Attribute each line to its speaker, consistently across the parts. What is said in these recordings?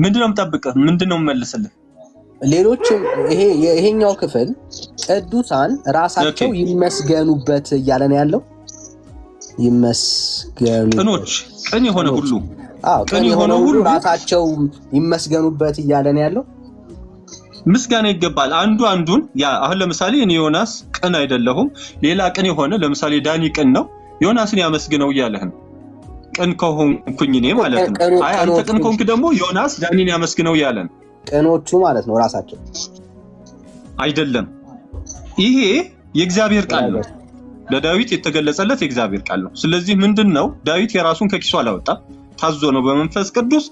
Speaker 1: ምንድነው የምጠብቀው? ምንድነው መልስልህ?
Speaker 2: ሌሎች ይሄኛው ክፍል ቅዱሳን ራሳቸው ይመስገኑበት እያለ ነው ያለው። ይመስገኑ
Speaker 1: ቅን የሆነ ሁሉ
Speaker 2: ቅን የሆነ ሁሉ ራሳቸው ይመስገኑበት እያለ ነው ያለው።
Speaker 1: ምስጋና ይገባል አንዱ አንዱን። ያ አሁን ለምሳሌ እኔ ዮናስ ቅን አይደለሁም፣ ሌላ ቅን የሆነ ለምሳሌ ዳኒ ቅን ነው፣ ዮናስን ያመስግነው እያለህ ነው። ቅን ከሆንኩኝ እኔ ማለት ነው። አይ አንተ ቅን ከሆንክ ደግሞ ዮናስ ዳኒን ያመስግነው እያለ ነው።
Speaker 2: ቅኖቹ ማለት ነው ራሳቸው
Speaker 1: አይደለም። ይሄ የእግዚአብሔር ቃል ነው፣ ለዳዊት የተገለጸለት የእግዚአብሔር ቃል ነው። ስለዚህ ምንድነው ዳዊት የራሱን ከኪሱ አላወጣም፣ ታዞ ነው በመንፈስ ቅዱስ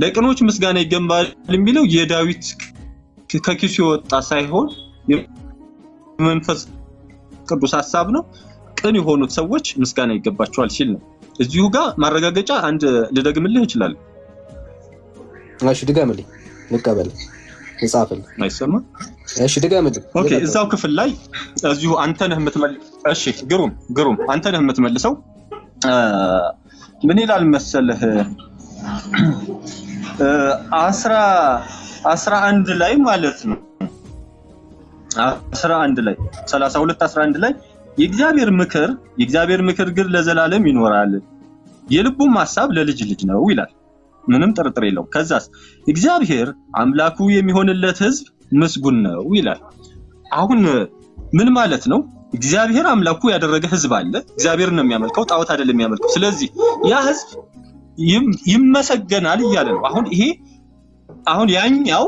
Speaker 1: ለቅኖች ምስጋና ይገባል የሚለው የዳዊት ከኪሱ የወጣ ሳይሆን የመንፈስ ቅዱስ ሐሳብ ነው። ቅን የሆኑት ሰዎች ምስጋና ይገባቸዋል ሲል ነው። እዚሁ ጋር ማረጋገጫ አንድ ልደግምልህ ይችላል።
Speaker 2: እሺ ድገምልኝ፣ ልቀበል፣ ልጻፍልህ።
Speaker 1: አይሰማ?
Speaker 2: እሺ ድገምልኝ።
Speaker 1: ኦኬ እዛው ክፍል ላይ እዚሁ አንተ ነህ የምትመልሰው። እሺ ግሩም አንተ ነህ የምትመልሰው። ምን ይላል መሰለህ 11 ላይ ማለት ነው 11 ላይ 32:11 ላይ የእግዚአብሔር ምክር ግን ለዘላለም ይኖራል፣ የልቡም ሐሳብ ለልጅ ልጅ ነው ይላል። ምንም ጥርጥር የለውም። ከዛስ እግዚአብሔር አምላኩ የሚሆንለት ሕዝብ ምስጉን ነው ይላል። አሁን ምን ማለት ነው? እግዚአብሔር አምላኩ ያደረገ ሕዝብ አለ። እግዚአብሔር ነው የሚያመልከው፣ ጣዖት አይደለም የሚያመልከው። ስለዚህ ያ ሕዝብ ይመሰገናል እያለ ነው። አሁን ያኛው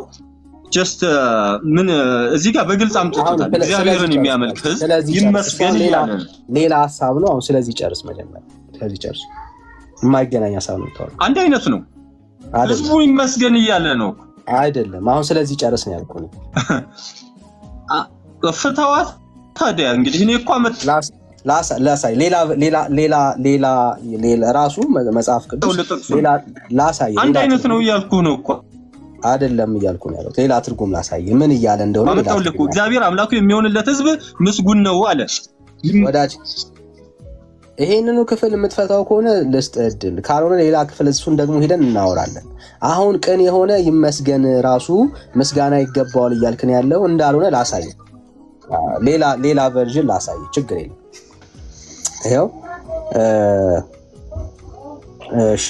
Speaker 1: ጀስት ምን እዚህ ጋር በግልጽ አምጥቶታል። እግዚአብሔርን የሚያመልክ ሕዝብ ይመስገን ይላል።
Speaker 2: ሌላ ሐሳብ ነው። አሁን ስለዚህ ጨርስ መጀመሪያ። ስለዚህ ጨርስ። የማይገናኝ ሐሳብ ነው ታውቃለህ።
Speaker 1: አንድ አይነት ነው። ሕዝቡ ይመስገን እያለ ነው
Speaker 2: አይደለም። አሁን ስለዚህ ጨርስ ነው ያልኩህ።
Speaker 1: ፍታዋት ታዲያ እንግዲህ እኔ እኮ
Speaker 2: ላሳይ ሌላ ራሱ መጽሐፍ ቅዱስ ላሳይ
Speaker 1: አንድ አይነት ነው እያልኩህ ነው እኮ
Speaker 2: አይደለም እያልኩ ነው ያለው። ሌላ ትርጉም ላሳይ ምን እያለ እንደሆነ
Speaker 1: አመጣውልህ እኮ። እግዚአብሔር አምላኩ የሚሆንለት ሕዝብ ምስጉን ነው አለ።
Speaker 2: ወዳጅ ይሄንኑ ክፍል የምትፈታው ከሆነ ልስጥ እድል፣ ካልሆነ ሌላ ክፍል እሱን ደግሞ ሄደን እናወራለን። አሁን ቅን የሆነ ይመስገን ራሱ ምስጋና ይገባዋል እያልክ ነው ያለው። እንዳልሆነ ላሳይ፣ ሌላ ቨርዥን ላሳይ፣ ችግር የለም። ይሄው እሺ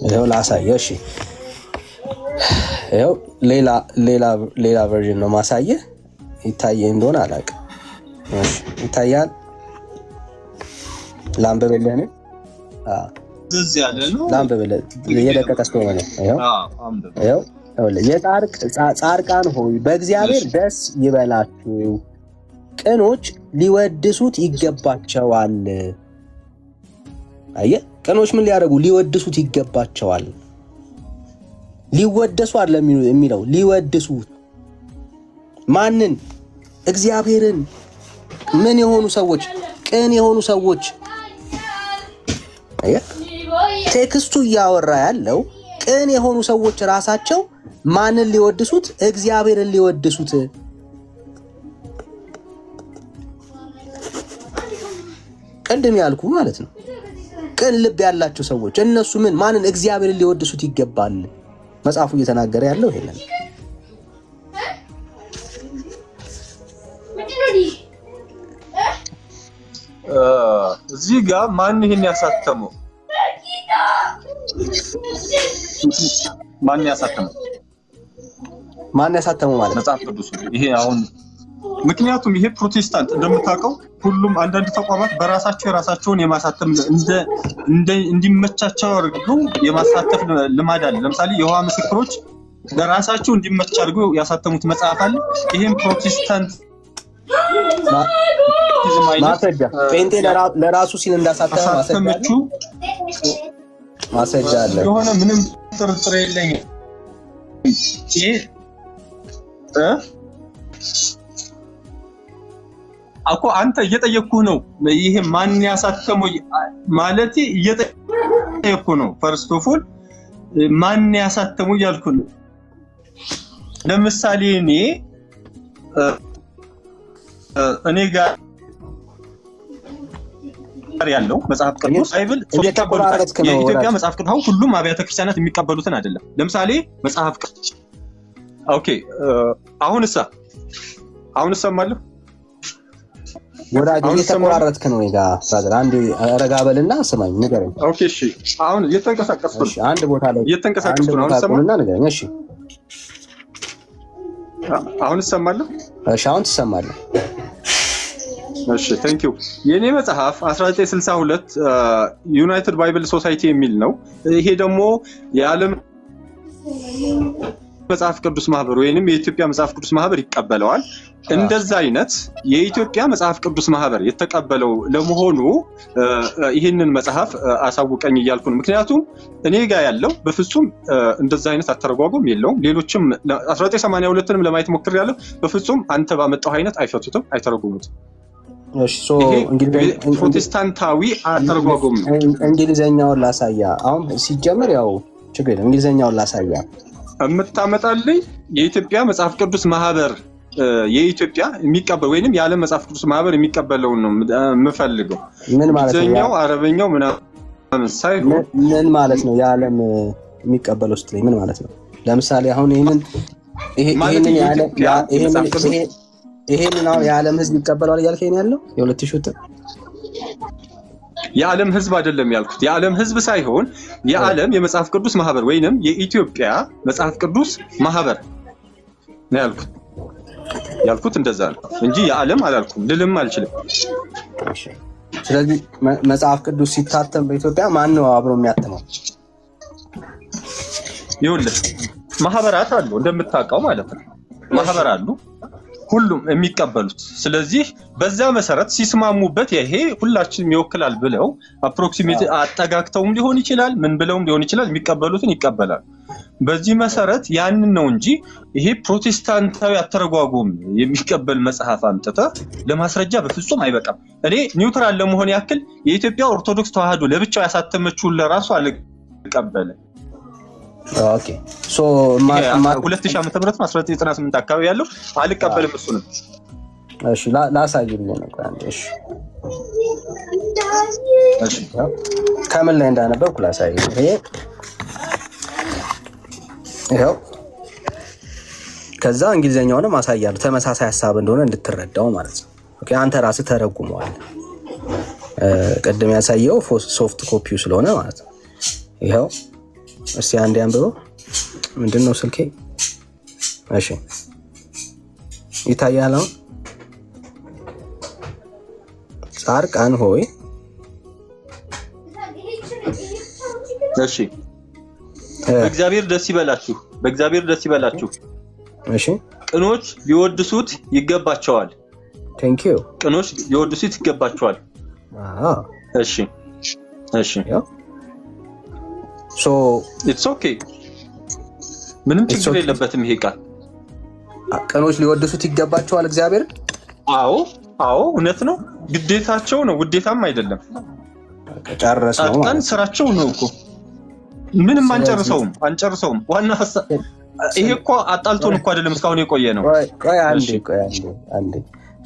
Speaker 2: ይሄው ላሳይ። እሺ ይሄው ሌላ ቨርዥን ነው ማሳየህ። ይታየኝ እንደሆነ አላውቅም። እሺ ይታያል። ላንብብልህ ነው።
Speaker 1: እዚህ ያለ ነው።
Speaker 2: ላንብብልህ የደቀቀ ስለሆነ ነው። ይሄው ጻድቃን ሆይ በእግዚአብሔር ደስ ይበላችሁ፣ ቅኖች ሊወድሱት ይገባቸዋል። አየህ፣ ቅኖች ምን ሊያደርጉ? ሊወድሱት ይገባቸዋል። ሊወደሱ አይደለም የሚለው፣ ሊወድሱት ማንን? እግዚአብሔርን። ምን የሆኑ ሰዎች? ቅን የሆኑ ሰዎች። አየህ፣ ቴክስቱ እያወራ ያለው ቅን የሆኑ ሰዎች ራሳቸው ማንን ሊወድሱት? እግዚአብሔርን ሊወድሱት። ቅድም ያልኩ ማለት ነው። ቅን ልብ ያላቸው ሰዎች እነሱ ማንን? እግዚአብሔርን ሊወድሱት ይገባል። መጽሐፉ እየተናገረ ያለው ይሄንን።
Speaker 1: እዚህ ጋር ማን ይሄን ያሳተመው? ማን ያሳተመው ማለት
Speaker 2: መጽሐፍ
Speaker 1: ቅዱስ ይሄ አሁን ምክንያቱም ይሄ ፕሮቴስታንት እንደምታውቀው ሁሉም አንዳንድ ተቋማት በራሳቸው የራሳቸውን የማሳተም እንዲመቻቸው አድርገው የማሳተፍ ልማድ አለ። ለምሳሌ የሆዋ ምስክሮች ለራሳቸው እንዲመቻ አድርገው ያሳተሙት መጽሐፍ አለ። ይሄም ፕሮቴስታንት
Speaker 2: ማሰጃ ጴንጤ ለራሱ ሲል እንዳሳተመ ማሰጃ አለ።
Speaker 1: የሆነ ምንም ጥርጥር የለኝም። ይሄ አኮ አንተ እየጠየቅኩህ ነው። ይሄ ማን ያሳተመው ማለት እየጠየቅኩህ ነው። ፈርስት ኦፍ ኦል ማን ያሳተመው እያልኩህ ነው። ለምሳሌ እኔ ጋር ያለው መጽሐፍ ቅዱስ ባይብል የኢትዮጵያ መጽሐፍ ቅዱስ ሁሉም አብያተ ክርስቲያናት የሚቀበሉትን አይደለም። ለምሳሌ መጽሐፍ ቅዱስ ኦኬ አሁንስ ሰማለሁ
Speaker 2: ወራጅ እየተቆራረጥክ ነው ይጋ ብራዘር አንዴ ረጋ በልና ስማኝ ንገረኝ።
Speaker 1: ኦኬ እሺ አሁን እየተንቀሳቀስኩ ነው።
Speaker 2: እሺ አንድ ቦታ ላይ
Speaker 1: እየተንቀሳቀስኩ ነው። አሁን ሰማልና
Speaker 2: ንገረኝ። እሺ
Speaker 1: አሁን ሰማለሁ።
Speaker 2: እሺ አሁን ትሰማለህ።
Speaker 1: እሺ ቴንክ ዩ። የኔ መጽሐፍ 1962 ዩናይትድ ባይብል ሶሳይቲ የሚል ነው። ይሄ ደግሞ የዓለም መጽሐፍ ቅዱስ ማህበር ወይንም የኢትዮጵያ መጽሐፍ ቅዱስ ማህበር ይቀበለዋል። እንደዛ አይነት የኢትዮጵያ መጽሐፍ ቅዱስ ማህበር የተቀበለው ለመሆኑ ይህንን መጽሐፍ አሳውቀኝ እያልኩ ነው። ምክንያቱም እኔ ጋር ያለው በፍጹም እንደዛ አይነት አተረጓጎም የለውም። ሌሎችም 1982ንም ለማየት ሞክሬያለሁ። በፍጹም አንተ ባመጣው አይነት አይፈቱትም፣ አይተረጉሙትም።
Speaker 2: እሺ ሶ
Speaker 1: ፕሮቴስታንታዊ አተረጓጎም ነው።
Speaker 2: እንግሊዘኛውን ላሳያ። አሁን ሲጀምር ያው ችግር የለም። እንግሊዘኛውን ላሳያ
Speaker 1: እምታመጣልኝ የኢትዮጵያ መጽሐፍ ቅዱስ ማህበር የኢትዮጵያ የሚቀበል ወይንም የዓለም መጽሐፍ ቅዱስ ማህበር የሚቀበለውን ነው የምፈልገው።
Speaker 2: ምን ማለት ነው?
Speaker 1: እንግሊዘኛው አረበኛው ምናምን ሳይሆን
Speaker 2: ምን ማለት ነው? የዓለም የሚቀበለው ስትለኝ ምን ማለት ነው? ለምሳሌ አሁን ይሄንን አሁን የዓለም ህዝብ ይቀበለዋል እያልከኝ ያለው የ2000 ወጥ
Speaker 1: የዓለም ህዝብ አይደለም ያልኩት። የዓለም ህዝብ ሳይሆን የዓለም የመጽሐፍ ቅዱስ ማህበር ወይንም የኢትዮጵያ መጽሐፍ ቅዱስ ማህበር ነው ያልኩት እንደዛ ነው እንጂ የዓለም አላልኩም፣ ልልም አልችልም።
Speaker 2: ስለዚህ መጽሐፍ ቅዱስ ሲታተም በኢትዮጵያ ማን ነው አብሮ የሚያትመው?
Speaker 1: ይኸውልህ ማህበራት አሉ እንደምታውቀው ማለት ነው። ማህበር አሉ ሁሉም የሚቀበሉት። ስለዚህ በዛ መሰረት ሲስማሙበት ይሄ ሁላችንም ይወክላል ብለው አፕሮክሲሜት አጠጋግተውም ሊሆን ይችላል፣ ምን ብለውም ሊሆን ይችላል፣ የሚቀበሉትን ይቀበላል። በዚህ መሰረት ያንን ነው እንጂ ይሄ ፕሮቴስታንታዊ አተረጓጎም የሚቀበል መጽሐፍ አምጥተ ለማስረጃ በፍጹም አይበቃም። እኔ ኒውትራል ለመሆን ያክል የኢትዮጵያ ኦርቶዶክስ ተዋህዶ ለብቻው ያሳተመችውን ለራሱ አልቀበልም።
Speaker 2: ኦኬ ሶ
Speaker 1: 2000 ዓመተ ምህረት 1998 አካባቢ ያለው አልቀበልም እሱንም።
Speaker 2: እሺ ላሳይልኝ ነው አንዴ። እሺ ከምን ላይ እንዳነበብኩ ላሳይልኝ። ይሄው ከዛ እንግሊዘኛውንም አሳያለሁ ተመሳሳይ ሐሳብ እንደሆነ እንድትረዳው ማለት ነው። ኦኬ አንተ ራስህ ተረጉመዋል። ቀደም ያሳየው ሶፍት ኮፒው ስለሆነ ማለት ነው። ይሄው እስቲ አንዴ አንብበው። ምንድነው ስልኬ? እሺ ይታያል። ጻድቃን ሆይ
Speaker 1: እሺ በእግዚአብሔር ደስ ይበላችሁ፣ በእግዚአብሔር ደስ ይበላችሁ።
Speaker 2: እሺ
Speaker 1: ቅኖች ሊወድሱት ይገባቸዋል።
Speaker 2: ቴንክ ዩ።
Speaker 1: ቅኖች ሊወድሱት ይገባቸዋል። እሺ እሺ
Speaker 2: ሶ
Speaker 1: ኢትስ ኦኬ ምንም ችግር የለበትም። ይሄ ቃል
Speaker 2: ቅኖች ሊወድሱት ይገባቸዋል እግዚአብሔር።
Speaker 1: አዎ እውነት ነው፣ ግዴታቸው ነው፣ ውዴታም አይደለም።
Speaker 2: ጨረስ ነው
Speaker 1: ማለት ስራቸው ነው እኮ። ምንም አንጨርሰውም። ዋና ሐሳብ ይሄ እኮ አጣልቶን እኮ አይደለም እስካሁን የቆየ ነው።
Speaker 2: ቆይ አንዴ።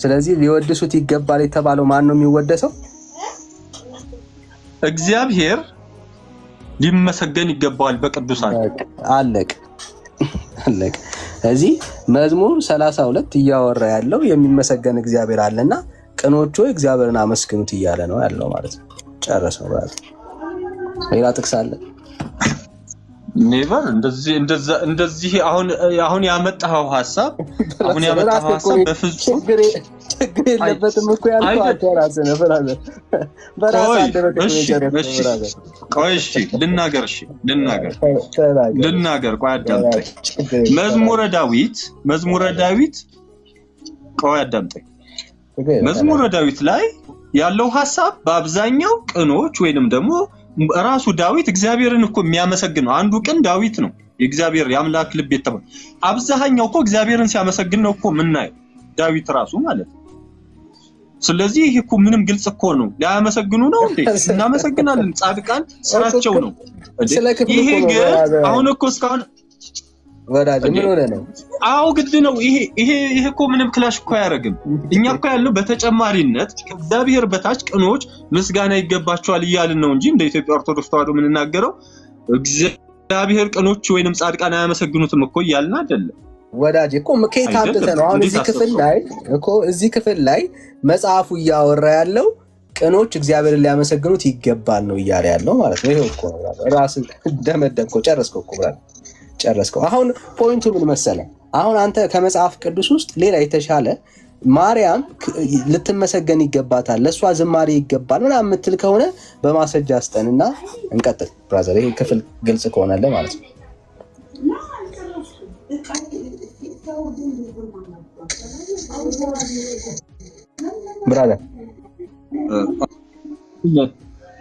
Speaker 2: ስለዚህ ሊወድሱት ይገባል የተባለው ማን ነው የሚወደሰው?
Speaker 1: እግዚአብሔር ሊመሰገን ይገባዋል በቅዱሳን።
Speaker 2: አለቅ እዚህ መዝሙር 32 እያወራ ያለው የሚመሰገን እግዚአብሔር አለና ቅኖቹ እግዚአብሔርን አመስግኑት እያለ ነው ያለው ማለት ነው። ጨረሰው ማለት ሌላ ጥቅስ አለ?
Speaker 1: ኔቨር እንደዚህ አሁን ያመጣው ሐሳብ በፍጹም
Speaker 2: ችግር የለበትም እኮ ያልከው አንተ ራስህ ነህ ብራዘር። በራስህ
Speaker 1: ቆይ እሺ ልናገር ቆይ አዳምጠኝ። መዝሙረ ዳዊት ቆይ አዳምጠኝ። መዝሙረ ዳዊት ላይ ያለው ሐሳብ በአብዛኛው ቅኖች ወይንም ደግሞ ራሱ ዳዊት እግዚአብሔርን እኮ የሚያመሰግን ነው። አንዱ ቅን ዳዊት ነው። የእግዚአብሔር የአምላክ ልብ የተባለ አብዛኛው እኮ እግዚአብሔርን ሲያመሰግን ነው እኮ የምናየው ዳዊት ራሱ ማለት ነው። ስለዚህ ይሄ እኮ ምንም ግልጽ እኮ ነው። ሊያመሰግኑ ነው እንዴ? እናመሰግናለን። ጻድቃን ስራቸው ነው። ይሄ ግን አሁን እኮ እስካሁን
Speaker 2: ወዳጅ ምን ሆነ ነው?
Speaker 1: አዎ ግድ ነው። ይሄ እኮ ምንም ክላሽ እኮ አያደርግም። እኛ እኮ ያለው በተጨማሪነት ከእግዚአብሔር በታች ቅኖች ምስጋና ይገባቸዋል እያልን ነው እንጂ እንደ ኢትዮጵያ ኦርቶዶክስ ተዋሕዶ የምንናገረው እግዚአብሔር ቅኖች ወይንም ጻድቃን አያመሰግኑትም እኮ እያልን አይደለም።
Speaker 2: ወዳጅ እኮ ከየት አምጥተህ ነው አሁን እዚህ ክፍል ላይ መጽሐፉ እያወራ ያለው ቅኖች እግዚአብሔርን ሊያመሰግኑት ይገባል ነው እያለ ያለው ማለት ነው። ይሄው እኮ ራስህ ደመደምከው፣ ጨረስከው እኮ ብራል ጨረስከው። አሁን ፖይንቱ ምን መሰለህ? አሁን አንተ ከመጽሐፍ ቅዱስ ውስጥ ሌላ የተሻለ ማርያም ልትመሰገን ይገባታል፣ ለእሷ ዝማሬ ይገባል ምናምን የምትል ከሆነ በማስረጃ አስጠንና እንቀጥል ብራዘር። ይሄ ክፍል ግልጽ ከሆነልህ ማለት ነው። ብራዘር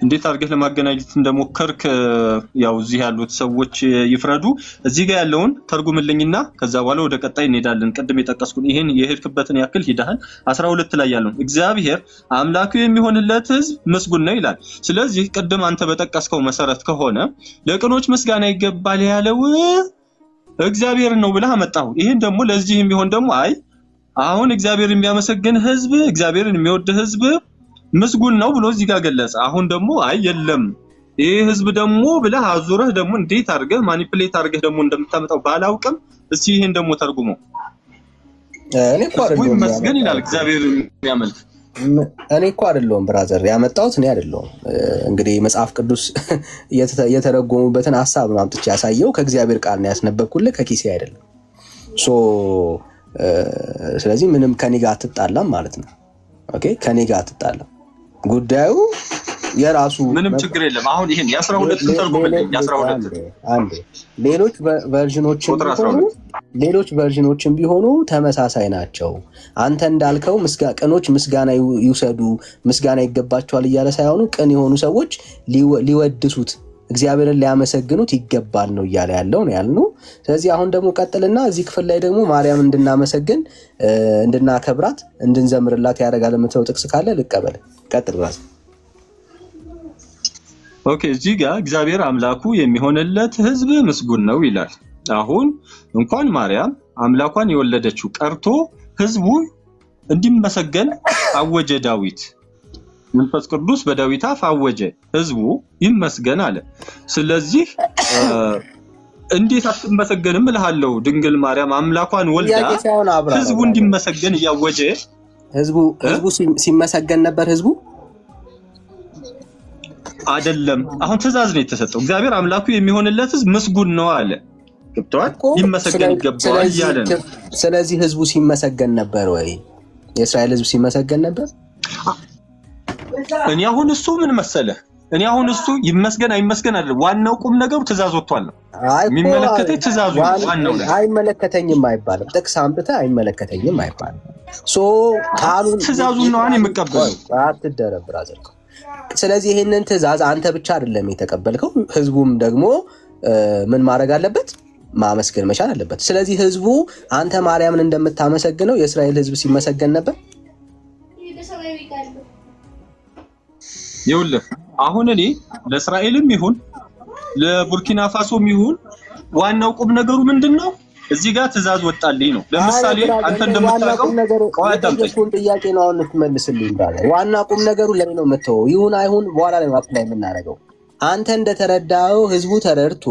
Speaker 2: እንዴት አድርገህ ለማገናኘት እንደሞከርክ ያው እዚህ ያሉት ሰዎች ይፍረዱ። እዚህ ጋር ያለውን ተርጉምልኝና ከዛ በኋላ ወደ ቀጣይ እንሄዳለን። ቅድም የጠቀስኩት ይሄን የሄድክበትን ያክል ሂደሃል። 12 ላይ ያለውን እግዚአብሔር አምላኩ የሚሆንለት ሕዝብ ምስጉን ነው ይላል። ስለዚህ ቅድም አንተ በጠቀስከው መሰረት ከሆነ ለቅኖች ምስጋና ይገባል ያለው እግዚአብሔር ነው ብለህ አመጣሁ። ይሄን ደግሞ ለዚህ የሚሆን ደግሞ አሁን እግዚአብሔር የሚያመሰግን ሕዝብ እግዚአብሔርን የሚወድ ሕዝብ ምስጉን ነው ብሎ እዚህ ጋር ገለጸ። አሁን ደግሞ የለም ይሄ ሕዝብ ደግሞ ብለህ አዙረህ ደግሞ እንዴት አድርገህ ማኒፑሌት አድርገህ ደግሞ እንደምታመጣው ባላውቅም እስቲ ይሄን ደግሞ ተርጉመው። እኔ እኮ አይደለም
Speaker 1: መስገን ይላል እግዚአብሔር የሚያመልክ
Speaker 2: እኔ እኮ አይደለም ብራዘር ያመጣሁት እኔ አይደለም። እንግዲህ መጽሐፍ ቅዱስ የተረጎሙበትን ሐሳብ ነው አምጥቼ ያሳየው ከእግዚአብሔር ቃል ነው ያስነበብኩልህ ከኪሴ አይደለም። ስለዚህ ምንም ከኔ ጋር አትጣላም ማለት ነው። ኦኬ ከኔ ጋር አትጣላም። ጉዳዩ የራሱ
Speaker 1: ምንም ችግር የለም። አሁን ይሄን የ12 ተርጉምልኝ። የ12
Speaker 2: አንዴ ሌሎች ቨርዥኖችን ቢሆኑ ተመሳሳይ ናቸው። አንተ እንዳልከው ቅኖች ምስጋና ይውሰዱ ምስጋና ይገባቸዋል እያለ ሳይሆኑ ቅን የሆኑ ሰዎች ሊወድሱት እግዚአብሔርን ሊያመሰግኑት ይገባል ነው እያለ ያለው ነው ያልነው። ስለዚህ አሁን ደግሞ ቀጥልና እዚህ ክፍል ላይ ደግሞ ማርያም እንድናመሰግን እንድናከብራት እንድንዘምርላት ያደርጋል የምትለው ጥቅስ ካለ ልቀበል። ቀጥል ራስ።
Speaker 1: ኦኬ እዚህ ጋር እግዚአብሔር አምላኩ የሚሆንለት ሕዝብ ምስጉን ነው ይላል። አሁን እንኳን ማርያም አምላኳን የወለደችው ቀርቶ ሕዝቡ እንዲመሰገን አወጀ ዳዊት። መንፈስ ቅዱስ በዳዊት አፍ አወጀ ሕዝቡ ይመስገን አለ። ስለዚህ እንዴት አትመሰገንም እልሃለሁ። ድንግል ማርያም አምላኳን ወልዳ ሕዝቡ እንዲመሰገን እያወጀ ሕዝቡ
Speaker 2: ሲመሰገን ነበር። ሕዝቡ
Speaker 1: አይደለም። አሁን ትእዛዝ ነው የተሰጠው። እግዚአብሔር አምላኩ የሚሆንለት ሕዝብ ምስጉን ነው አለ። ገብቶሃል? ይመሰገን ይገባዋል እያለ ነው።
Speaker 2: ስለዚህ ሕዝቡ ሲመሰገን ነበር ወይ? የእስራኤል ሕዝብ ሲመሰገን ነበር?
Speaker 1: እኔ አሁን እሱ ምን መሰለህ? እኔ አሁን እሱ ይመስገን አይመስገን አይደለም። ዋናው ቁም ነገሩ ትእዛዝ ወጥቷል ነው የሚመለከተኝ። ትእዛዙ ዋናው ላይ
Speaker 2: አይመለከተኝም አይባልም። ጥቅስ አምጥተህ አይመለከተኝም አይባልም። ቃሉን
Speaker 1: ትእዛዙን ነው የምቀበለው።
Speaker 2: አትደረብር አዘልኩ። ስለዚህ ይሄንን ትእዛዝ አንተ ብቻ አይደለም የተቀበልከው፣ ህዝቡም ደግሞ ምን ማድረግ አለበት? ማመስገን መቻል አለበት። ስለዚህ ህዝቡ አንተ ማርያምን እንደምታመሰግነው የእስራኤል ህዝብ ሲመሰገን ነበር።
Speaker 1: ይኸውልህ አሁን እኔ ለእስራኤልም ይሁን ለቡርኪና ፋሶም ይሁን ዋናው ቁም ነገሩ ምንድነው? እዚህ ጋር ትእዛዝ ወጣልኝ ነው። ለምሳሌ አንተ እንደምታውቀው
Speaker 2: ጥያቄ ነው አሁን ትመልስልኝ ባለ ዋና ቁም ነገሩ ለኔ ነው መተው ይሁን አይሁን በኋላ ላይ አፕላይ የምናደርገው። አንተ እንደተረዳው ህዝቡ ተረድቶ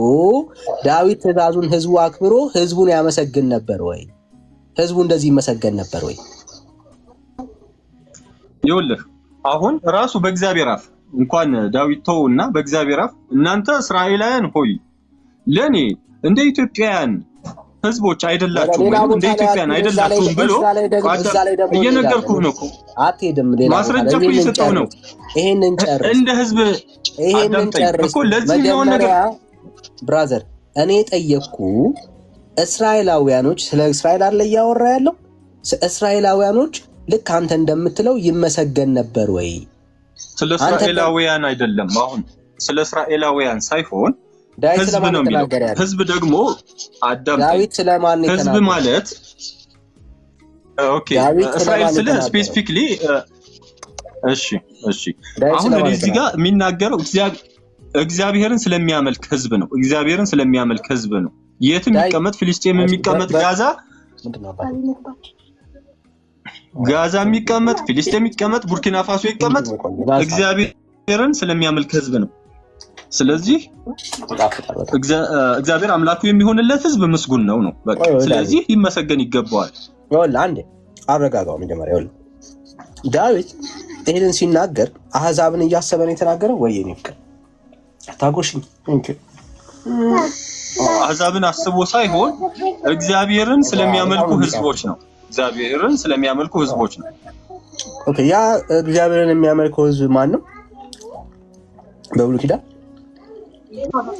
Speaker 2: ዳዊት ትእዛዙን ህዝቡ አክብሮ ህዝቡን ያመሰግን ነበር ወይ? ህዝቡ እንደዚህ ይመሰገን ነበር ወይ?
Speaker 1: ይኸውልህ አሁን ራሱ በእግዚአብሔር አፍ እንኳን ዳዊት ተውና በእግዚአብሔር አፍ እናንተ እስራኤላውያን ሆይ ለኔ እንደ ኢትዮጵያውያን ህዝቦች አይደላችሁም ወይ? እንደ ኢትዮጵያውያን አይደላችሁም ብሎ እየነገርኩህ ነው እኮ።
Speaker 2: አትሄድም ሌላ
Speaker 1: ማስረጃ እኮ እየሰጠው ነው።
Speaker 2: ይሄንን ጨርስ
Speaker 1: እንደ ህዝብ እኮ ለዚህ ነው ነገር
Speaker 2: ብራዘር እኔ ጠየቅኩ። እስራኤላውያኖች ስለ እስራኤል አለ እያወራ ያለው እስራኤላውያኖች ልክ አንተ እንደምትለው ይመሰገን ነበር ወይ? ስለ
Speaker 1: እስራኤላውያን አይደለም። አሁን ስለ እስራኤላውያን ሳይሆን ህዝብ ነው የሚለው። ህዝብ ደግሞ አዳም
Speaker 2: ዳዊት ስለማን ነው?
Speaker 1: ህዝብ ማለት ኦኬ እስራኤል ስለ ስፔሲፊክሊ እሺ አሁን እዚህ ጋር የሚናገረው እግዚአብሔርን ስለሚያመልክ ህዝብ ነው። እግዚአብሔርን ስለሚያመልክ ህዝብ ነው። የትም የሚቀመጥ ፍልስጤም የሚቀመጥ ጋዛ የሚቀመጥ ፍልስጤም የሚቀመጥ ቡርኪና ፋሶ የሚቀመጥ እግዚአብሔርን ስለሚያመልክ ህዝብ ነው። ስለዚህ እግዚአብሔር አምላኩ የሚሆንለት ህዝብ ምስጉን ነው። በቃ ስለዚህ ይመሰገን ይገባዋል።
Speaker 2: ይኸውልህ አንዴ አረጋጋው። መጀመሪያ ይኸውልህ ዳዊት ይሄንን ሲናገር አህዛብን እያሰበ ነው የተናገረው ወይ የኔ ፍቅር ታጎሽኝ እንጂ
Speaker 1: አህዛብን አስቦ ሳይሆን እግዚአብሔርን ስለሚያመልኩ ህዝቦች ነው። እግዚአብሔርን ስለሚያመልኩ ህዝቦች ነው።
Speaker 2: ኦኬ ያ እግዚአብሔርን የሚያመልከው ህዝብ ማን ነው? በብሉይ ኪዳን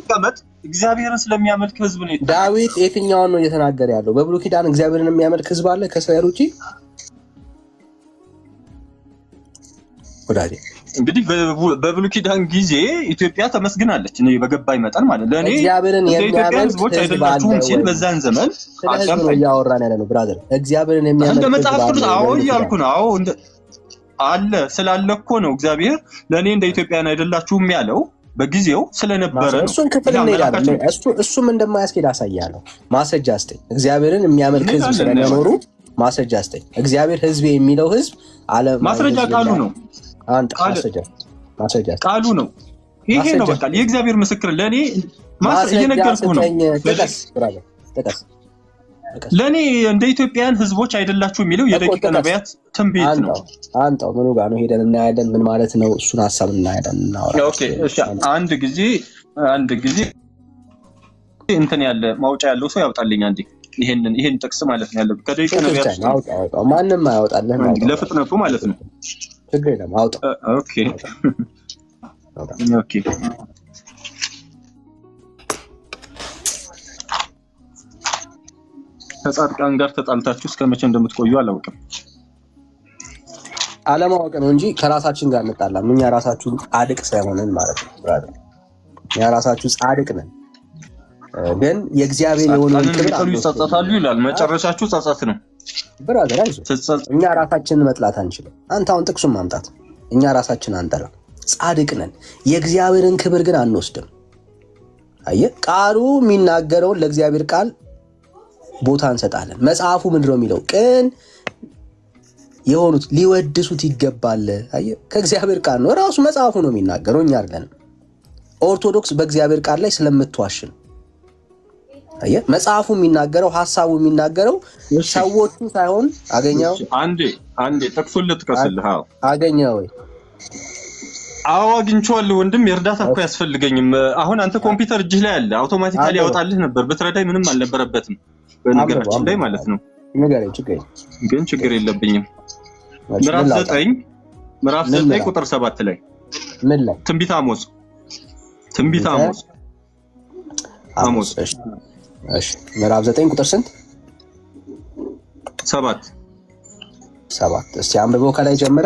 Speaker 1: ከመጥ እግዚአብሔርን ስለሚያመልክ ህዝብ ነው።
Speaker 2: ዳዊት የትኛውን ነው እየተናገረ ያለው? በብሉይ ኪዳን እግዚአብሔርን የሚያመልክ ህዝብ አለ ከእስራኤል ውጪ? ወዳጄ
Speaker 1: እንግዲህ በብሉይ ኪዳን ጊዜ ኢትዮጵያ ተመስግናለች። እኔ በገባኝ መጠን ማለት ለኔ
Speaker 2: እግዚአብሔርን የሚያመልክ
Speaker 1: ህዝቦች አይደላችሁም ሲል በዛን ዘመን
Speaker 2: አዳም ነው ያወራን ያለ ነው። ብራዘር እግዚአብሔርን የሚያመልክ
Speaker 1: እንደ መጽሐፍ ቅዱስ ያልኩ ነው። እንደ አለ ስላለ እኮ ነው እግዚአብሔር ለኔ እንደ ኢትዮጵያን አይደላችሁም ያለው በጊዜው ስለነበረ ነው።
Speaker 2: እሱን ክፍል እንሄዳለን። እሱም እንደማያስኬድ አሳያለሁ። ማስረጃ አስጠኝ። እግዚአብሔርን የሚያመልክ ህዝብ ስለሚኖሩ ማስረጃ አስጠኝ። እግዚአብሔር ህዝብ የሚለው ህዝብ አለ
Speaker 1: ማስረጃ ቃሉ ነው።
Speaker 2: አንተ ማስረጃ
Speaker 1: ቃሉ ነው። ይሄ ነው በቃ የእግዚአብሔር ምስክር ለኔ እየነገርኩህ ነው። ተቀስ ለኔ እንደ ኢትዮጵያን ህዝቦች አይደላችሁ የሚለው የደቂቀ ነቢያት ትንቢት ነው።
Speaker 2: አንተው ምኑ ጋር ነው ሄደን እናያለን። ምን ማለት ነው? እሱን ሐሳብ እናያለን እናወራለን።
Speaker 1: ኦኬ እሺ። አንድ ጊዜ እንትን ያለ ማውጫ ያለው ሰው ያውጣልኝ አንዴ ይሄን ጥቅስ ማለት ነው ያለው ከደቂቀ ነቢያት
Speaker 2: አውጣው። ማንንም አያወጣልህም
Speaker 1: ለፍጥነቱ ማለት ነው።
Speaker 2: ችግር የለም አውጣ።
Speaker 1: ኦኬ ከጻድቃን ጋር ተጣልታችሁ እስከመቼ እንደምትቆዩ አላውቅም።
Speaker 2: አለማወቅ ነው እንጂ ከራሳችን ጋር እንጣላም። እኛ ራሳችን ጻድቅ ሳይሆንን ማለት ነው ብራዘር። እኛ ራሳችን ጻድቅ ነን፣ ግን የእግዚአብሔር የሆነውን ክብር
Speaker 1: ይጸጸታሉ ይላል። መጨረሻችሁ ጸጸት ነው
Speaker 2: ብራዘር። አይዞህ እኛ ራሳችንን መጥላት አንችልም። አንተ አሁን ጥቅሱን ማምጣት እኛ ራሳችን አንጠላም፣ ጻድቅ ነን። የእግዚአብሔርን ክብር ግን አንወስድም። አየህ ቃሉ የሚናገረውን ለእግዚአብሔር ቃል ቦታ እንሰጣለን። መጽሐፉ ምንድነው የሚለው? ቅን የሆኑት ሊወድሱት ይገባል። አየህ ከእግዚአብሔር ቃል ነው ራሱ መጽሐፉ ነው የሚናገረው፣ እኛ አይደለንም። ኦርቶዶክስ በእግዚአብሔር ቃል ላይ ስለምትዋሽን አየህ መጽሐፉ የሚናገረው ሐሳቡ የሚናገረው ሰዎቹ ሳይሆን አገኘው።
Speaker 1: አንዴ ጥቅሱን ልጥቀስልህ።
Speaker 2: አገኘው ወይ?
Speaker 1: አዎ አግኝቼዋለሁ ወንድም። የእርዳታ እኮ ያስፈልገኝም። አሁን አንተ ኮምፒውተር እጅህ ላይ አለ፣ አውቶማቲካሊ ያወጣልህ ነበር። ብትረዳኝ ምንም አልነበረበትም በነገራችን ላይ ማለት ነው። ግን ችግር የለብኝም። ምዕራፍ 9 ቁጥር 7 ላይ
Speaker 2: ምን ላይ?
Speaker 1: ትንቢተ አሞጽ
Speaker 2: እሺ ምዕራፍ 9 ቁጥር ስንት?
Speaker 1: 7
Speaker 2: እስቲ አንብበው ከላይ ጀምረ።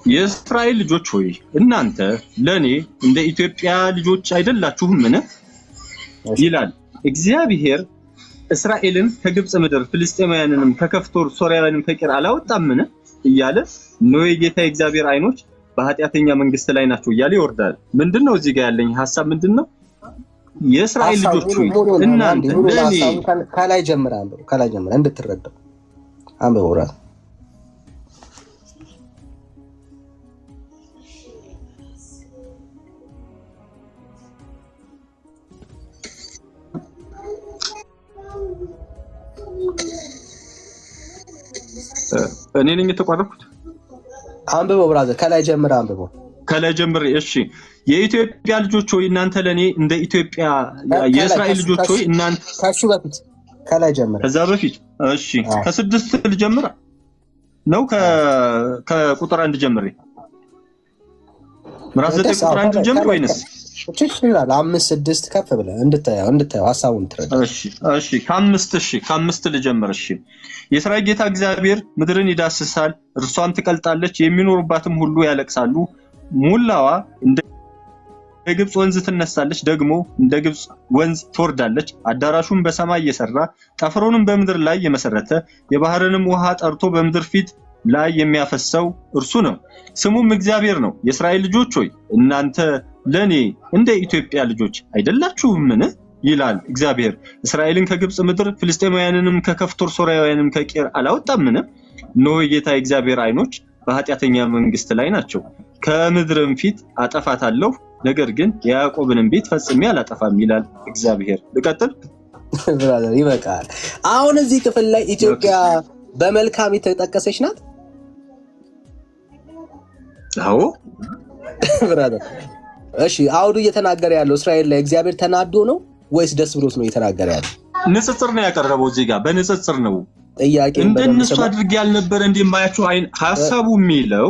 Speaker 1: የእስራኤል ልጆች ሆይ እናንተ ለኔ እንደ ኢትዮጵያ ልጆች አይደላችሁምን? ይላል እግዚአብሔር። እስራኤልን ከግብጽ ምድር ፍልስጤማውያንንም ከከፍቶር ሶርያውያንም ከቂር አላወጣምን? እያለ ነው የጌታ እግዚአብሔር አይኖች በኃጢአተኛ መንግስት ላይ ናቸው እያለ ይወርዳል። ምንድነው እዚህ ጋር ያለኝ ሐሳብ ምንድነው? የእስራኤል ልጆች ሆይ እናንተ ለኔ
Speaker 2: ከላይ ጀምራለሁ እንድትረዳው አንብበው ራስ
Speaker 1: እኔ ነኝ የተቋረጥኩት።
Speaker 2: አንብበው ብራዘር ከላይ ጀምር አንብበው።
Speaker 1: ከላይ ጀምር። እሺ የኢትዮጵያ ልጆች ሆይ እናንተ ለኔ እንደ ኢትዮጵያ የእስራኤል ልጆች ሆይ እናንተ
Speaker 2: ከሱ በፊት ከላይ ጀምር።
Speaker 1: ከዛ በፊት እሺ ከስድስት ልጀምር ነው ከቁጥር 1 ጀምሬ ምዕራፍ 9 ቁጥር 1 ጀምር ወይንስ
Speaker 2: ይችላል 5 6 ከፍ ብለህ እንድታየው ሐሳቡን ትረዳ።
Speaker 1: እሺ ከአምስት ልጀምር። እሺ የእስራኤል ጌታ እግዚአብሔር ምድርን ይዳስሳል፣ እርሷም ትቀልጣለች፣ የሚኖሩባትም ሁሉ ያለቅሳሉ። ሙላዋ እንደ ግብጽ ወንዝ ትነሳለች፣ ደግሞ እንደ ግብጽ ወንዝ ትወርዳለች። አዳራሹን በሰማይ የሰራ ጠፍሮንም በምድር ላይ የመሰረተ የባህርንም ውሃ ጠርቶ በምድር ፊት ላይ የሚያፈሰው እርሱ ነው፣ ስሙም እግዚአብሔር ነው። የእስራኤል ልጆች ሆይ እናንተ ለኔ እንደ ኢትዮጵያ ልጆች አይደላችሁምን? ይላል እግዚአብሔር። እስራኤልን ከግብጽ ምድር ፍልስጤማውያንንም ከከፍቶር ሶርያውያንም ከቂር አላወጣምን? እነሆ የጌታ እግዚአብሔር ዓይኖች በኃጢአተኛ መንግስት ላይ ናቸው። ከምድርም ፊት አጠፋታለሁ፣ ነገር ግን የያዕቆብንም ቤት ፈጽሜ አላጠፋም ይላል እግዚአብሔር። ልቀጥል?
Speaker 2: ብራዘር ይበቃል። አሁን እዚህ ክፍል ላይ ኢትዮጵያ በመልካም የተጠቀሰች ናት?
Speaker 1: አዎ
Speaker 2: ብራዘር። እሺ አውዱ እየተናገረ ያለው እስራኤል ላይ እግዚአብሔር ተናዶ ነው ወይስ ደስ ብሎት ነው እየተናገረ ያለው?
Speaker 1: ንጽጽር ነው ያቀረበው እዚህ ጋር በንጽጽር ነው።
Speaker 2: ጥያቄ
Speaker 1: እንደነሱ አድርጌ ያልነበረ እንደማያችሁ ሐሳቡ የሚለው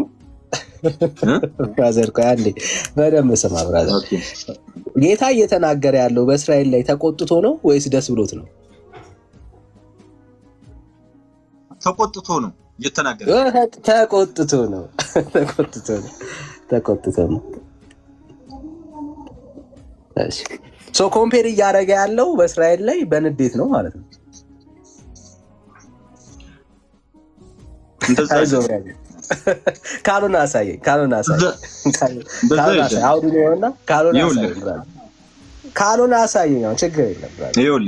Speaker 2: ብራዘር ቆይ አንዴ በደንብ ስማ ብራዘር። ጌታ እየተናገረ ያለው በእስራኤል ላይ ተቆጥቶ ነው ወይስ ደስ ብሎት ነው?
Speaker 1: ተቆጥቶ ነው እየተናገረ።
Speaker 2: ተቆጥቶ ነው ተቆጥቶ ነው። እሺ ሶ ኮምፔር እያደረገ ያለው በእስራኤል ላይ በንዴት ነው ማለት ነው። ካልሆነ አሳየኝ። ካልሆነ አሳየኝ። ችግር የለም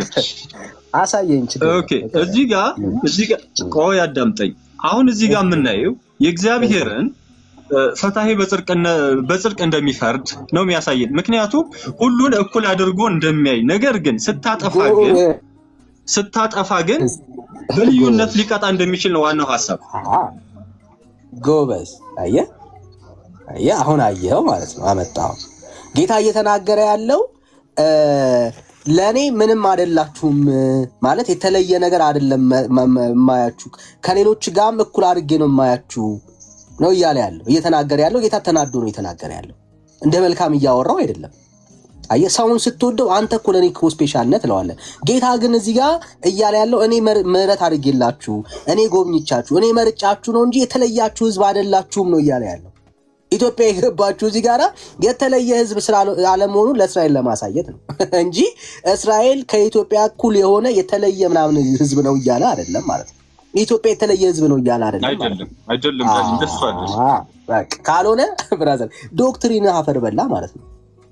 Speaker 2: አሳየኝ።
Speaker 1: ኦኬ እዚህ ጋር ቆይ አዳምጠኝ። አሁን እዚህ ጋር የምናየው የእግዚአብሔርን ፈታሄ በጽድቅ እንደሚፈርድ ነው የሚያሳየን። ምክንያቱም ሁሉን እኩል አድርጎ እንደሚያይ፣ ነገር ግን ስታጠፋ ግን በልዩነት ሊቀጣ እንደሚችል ነው ዋናው ሐሳብ።
Speaker 2: ጎበዝ አየህ አሁን አየኸው ማለት ነው። አመጣው ጌታ እየተናገረ ያለው ለኔ ምንም አይደላችሁም ማለት የተለየ ነገር አይደለም ማያችሁ፣ ከሌሎች ጋርም እኩል አድርጌ ነው ማያችሁ ነው እያለ ያለው እየተናገረ ያለው። ጌታ ተናዶ ነው እየተናገረ ያለው፣ እንደ መልካም እያወራው አይደለም። አየህ ሰውን ስትወደው አንተ እኮ ለኔ እኮ ስፔሻል ነህ ትለዋለህ። ጌታ ግን እዚህ ጋር እያለ ያለው እኔ ምህረት አድርጌላችሁ፣ እኔ ጎብኝቻችሁ፣ እኔ መርጫችሁ ነው እንጂ የተለያችሁ ህዝብ አይደላችሁም ነው እያለ ያለው። ኢትዮጵያ የገባችሁ እዚህ ጋራ የተለየ ህዝብ አለመሆኑን ለእስራኤል ለማሳየት ነው እንጂ እስራኤል ከኢትዮጵያ እኩል የሆነ የተለየ ምናምን ህዝብ ነው እያለ አይደለም ማለት ነው። ኢትዮጵያ የተለየ ህዝብ ነው እያለ
Speaker 1: አይደለም። እንደሱ አይደለም።
Speaker 2: ካልሆነ ብራዘር ዶክትሪን አፈር በላ ማለት ነው።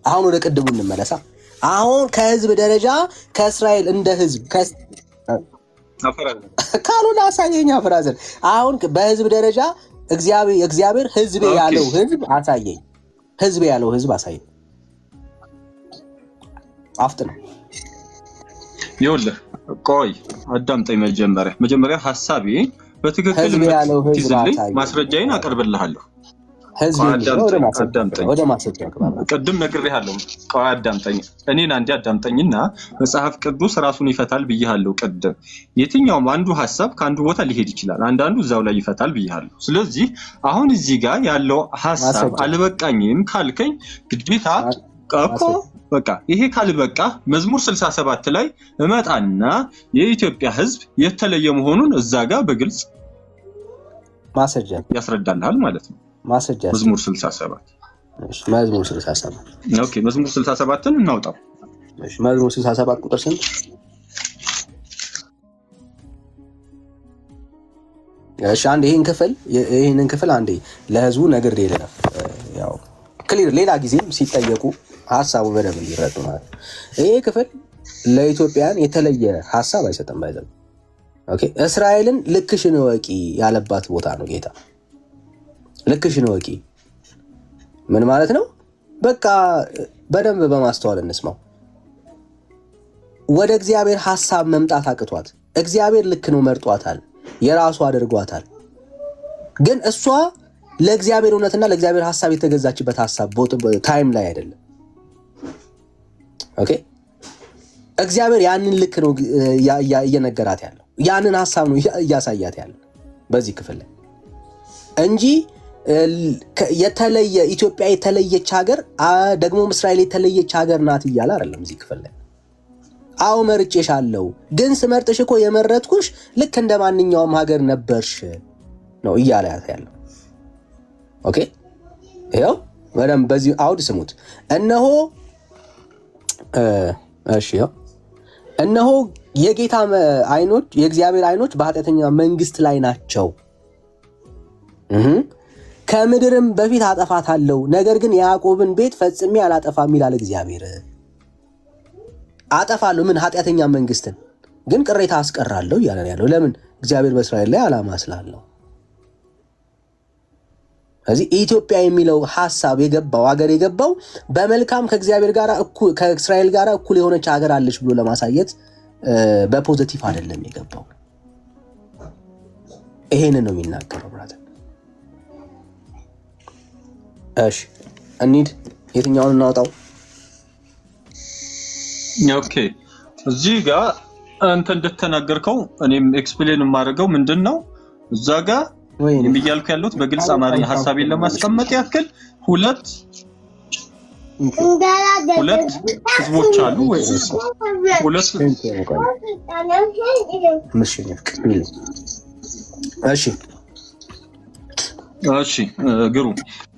Speaker 2: አሁን ወደ ቅድሙ እንመለሳ። አሁን ከህዝብ ደረጃ ከእስራኤል እንደ ህዝብ ካልሆነ አሳየኛ ብራዘር። አሁን በህዝብ ደረጃ እግዚአብሔር ህዝብ ያለው ህዝብ አሳየኝ። ህዝብ ያለው ህዝብ አሳየኝ። አፍጥ ነው።
Speaker 1: ይኸውልህ ቆይ አዳምጠኝ። መጀመሪያ ሐሳቤ በትክክል ማስረጃዬን አቀርብልሃለሁ። ቅድም ነግሬሃለሁ። ቆይ አዳምጠኝ። እኔን አንዴ አዳምጠኝና መጽሐፍ ቅዱስ ራሱን ይፈታል ብያለሁ። ቅድም የትኛውም አንዱ ሐሳብ ከአንዱ ቦታ ሊሄድ ይችላል፣ አንዳንዱ እዛው ላይ ይፈታል ብያለሁ። ስለዚህ አሁን እዚህ ጋር ያለው ሐሳብ አልበቃኝም ካልከኝ ግዴታ እኮ በቃ ይሄ ካልበቃ መዝሙር 67 ላይ እመጣና የኢትዮጵያ ህዝብ የተለየ መሆኑን እዛ ጋር በግልጽ
Speaker 2: ማስረጃ
Speaker 1: ያስረዳልሃል ማለት ነው።
Speaker 2: ማስረጃ
Speaker 1: መዝሙር 67
Speaker 2: እሺ፣ መዝሙር 67
Speaker 1: ኦኬ፣ መዝሙር 67ን እናውጣው።
Speaker 2: እሺ፣ መዝሙር 67 ቁጥር ስንት? እሺ፣ አንዴ ይሄንን ክፍል አንዴ ለህዝቡ ነግሬ ልለፍ። ያው ክሊር ሌላ ጊዜም ሲጠየቁ ሐሳቡ በደንብ እንዲረዱ ማለት ነው። ይሄ ክፍል ለኢትዮጵያን የተለየ ሐሳብ አይሰጥም። ባይዘው ኦኬ፣ እስራኤልን ልክሽን ወቂ ያለባት ቦታ ነው ጌታ። ልክሽን ወቂ ምን ማለት ነው? በቃ በደንብ በማስተዋል እንስማው። ወደ እግዚአብሔር ሐሳብ መምጣት አቅቷት እግዚአብሔር ልክ ነው መርጧታል፣ የራሱ አድርጓታል። ግን እሷ ለእግዚአብሔር እውነትና ለእግዚአብሔር ሐሳብ የተገዛችበት ሐሳብ ታይም ላይ አይደለም። ኦኬ፣ እግዚአብሔር ያንን ልክ ነው እየነገራት ያለው፣ ያንን ሐሳብ ነው እያሳያት ያለው በዚህ ክፍል ላይ እንጂ የተለየ ኢትዮጵያ የተለየች ሀገር ደግሞም እስራኤል የተለየች ሀገር ናት እያለ አይደለም እዚህ ክፍል ላይ። አዎ መርጬሻለሁ፣ ግን ስመርጥሽ እኮ የመረጥኩሽ ልክ እንደ ማንኛውም ሀገር ነበርሽ ነው እያለ ያለው። ኦኬ፣ ይኸው በደንብ በዚህ አውድ ስሙት። እነሆ እነሆ የጌታ አይኖች የእግዚአብሔር አይኖች በኃጢአተኛ መንግስት ላይ ናቸው፣ ከምድርም በፊት አጠፋታለሁ፣ ነገር ግን የያዕቆብን ቤት ፈጽሜ አላጠፋም ይላል እግዚአብሔር። አጠፋለሁ ምን ኃጢአተኛ መንግስትን ግን ቅሬታ አስቀራለሁ እያለ ያለው ለምን እግዚአብሔር በእስራኤል ላይ ዓላማ ስላለው ስለዚህ ኢትዮጵያ የሚለው ሐሳብ የገባው ሀገር የገባው በመልካም ከእግዚአብሔር ጋር ከእስራኤል ጋር እኩል የሆነች ሀገር አለች ብሎ ለማሳየት በፖዚቲቭ አይደለም የገባው ይሄንን ነው የሚናገረው ብራዘር እሺ እንሂድ የትኛውን እናውጣው
Speaker 1: ኦኬ እዚህ ጋር አንተ እንደተናገርከው እኔም ኤክስፕሌን ማድረገው ምንድነው እዛ ጋር የሚያልኩ ያሉት በግልጽ አማርኛ ሐሳቤን ለማስቀመጥ ያክል ሁለት ህዝቦች አሉ ወይ ሁለት እሺ ግሩ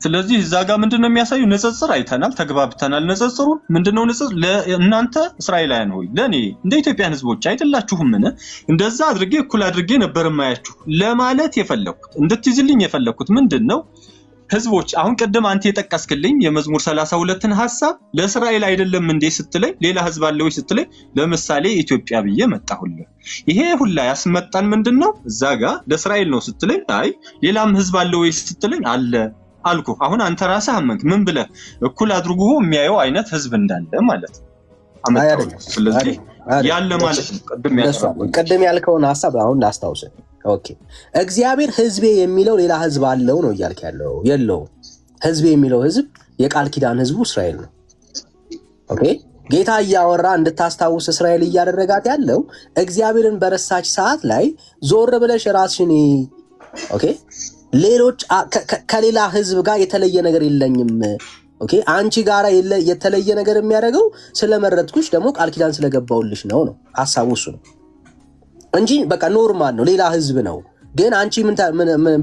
Speaker 1: ስለዚህ እዛ ጋር ምንድነው የሚያሳዩ ንጽጽር አይተናል ተግባብተናል ንጽጽሩ ምንድነው ንጽጽር ለእናንተ እስራኤላውያን ሆይ ለኔ እንደ ኢትዮጵያን ህዝቦች አይደላችሁም ምን እንደዛ አድርጌ እኩል አድርጌ ነበር ማያችሁ ለማለት የፈለኩት እንድትይዝልኝ የፈለኩት ምንድነው ህዝቦች አሁን ቀደም አንተ የጠቀስክልኝ የመዝሙር 32ን ሐሳብ ለእስራኤል አይደለም እንዴ ስትለኝ ሌላ ህዝብ አለ ወይ ስትለኝ ለምሳሌ ኢትዮጵያ ብዬ መጣሁልህ ይሄ ሁላ ያስመጣን ምንድነው እዛ ጋር ለእስራኤል ነው ስትለኝ አይ ሌላም ህዝብ አለ ወይ ስትለኝ አለ አልኩ አሁን አንተ ራስህ አመንክ ምን ብለህ እኩል አድርጎ የሚያየው አይነት ህዝብ እንዳለ ማለት አመጣው ስለዚህ ያለ ማለት ነው
Speaker 2: ቀደም ያልከውን ሐሳብ አሁን ላስታውስ ኦኬ እግዚአብሔር ህዝቤ የሚለው ሌላ ህዝብ አለው ነው ይያልክ ያለው የለው ህዝቤ የሚለው ህዝብ የቃል ኪዳን ህዝቡ እስራኤል ነው ኦኬ ጌታ ያወራ እንድታስታውስ እስራኤል ያደረጋት ያለው እግዚአብሔርን በረሳች ሰዓት ላይ ዞር ብለሽ ራስሽን ኦኬ ሌሎች ከሌላ ህዝብ ጋር የተለየ ነገር የለኝም ኦኬ አንቺ ጋራ የተለየ ነገር የሚያደርገው ስለመረጥኩሽ ደግሞ ቃል ኪዳን ስለገባውልሽ ነው ሐሳቡ እሱ ነው እንጂ በቃ ኖርማል ነው ሌላ ህዝብ ነው ግን አንቺ ምን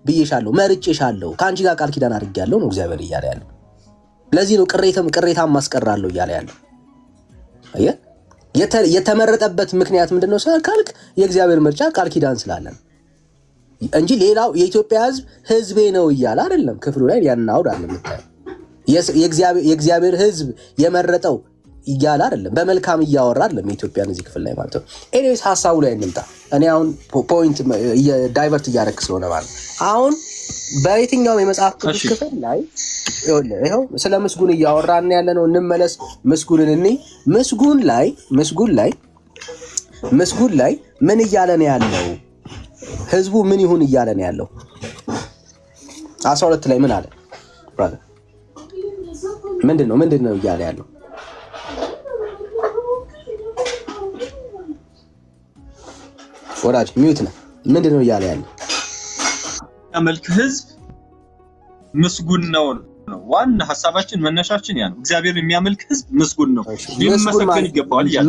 Speaker 2: ብዬሻለሁ መርጬሻለሁ ካንቺ ጋር ቃል ኪዳን አድርጌያለሁ ነው እግዚአብሔር ይያለ ያለው ለዚህ ነው ቅሬታም ማስቀራለሁ ይያለ ያለው አየ የተመረጠበት ምክንያት ምንድነው ካልክ የእግዚአብሔር ምርጫ ቃል ኪዳን ስላለ እንጂ ሌላው የኢትዮጵያ ህዝቤ ነው ይያለ አይደለም ክፍሉ ላይ ያናውድ አለ መጣ የእግዚአብሔር ህዝብ የመረጠው ይያለ አይደለም በመልካም ይያወራ አይደለም ኢትዮጵያን እዚህ ክፍል ላይ ማለት ነው ኤኒዌይስ ሐሳቡ ላይ እንምጣ እኔ አሁን ፖይንት ዳይቨርት እያደረክ ስለሆነ ማለት አሁን በየትኛው የመጽሐፍ ቅዱስ ክፍል ላይ ይሄው ስለ ምስጉን እያወራን ያለ ነው እንመለስ ምስጉንን እኔ ምስጉን ላይ ምን እያለ ነው ያለው ህዝቡ ምን ይሁን እያለ ነው ያለው 12 ላይ ምን አለ ብራዘር ምንድነው እያለ ያለው ወራጅ ሚውት ነው ምንድነው እያለ ያለው
Speaker 1: አመልክ ህዝብ ምስጉን ነው ዋና ሐሳባችን መነሻችን ያ ነው እግዚአብሔር የሚያመልክ ህዝብ ምስጉን ነው ሊመሰገን ይገባዋል ይላል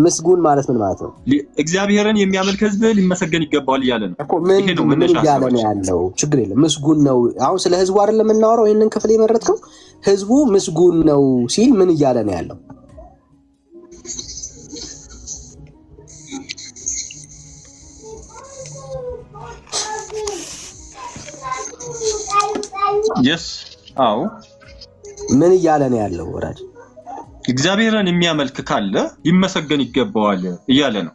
Speaker 1: ምስጉን
Speaker 2: ማለት ምን ማለት ነው
Speaker 1: እግዚአብሔርን የሚያመልክ ህዝብ ሊመሰገን ይገባዋል ይላል ነው
Speaker 2: ይሄ ነው መነሻችን ያለው ችግር የለም ምስጉን ነው አሁን ስለ ህዝቡ አይደለም የምናወራው ይሄንን ክፍል የመረጥከው ህዝቡ ምስጉን ነው ሲል ምን እያለ ነው ያለው
Speaker 1: yes አው
Speaker 2: ምን እያለ ነው ያለው ወራጅ
Speaker 1: እግዚአብሔርን የሚያመልክ ካለ ሊመሰገን ይገባዋል እያለ ነው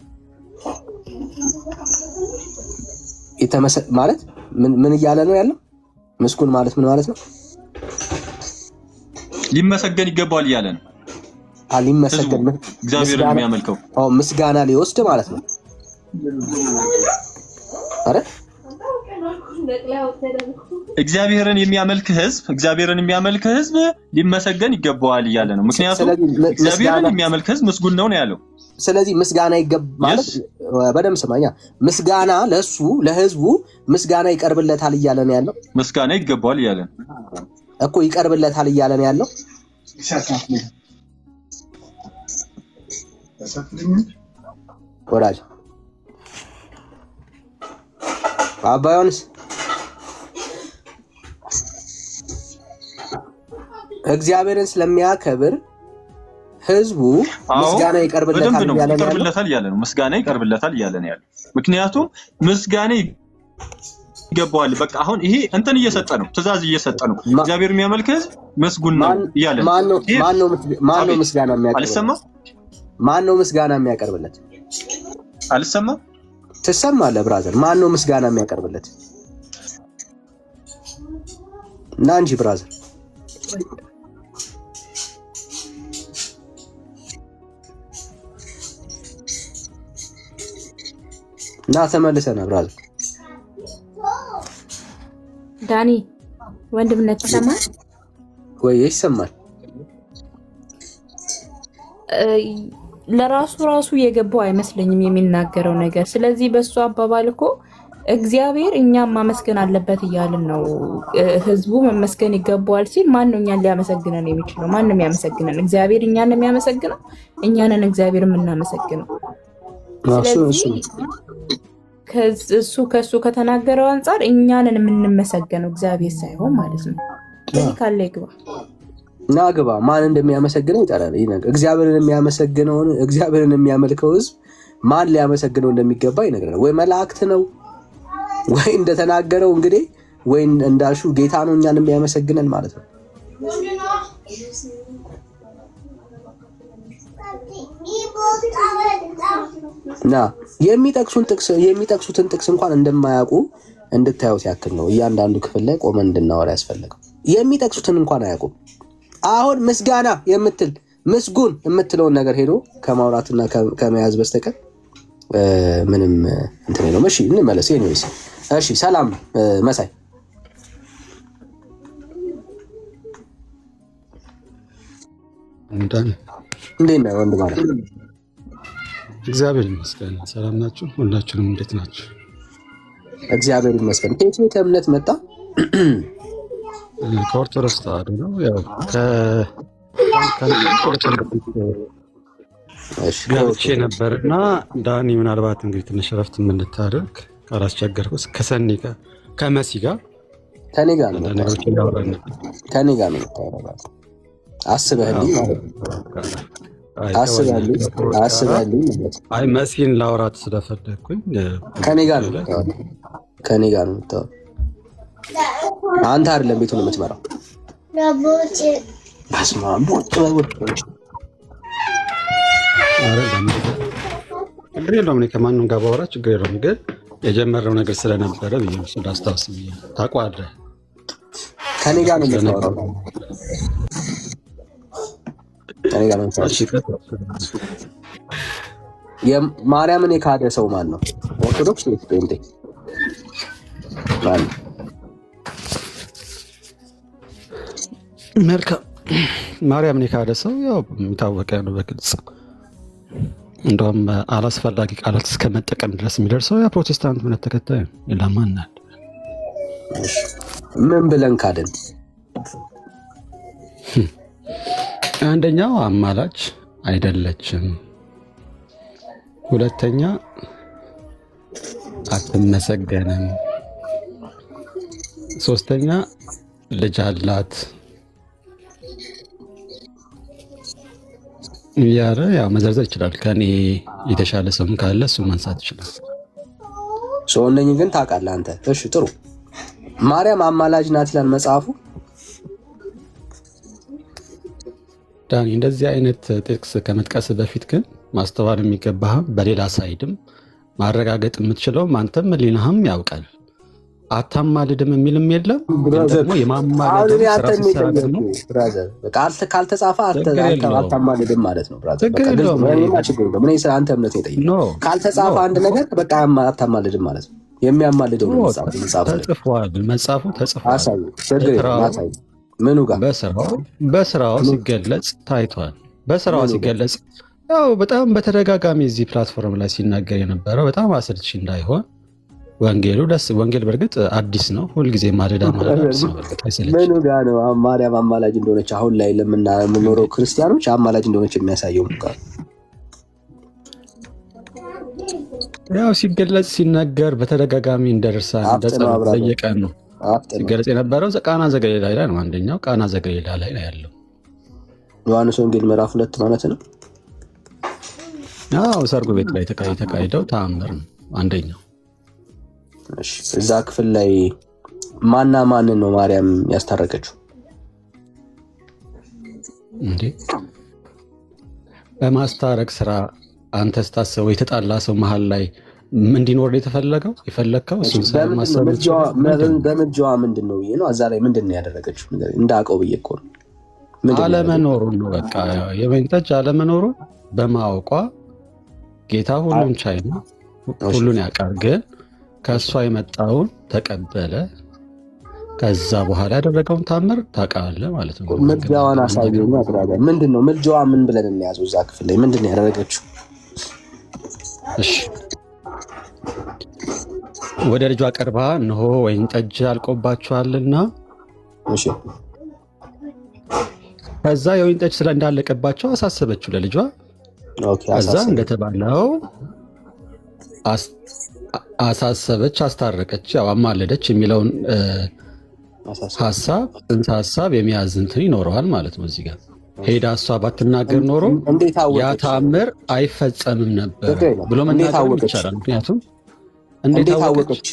Speaker 2: ማለት ምን እያለ ነው ያለው ምስጉን ማለት ምን ማለት ነው
Speaker 1: ሊመሰገን ይገባዋል እያለ ነው
Speaker 2: ሊመሰገን
Speaker 1: እግዚአብሔርን የሚያመልከው
Speaker 2: ምስጋና ሊወስድ ማለት ነው አረ
Speaker 1: እግዚአብሔርን የሚያመልክ ህዝብ ሊመሰገን ይገባዋል እያለ ነው ምክንያቱም እግዚአብሔርን የሚያመልክ ህዝብ ምስጉን ነው ያለው
Speaker 2: ስለዚህ ምስጋና ይገባል ማለት በደም ሰማኛ ምስጋና ለህዝቡ ምስጋና ይቀርብለታል እያለ ነው ያለው
Speaker 1: ምስጋና ይገባዋል እያለ ነው
Speaker 2: እኮ ይቀርብለታል እያለ ነው ያለው ወራጅ አባዮንስ እግዚአብሔርን ስለሚያከብር ህዝቡ ምስጋና ይቀርብለታል
Speaker 1: እያለ ነው ምስጋና ይቀርብለታል እያለ ነው ያለው ምክንያቱም ምስጋና ይገባዋል በቃ አሁን ይሄ እንትን እየሰጠ ነው ትእዛዝ እየሰጠ ነው እግዚአብሔር የሚያመልክ ህዝብ ምስጉን ነው እያለ
Speaker 2: ማን ነው ምስጋና የሚያቀርብ
Speaker 1: አልሰማ
Speaker 2: ማን ነው ምስጋና የሚያቀርብለት?
Speaker 1: አልሰማም።
Speaker 2: ትሰማለህ ብራዘር? ማን ነው ምስጋና የሚያቀርብለት? ና እንጂ ብራዘር። ና ተመልሰና ብራዘር።
Speaker 3: ዳኒ ወንድምነት ይሰማል
Speaker 2: ወይ? ይሰማል።
Speaker 3: ለራሱ የገባው አይመስለኝም የሚናገረው ነገር። ስለዚህ በሱ አባባል እኮ እግዚአብሔር እኛም ማመስገን አለበት እያልን ነው። ህዝቡ መመስገን ይገባዋል ሲል ማን ነው እኛን ሊያመሰግነን የሚችለው? ማን ነው የሚያመሰግነን? እግዚአብሔር እኛን ነው የሚያመሰግነው? እኛንን እግዚአብሔር የምናመሰግነው። ስለዚህ ከሱ ከተናገረው አንጻር እኛንን የምንመሰገነው እግዚአብሔር ሳይሆን ማለት ነው። ስለዚህ ካለ ይግባ
Speaker 2: እና ግባ። ማን እንደሚያመሰግነው ይጠራል። እግዚአብሔርን የሚያመልከው ህዝብ ማን ሊያመሰግነው እንደሚገባ ይነግራል። ወይ መላእክት ነው ወይ እንደተናገረው እንግዲህ ወይ እንዳልሹ ጌታ ነው እኛን የሚያመሰግነን ማለት ነው። እና የሚጠቅሱትን ጥቅስ እንኳን እንደማያውቁ እንድታዩት ያክል ነው። እያንዳንዱ ክፍል ላይ ቆመን እንድናወራ ያስፈልገው። የሚጠቅሱትን እንኳን አያውቁም። አሁን ምስጋና ምስጉን የምትለውን ነገር ሄዶ ከማውራትና ከመያዝ በስተቀር ምንም እንትን ነው። እሺ እንመለስ። ኤኒዌይስ እሺ፣ ሰላም መሳይ እንዴት ነህ ወንድም? ማለት
Speaker 4: እግዚአብሔር ይመስገን። ሰላም ናችሁ? ሁላችሁንም እንዴት ናችሁ?
Speaker 2: እግዚአብሔር ይመስገን። ከየት ቤተ እምነት መጣ?
Speaker 4: ከኦርቶዶክስ ተዋሕዶ ነው። ያው ገብቼ ነበርና ዳኒ ምናልባት እንግዲህ ትንሽ ረፍት የምንታደርግ ካላስቸገርኩ ከመሲ ጋር
Speaker 2: ከኔ ጋር ነው አስበህልኝ ማለት ነው። አስበህልኝ ማለት ነው።
Speaker 4: አይ መሲን ላውራት ስለፈለግኩኝ
Speaker 2: ከኔ ጋር ነው የምታወራው። አንተ አይደለም ቤቱን የምትመራው።
Speaker 4: ችግር የለውም። እኔ ከማንም ጋር ባወራ ችግር የለውም። ግን የጀመረው ነገር ስለነበረ ብዬ ላስታውስ ብዬ ታውቀዋለህ።
Speaker 2: ከኔ ጋር ነው የምታወራው። የማርያምን የካደ ሰው ማን ነው? ኦርቶዶክስ ወይስ ጴንጤ?
Speaker 4: መልካም። ማርያምን የካደ ሰው ያው የሚታወቀ ነው በግልጽ። እንደውም አላስፈላጊ ቃላት እስከ መጠቀም ድረስ የሚደርሰው ያ ፕሮቴስታንት እምነት ተከታይ ነው። ይላማናል።
Speaker 2: ምን ብለን ካደን?
Speaker 4: አንደኛው አማላጅ አይደለችም፣ ሁለተኛ አትመሰገንም፣ ሶስተኛ ልጅ አላት እያለ ያው መዘርዘር ይችላል። ከኔ የተሻለ ሰውም ካለ እሱ ማንሳት ይችላል።
Speaker 2: እነኝህ ግን ታውቃለህ አንተ። እሺ ጥሩ። ማርያም አማላጅ ናት ይላል መጽሐፉ።
Speaker 4: ዳኒ እንደዚህ አይነት ጥቅስ ከመጥቀስ በፊት ግን ማስተዋል የሚገባህ በሌላ ሳይድም ማረጋገጥ የምትችለው አንተም ሊናህም ያውቃል። አታማልድም የሚልም የለም። ደግሞ የማማለድ ስራ ሲሰራ ደግሞ
Speaker 2: ካልተጻፈ አታማልድም ማለት ነው። አንተ እምነት የጠየቀው ካልተጻፈ አንድ ነገር በቃ አታማልድም ማለት ነው። የሚያማልደው
Speaker 4: መጽሐፉ ተጽፏል።
Speaker 2: ምኑ ጋር?
Speaker 4: በስራው ሲገለጽ ታይቷል። በስራው ሲገለጽ ያው በጣም በተደጋጋሚ እዚህ ፕላትፎርም ላይ ሲናገር የነበረው በጣም አሰልቺ እንዳይሆን ወንጌል በእርግጥ አዲስ ነው። ሁልጊዜ ማለዳ አዲስ ነው።
Speaker 2: ምኑ ጋር ነው ማርያም አማላጅ እንደሆነች አሁን ላይ ለምንኖረው ክርስቲያኖች አማላጅ እንደሆነች የሚያሳየው ጋር?
Speaker 4: ያው ሲገለጽ ሲነገር በተደጋጋሚ እንደርሳ እንደጸለየቀን ነው ሲገለጽ የነበረው። ቃና ዘገሊላ ላይ ነው። አንደኛው ቃና ዘገሊላ ላይ ነው ያለው ዮሐንስ ወንጌል ምዕራፍ 2 ማለት ነው። ያው ሰርጉ ቤት ላይ የተካሄደው ተአምር ነው አንደኛው።
Speaker 2: እሺ እዛ ክፍል ላይ ማና ማንን ነው ማርያም ያስታረቀችው?
Speaker 4: እንዴ በማስታረቅ ስራ አንተ ስታስበው የተጣላ ሰው መሀል ላይ እንዲኖር የፈለግከው እሱን ስለማሰብ
Speaker 2: በምልጃዋ ምንድን ነው ብዬ ነው። እዛ ላይ ምንድን ነው ያደረገችው እንዳውቀው ብዬ እኮ ነው።
Speaker 4: አለመኖሩን ነው በቃ የወይን ጠጅ አለመኖሩን በማወቋ ጌታ ሁሉን ቻይ ነው፣ ሁሉን ያውቃል። ግን ከእሷ የመጣውን ተቀበለ። ከዛ በኋላ ያደረገውን ታምር ታውቃለህ ማለት ነው።
Speaker 2: ምልጃዋን አሳየኝ። ምንድን ነው ምልጃዋ? ምን ብለን እንያዘው? እዛ ክፍል ላይ ምንድን ነው ያደረገችው?
Speaker 4: እሺ ወደ ልጇ ቀርባ እነሆ ወይን ጠጅ አልቆባችኋልና፣ እሺ ከዛ የወይን ጠጅ ስለ እንዳለቀባቸው አሳሰበችው ለልጇ። ከዛ እንደተባለው አሳሰበች፣ አስታረቀች፣ ያው አማለደች የሚለውን ሀሳብ የሚያዝ እንትን ይኖረዋል ማለት ነው። እዚህ ጋር ሄዳ እሷ ባትናገር ኖሮ ያ ተአምር አይፈጸምም ነበር ብሎ መናገር ይቻላል። ምክንያቱም እንዴት አወቀች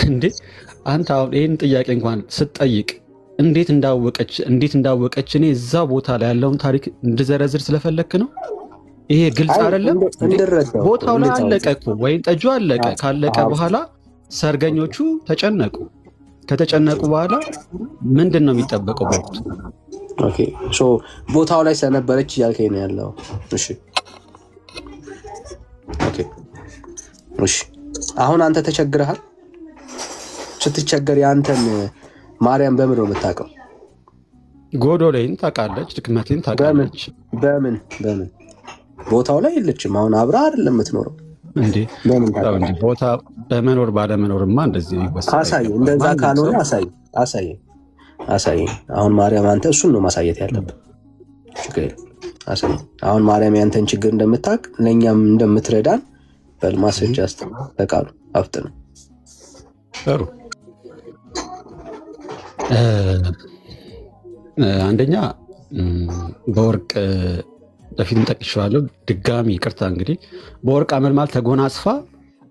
Speaker 4: እንዴ? አንተ አሁን ይህን ጥያቄ እንኳን ስትጠይቅ እንዴት እንዳወቀች እኔ እዛ ቦታ ላይ ያለውን ታሪክ እንድዘረዝር ስለፈለክ ነው። ይሄ ግልጽ አይደለም? ቦታው ላይ አለቀ እኮ ወይን ጠጁ አለቀ። ካለቀ በኋላ ሰርገኞቹ ተጨነቁ። ከተጨነቁ በኋላ ምንድን ነው የሚጠበቀው? በወቅቱ
Speaker 2: ቦታው ላይ ስለነበረች እያልከኝ ነው ያለው። እሺ አሁን አንተ ተቸግረሃል። ስትቸገር የአንተን ማርያም በምን ነው የምታውቀው?
Speaker 4: ጎዶሎዬን ታውቃለች፣ ድክመቴን ታውቃለች።
Speaker 2: በምን ቦታው ላይ የለችም። አሁን አብራ አይደለም የምትኖረው እንዴ?
Speaker 4: ቦታ በመኖር ባለመኖርማ እንደዚህ ይወሰናል።
Speaker 2: አሳየኝ። እንደዛ ካልሆነ አሳየኝ። አሁን ማርያም አንተ እሱን ነው ማሳየት ያለብን። አሳየኝ። አሁን ማርያም ያንተን ችግር እንደምታውቅ ለእኛም እንደምትረዳን በማስረጃ ተቃሉ አፍጥነ።
Speaker 4: ጥሩ። አንደኛ በወርቅ በፊትም ጠቅሼዋለሁ፣ ድጋሚ ይቅርታ። እንግዲህ በወርቅ አመልማል ተጎናጽፋ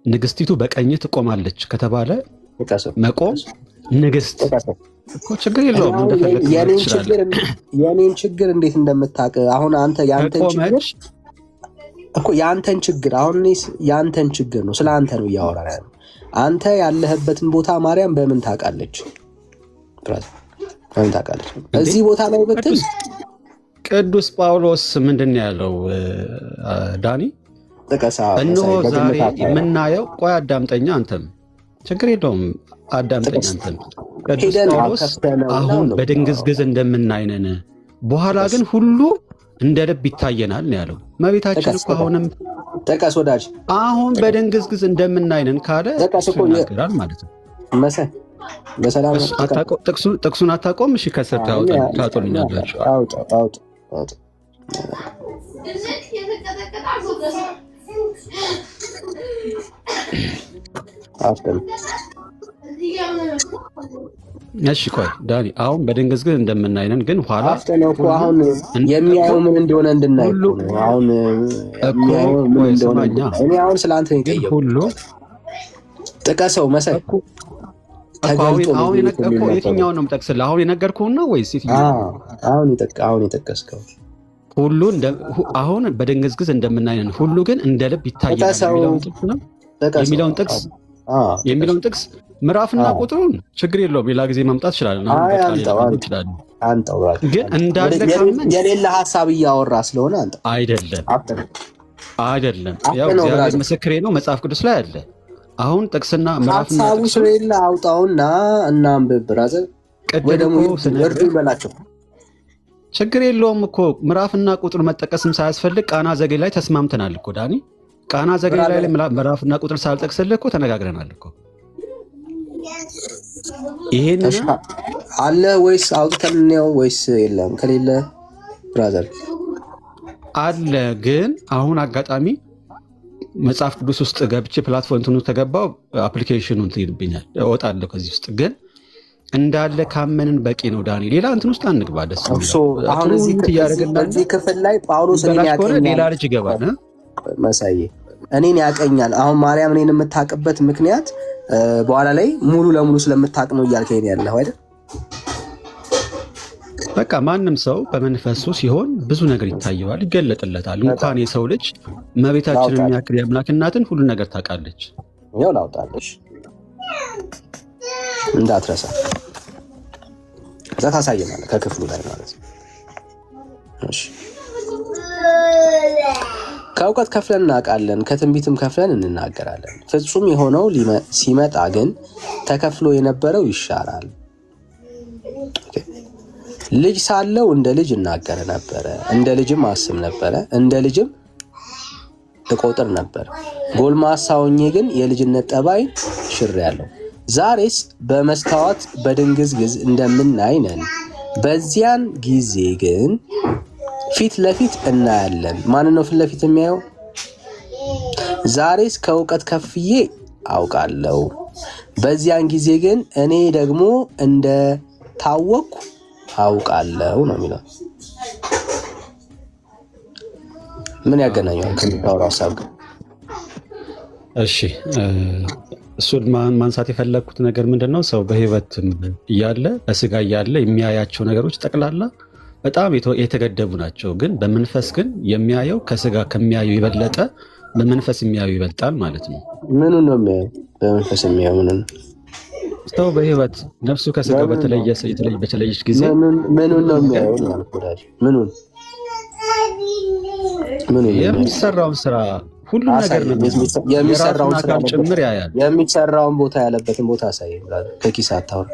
Speaker 4: ንግስቲቱ በቀኝ ትቆማለች ከተባለ መቆም ንግስት እኮ ችግር የለውም።
Speaker 2: የኔን ችግር እንዴት እንደምታውቅ አሁን አንተ የአንተን ችግር አሁን የአንተን ችግር ነው፣ ስለ አንተ ነው እያወራን ያለው። አንተ ያለህበትን ቦታ ማርያም በምን ታውቃለች? በምን ታውቃለች? እዚህ ቦታ ላይ ብትል
Speaker 4: ቅዱስ ጳውሎስ ምንድን ነው ያለው? ዳኒ እነሆ ዛሬ የምናየው፣ ቆይ አዳምጠኛ፣ አንተም ችግር የለውም አዳምጠኛ። አንተም ቅዱስ ጳውሎስ አሁን በድንግዝግዝ እንደምናይነን በኋላ ግን ሁሉ እንደ ልብ ይታየናል ነው ያለው። መቤታችን እኮ አሁንም
Speaker 2: ጠቀስ ወዳጅ
Speaker 4: አሁን በድንግዝግዝ እንደምናይነን ካለ ይናገራል ማለት ነው። ጥቅሱን አታቆም? እሺ ከስር ታወጡልኛላችሁ። እሺ ቆይ ዳኒ፣ አሁን በድንግዝግዝ እንደምናይነን ግን ኋላ
Speaker 2: አሁን የሚያየው ምን እንደሆነ እንድናይ ነው። አሁን እኔ አሁን ስለ አንተ ነው ሁሉ ጥቀሰው መሰል
Speaker 4: አሁን የትኛውን ነው የምጠቅስልህ? አሁን የነገርኩህን ነው ወይስ
Speaker 2: አሁን የጠቀስከው?
Speaker 4: ሁሉ አሁን በድንግዝግዝ እንደምናይነን ሁሉ ግን እንደ ልብ ይታየናል የሚለውን ጥቅስ ምዕራፍና ቁጥሩን ችግር የለውም፣ ሌላ ጊዜ መምጣት ይችላል። ግን እንዳለ ካመን
Speaker 2: የሌላ ሀሳብ እያወራ ስለሆነ
Speaker 4: አይደለም። ያው እግዚአብሔር ምስክሬ ነው፣ መጽሐፍ ቅዱስ ላይ አለ። አሁን ጥቅስና ምዕራፍና
Speaker 2: ሀሳቡ ስለሌላ አውጣውና እናንብብ ብራዘር፣ ወይ ደግሞ ወርዱ ይበላቸው።
Speaker 4: ችግር የለውም እኮ ምዕራፍና ቁጥር መጠቀስም ሳያስፈልግ ቃና ዘገሊላ ላይ ተስማምተናል እኮ ዳኒ። ቃና ዘገሊላ ላይ ምዕራፍና ቁጥር ሳልጠቅስልህ እኮ ተነጋግረናል እኮ። ይሄን
Speaker 2: አለ ወይስ አውጥተን ነው ወይስ የለም? ከሌለ ብራዘር
Speaker 4: አለ። ግን አሁን አጋጣሚ መጽሐፍ ቅዱስ ውስጥ ገብቼ ፕላትፎርም እንትኑ ተገባው አፕሊኬሽኑን ትይልብኛል፣ እወጣለሁ ከዚህ ውስጥ። ግን እንዳለ ካመንን በቂ ነው ዳኒ። ሌላ እንትን ውስጥ አንግባ። ደስ
Speaker 2: አሁን እዚህ ክፍል ላይ ጳውሎስ
Speaker 4: ሌላ ልጅ ይገባል
Speaker 2: መሳዬ እኔን ያቀኛል። አሁን ማርያም እኔን የምታውቅበት ምክንያት በኋላ ላይ ሙሉ ለሙሉ ስለምታውቅ ነው እያልከኝ ያለኸው አይደል?
Speaker 4: በቃ ማንም ሰው በመንፈሱ ሲሆን ብዙ ነገር ይታየዋል፣ ይገለጥለታል። እንኳን የሰው ልጅ እመቤታችንን የሚያክል የአምላክ እናትን ሁሉ ነገር ታውቃለች።
Speaker 2: ይኸው ላውጣለሽ እንዳትረሳ። ከዛ ታሳየናለህ ከክፍሉ ላይ ማለት ነው። እሺ ከእውቀት ከፍለን እናውቃለን፣ ከትንቢትም ከፍለን እንናገራለን። ፍጹም የሆነው ሲመጣ ግን ተከፍሎ የነበረው ይሻራል። ልጅ ሳለው እንደ ልጅ እናገር ነበረ፣ እንደ ልጅም አስብ ነበረ፣ እንደ ልጅም እቆጥር ነበር። ጎልማሳ ሆኜ ግን የልጅነት ጠባይን ሽሬአለሁ። ዛሬስ በመስታወት በድንግዝግዝ እንደምናይ ነን፣ በዚያን ጊዜ ግን ፊት ለፊት እናያለን። ማን ነው ፊት ለፊት የሚያየው? ዛሬስ ከእውቀት ከፍዬ አውቃለሁ፣ በዚያን ጊዜ ግን እኔ ደግሞ እንደ ታወቅኩ አውቃለሁ ነው የሚለው። ምን ያገናኘዋል ከሚታወራው ሀሳብ ጋር?
Speaker 4: እሺ እሱን ማንሳት የፈለግኩት ነገር ምንድን ነው? ሰው በህይወትም እያለ በስጋ እያለ የሚያያቸው ነገሮች ጠቅላላ በጣም የተገደቡ ናቸው። ግን በመንፈስ ግን የሚያየው ከስጋ ከሚያየው የበለጠ በመንፈስ የሚያየው ይበልጣል ማለት ነው።
Speaker 2: ምኑን ነው የሚያየው? በመንፈስ የሚያየው ምኑን?
Speaker 4: ሰው በህይወት ነፍሱ ከስጋ በተለየች ጊዜ
Speaker 2: ምኑን ነው የሚያየው? ምኑን
Speaker 4: የሚሰራውን ስራ ሁሉ ነገር ነው የሚሰራውን ስራ ጭምር ያያል።
Speaker 2: የሚሰራውን ቦታ ያለበትን ቦታ አሳየኝ። ከኪስ አታውራ።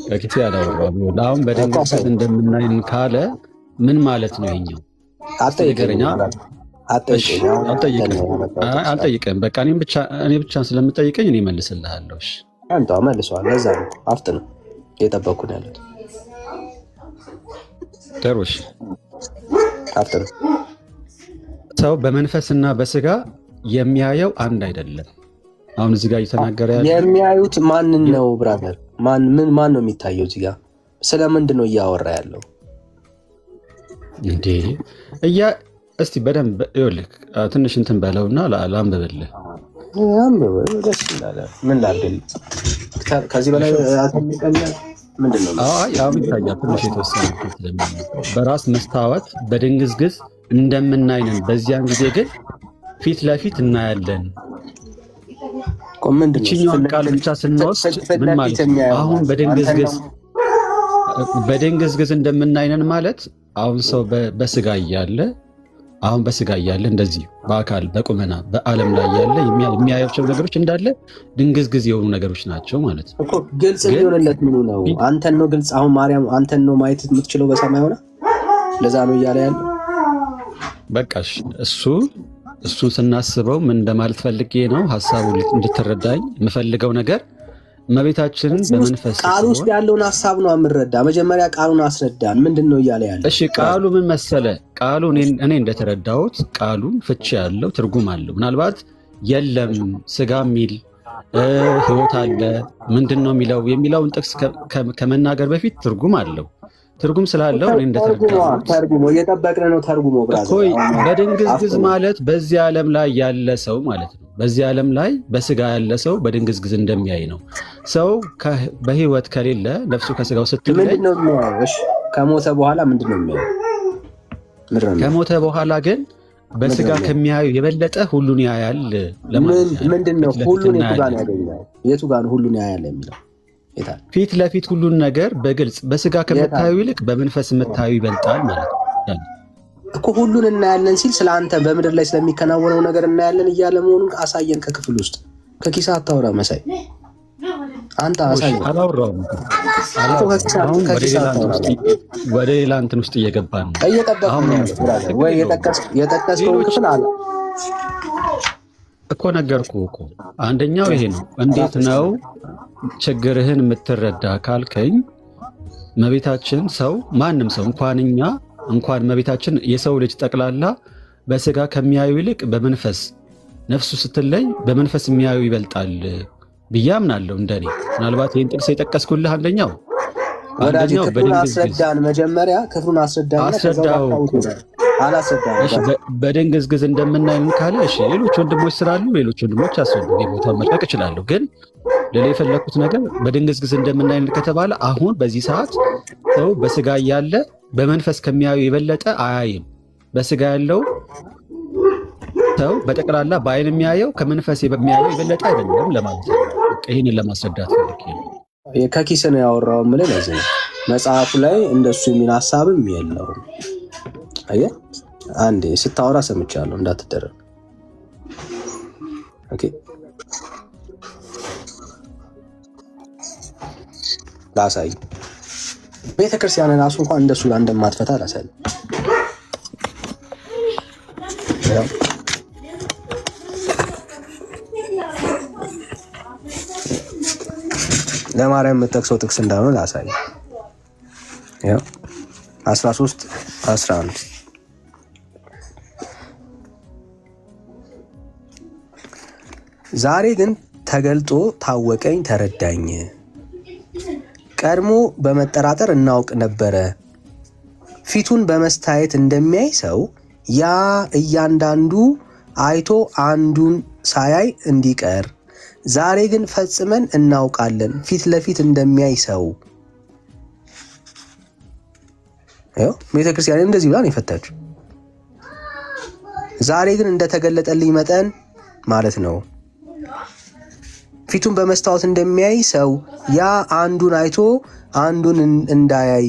Speaker 4: ከኪስ ያላወራው አሁን በድንግዝግዝ እንደምናይን ካለ ምን ማለት ነው? ይሄኛው አልጠይቅም። በቃ እኔ ብቻ ስለምጠይቀኝ እኔ መልስልሃለሁ። እሺ
Speaker 2: አንተ መልሰዋል። ለዛ ነው አፍጥነው እየጠበኩ ነው ያሉት።
Speaker 4: ደሮሽ
Speaker 2: አፍጥነው።
Speaker 4: ሰው በመንፈስና በስጋ የሚያየው አንድ አይደለም። አሁን እዚህ ጋር እየተናገረ ያለው
Speaker 2: የሚያዩት ማንን ነው ብራዘር? ማን ነው የሚታየው? እዚህ ጋር ስለምንድን ነው እያወራ ያለው እንዴ? እስቲ በደንብ ይኸውልህ ትንሽ እንትን በለውና ላንብብልህ። ደስ ይላል። ምን ላድርግ? ከዚህ በላይ አትቀኛ ምንድን ነው?
Speaker 4: አሁን ይታያል። ትንሽ የተወሰነ በራስ መስታወት በድንግዝግዝ እንደምናይነን በዚያን ጊዜ ግን ፊት ለፊት እናያለን። ይችኛዋን ቃል ብቻ ስንወስድ ምን ማለት ነው? አሁን በድንግዝግዝ እንደምናይነን ማለት አሁን ሰው በስጋ እያለ እንደዚህ በአካል በቁመና በዓለም ላይ ያለ የሚያያቸው ነገሮች እንዳለ ድንግዝግዝ የሆኑ ነገሮች ናቸው ማለት ነው።
Speaker 2: ግልጽ ሊሆንለት ምኑ ነው? አንተን ነው ግልጽ። አሁን ማርያም አንተን ነው ማየት የምትችለው በሰማይ ሆነ። ለዛ ነው እያለ ያለው።
Speaker 4: በቃ እሱን ስናስበው ምን እንደማለት ፈልጌ ነው ሀሳቡ እንድትረዳኝ የምፈልገው ነገር እመቤታችንን በመንፈስ
Speaker 2: ቃሉ ውስጥ ያለውን ሀሳብ ነው የምንረዳ። መጀመሪያ ቃሉን አስረዳን። ምንድን ነው እያለ ያለው?
Speaker 4: እሺ ቃሉ ምን መሰለ? ቃሉ እኔ እንደተረዳሁት ቃሉን ፍቺ ያለው ትርጉም አለው። ምናልባት የለም ስጋ የሚል ህይወት አለ ምንድን ነው የሚለውን ጥቅስ ከመናገር በፊት ትርጉም አለው። ትርጉም ስላለው እኔ እንደተረዳሁት
Speaker 2: ተርጉሞ እየጠበቅን ነው። ተርጉሞ ብራዘር
Speaker 4: በድንግዝግዝ ማለት በዚህ ዓለም ላይ ያለ ሰው ማለት ነው። በዚህ ዓለም ላይ በስጋ ያለ ሰው በድንግዝግዝ እንደሚያይ ነው። ሰው በህይወት ከሌለ ነፍሱ ከስጋው ስትለይ
Speaker 2: ከሞተ በኋላ ምንድን ነው የሚያየው?
Speaker 4: ከሞተ በኋላ ግን በስጋ ከሚያዩ የበለጠ ሁሉን ያያል።
Speaker 2: ምንድን ነው ሁሉን የቱ ጋር ያገኛል? የቱ ጋር ሁሉን ያያል የሚለው?
Speaker 4: ፊት ለፊት ሁሉን ነገር በግልጽ በስጋ ከምታዩ ይልቅ በመንፈስ የምታዩ ይበልጣል ማለት ነው
Speaker 2: እኮ። ሁሉን እናያለን ሲል ስለ አንተ በምድር ላይ ስለሚከናወነው ነገር እናያለን እያለ መሆኑን አሳየን። ከክፍል ውስጥ ከኪሳ አታውራ መሳይ። አንተ አሳየን።
Speaker 4: አላወራሁም። ወደ ሌላ እንትን ውስጥ እየገባን ነው።
Speaker 2: እየጠበቅን ነው ወይ? የጠቀስከውን ክፍል አለ
Speaker 4: እኮ ነገርኩህ እኮ። አንደኛው ይሄ ነው። እንዴት ነው ችግርህን የምትረዳ ካልከኝ፣ እመቤታችን ሰው ማንም ሰው እንኳን እመቤታችን የሰው ልጅ ጠቅላላ በስጋ ከሚያዩ ይልቅ በመንፈስ ነፍሱ ስትለይ በመንፈስ የሚያዩ ይበልጣል ብዬ አምናለሁ እንደኔ። ምናልባት ይህን ጥቅስ የጠቀስኩልህ አንደኛው
Speaker 2: አስረዳን። መጀመሪያ ክፍሉን አስረዳው።
Speaker 4: በድንግዝግዝ እንደምናይን ካለ እሺ፣ ሌሎች ወንድሞች ስላሉ ሌሎች ወንድሞች አስረዱ። ቦታውን መልቀቅ እችላለሁ። ግን ሌላ የፈለኩት ነገር በድንግዝግዝ እንደምናይ ከተባለ አሁን በዚህ ሰዓት ሰው በስጋ ያለ በመንፈስ ከሚያዩ የበለጠ አያይም። በስጋ ያለው ሰው በጠቅላላ በአይን የሚያየው ከመንፈስ የሚያየው የበለጠ አይደለም ለማለት ነው። ይህንን ለማስረዳት ፈልጌ ነው።
Speaker 2: ከኪስ ነው ያወራው የምልህ ለዚህ ነው። መጽሐፉ ላይ እንደሱ የሚል ሀሳብም የለውም። አየህ አንዴ ስታወራ ሰምቻለሁ እንዳትደረግ። ኦኬ ላሳይ። ቤተክርስቲያንን ራሱ እንኳን እንደሱ እንደማትፈታ ላሳይ። ለማርያም የምጠቅሰው ጥቅስ እንዳልሆነ ላሳይ። ያው 13:11 ዛሬ ግን ተገልጦ ታወቀኝ ተረዳኝ። ቀድሞ በመጠራጠር እናውቅ ነበረ። ፊቱን በመስታየት እንደሚያይ ሰው ያ እያንዳንዱ አይቶ አንዱን ሳያይ እንዲቀር፣ ዛሬ ግን ፈጽመን እናውቃለን ፊት ለፊት እንደሚያይ ሰው። ቤተክርስቲያን እንደዚህ ብላ ነው የፈታችው። ዛሬ ግን እንደተገለጠልኝ መጠን ማለት ነው ፊቱን በመስታወት እንደሚያይ ሰው ያ አንዱን አይቶ አንዱን እንዳያይ፣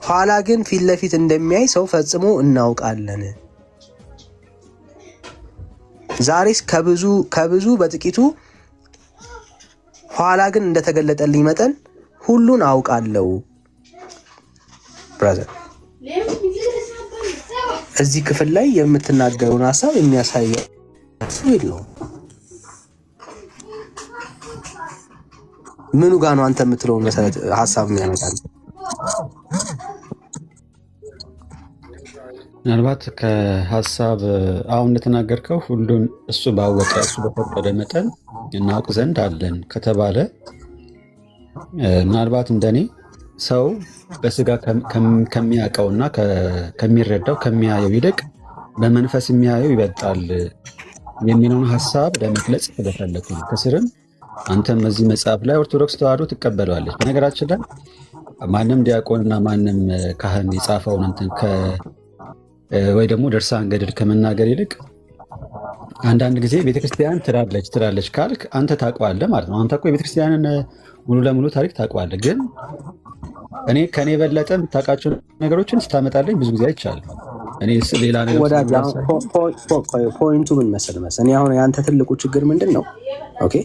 Speaker 2: ኋላ ግን ፊት ለፊት እንደሚያይ ሰው ፈጽሞ እናውቃለን። ዛሬስ ከብዙ በጥቂቱ፣ ኋላ ግን እንደተገለጠልኝ መጠን ሁሉን አውቃለሁ። ብራዘር እዚህ ክፍል ላይ የምትናገረውን ሀሳብ የሚያሳየው የለውም። ምኑ ጋር ነው አንተ የምትለውን መሰረት ሀሳብ የሚያመጣል?
Speaker 4: ምናልባት ከሀሳብ አሁን እንደተናገርከው ሁሉን እሱ ባወቀ እሱ በፈቀደ መጠን እናውቅ ዘንድ አለን ከተባለ ምናልባት እንደኔ ሰው በስጋ ከሚያውቀውና ከሚረዳው ከሚያየው ይልቅ በመንፈስ የሚያየው ይበልጣል የሚለውን ሀሳብ ለመግለጽ ስለፈለኩ ነው። ከስርም አንተም በዚህ መጽሐፍ ላይ ኦርቶዶክስ ተዋሕዶ ትቀበለዋለች። በነገራችን ላይ ማንም ዲያቆንና ማንም ካህን የጻፈውን እንትን ወይ ደግሞ ድርሳን ገድል ከመናገር ይልቅ አንዳንድ ጊዜ ቤተክርስቲያን ትላለች ካልክ አንተ ታውቀዋለህ ማለት ነው። አንተ እኮ የቤተክርስቲያንን ሙሉ ለሙሉ ታሪክ ታውቀዋለህ። ግን እኔ ከኔ የበለጠ የምታውቃቸው ነገሮችን ስታመጣለኝ ብዙ ጊዜ አይቻልም። እኔ ሌላ ነገር
Speaker 2: ፖይንቱ ምን መሰለህ፣ እኔ አሁን የአንተ ትልቁ ችግር ምንድን ነው? ኦኬ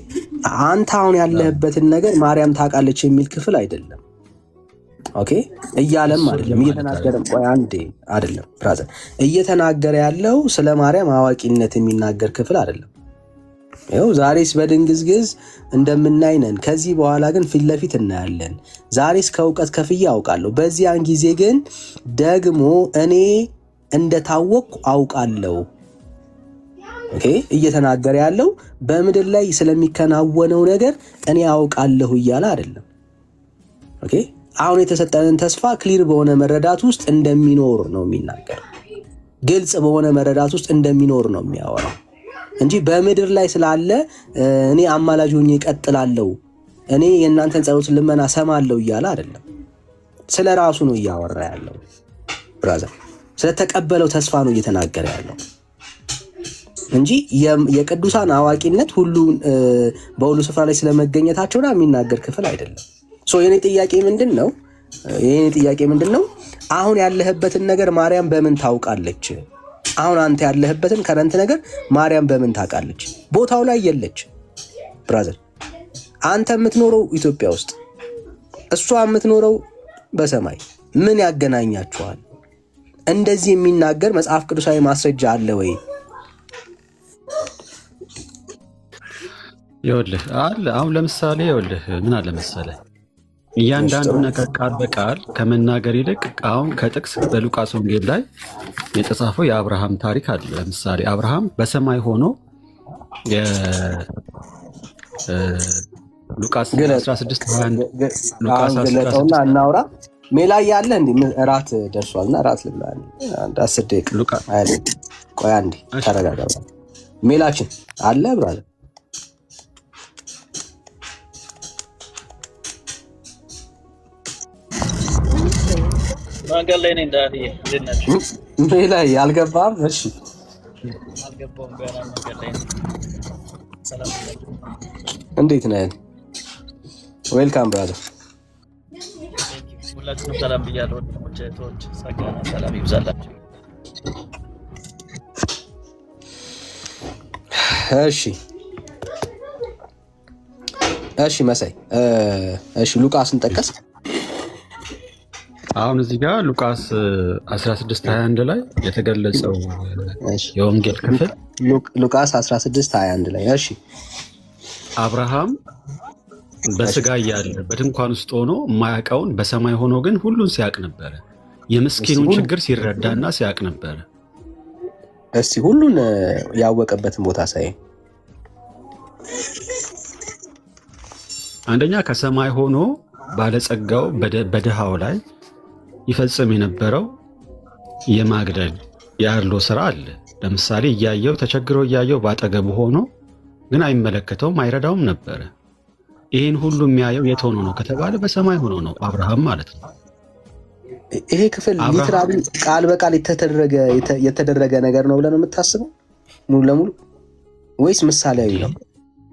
Speaker 2: አንተ አሁን ያለህበትን ነገር ማርያም ታውቃለች የሚል ክፍል አይደለም። ኦኬ እያለም አይደለም እየተናገረም፣ ቆይ አንዴ አይደለም ብራዘር፣ እየተናገረ ያለው ስለ ማርያም አዋቂነት የሚናገር ክፍል አይደለም። ይኸው ዛሬስ በድንግዝግዝ እንደምናይ ነን፣ ከዚህ በኋላ ግን ፊት ለፊት እናያለን። ዛሬስ ከእውቀት ከፍዬ አውቃለሁ፣ በዚያን ጊዜ ግን ደግሞ እኔ እንደታወቅኩ አውቃለሁ። ኦኬ እየተናገረ ያለው በምድር ላይ ስለሚከናወነው ነገር እኔ አውቃለሁ እያለ አይደለም። ኦኬ አሁን የተሰጠንን ተስፋ ክሊር በሆነ መረዳት ውስጥ እንደሚኖር ነው የሚናገር፣ ግልጽ በሆነ መረዳት ውስጥ እንደሚኖር ነው የሚያወራው እንጂ በምድር ላይ ስላለ እኔ አማላጅ ሆኜ እቀጥላለሁ፣ እኔ የእናንተን ጸሎት ልመና ሰማለሁ እያለ አይደለም። ስለ ራሱ ነው እያወራ ያለው ብራዘር፣ ስለተቀበለው ተስፋ ነው እየተናገረ ያለው እንጂ የቅዱሳን አዋቂነት ሁሉ በሁሉ ስፍራ ላይ ስለመገኘታቸውና የሚናገር ክፍል አይደለም። የኔ ጥያቄ ምንድን ነው? አሁን ያለህበትን ነገር ማርያም በምን ታውቃለች? አሁን አንተ ያለህበትን ከረንት ነገር ማርያም በምን ታውቃለች? ቦታው ላይ የለች ብራዘር። አንተ የምትኖረው ኢትዮጵያ ውስጥ፣ እሷ የምትኖረው በሰማይ። ምን ያገናኛችኋል? እንደዚህ የሚናገር መጽሐፍ ቅዱሳዊ ማስረጃ አለ ወይ?
Speaker 4: ይኸውልህ አለ። አሁን ለምሳሌ ይኸውልህ ምን አለ መሰለህ፣ እያንዳንዱ ነገር ቃል በቃል ከመናገር ይልቅ አሁን ከጥቅስ በሉቃስ ወንጌል ላይ የተጻፈው የአብርሃም ታሪክ አለ። ለምሳሌ አብርሃም በሰማይ ሆኖ ሉቃስ 16:21 ሉቃስ 16
Speaker 2: እናውራ። ሜላ ያለ እንዴ እራት ደርሷልና እራት ልብላ። 10 ደቂቃ ቆይ አንዴ ተረጋጋ። ሜላችን አለ ብራዘር
Speaker 5: መንገድ ላይ ነኝ ዳኒ። እንዴት ናችሁ?
Speaker 2: ምን ላይ አልገባም? እሺ
Speaker 5: አልገባሁም ገና መንገድ ላይ ነኝ። ሰላም
Speaker 2: እንዴት ነህ? ዌልካም ብራዘር።
Speaker 5: ሁላችሁም ሰላም ብያለሁ። ወንድሞቼ እህቶች፣ ጸጋና ሰላም ይብዛላችሁ።
Speaker 2: እሺ መሳይ፣ እሺ ሉቃስን ጠቀስ።
Speaker 4: አሁን እዚህ ጋር ሉቃስ 16:21 ላይ የተገለጸው የወንጌል ክፍል
Speaker 2: ሉቃስ 16:21 ላይ እሺ፣
Speaker 4: አብርሃም በስጋ እያለ በድንኳን ውስጥ ሆኖ የማያውቀውን በሰማይ ሆኖ ግን ሁሉን ሲያውቅ ነበረ። የምስኪኑን ችግር ሲረዳና ሲያውቅ ነበረ።
Speaker 2: እስቲ ሁሉን ያወቀበትን ቦታ ሳይ
Speaker 4: አንደኛ ከሰማይ ሆኖ ባለጸጋው በድሃው ላይ ይፈጽም የነበረው የማግደል ያለው ስራ አለ። ለምሳሌ እያየው ተቸግሮ እያየው ባጠገቡ ሆኖ ግን አይመለከተውም፣ አይረዳውም ነበረ። ይህን ሁሉ የሚያየው የት ሆኖ ነው ከተባለ በሰማይ ሆኖ ነው፣ አብርሃም ማለት ነው።
Speaker 2: ይሄ ክፍል ሊትራሊ ቃል በቃል የተደረገ ነገር ነው ብለን የምታስበው ሙሉ ለሙሉ ወይስ ምሳሌያዊ ነው?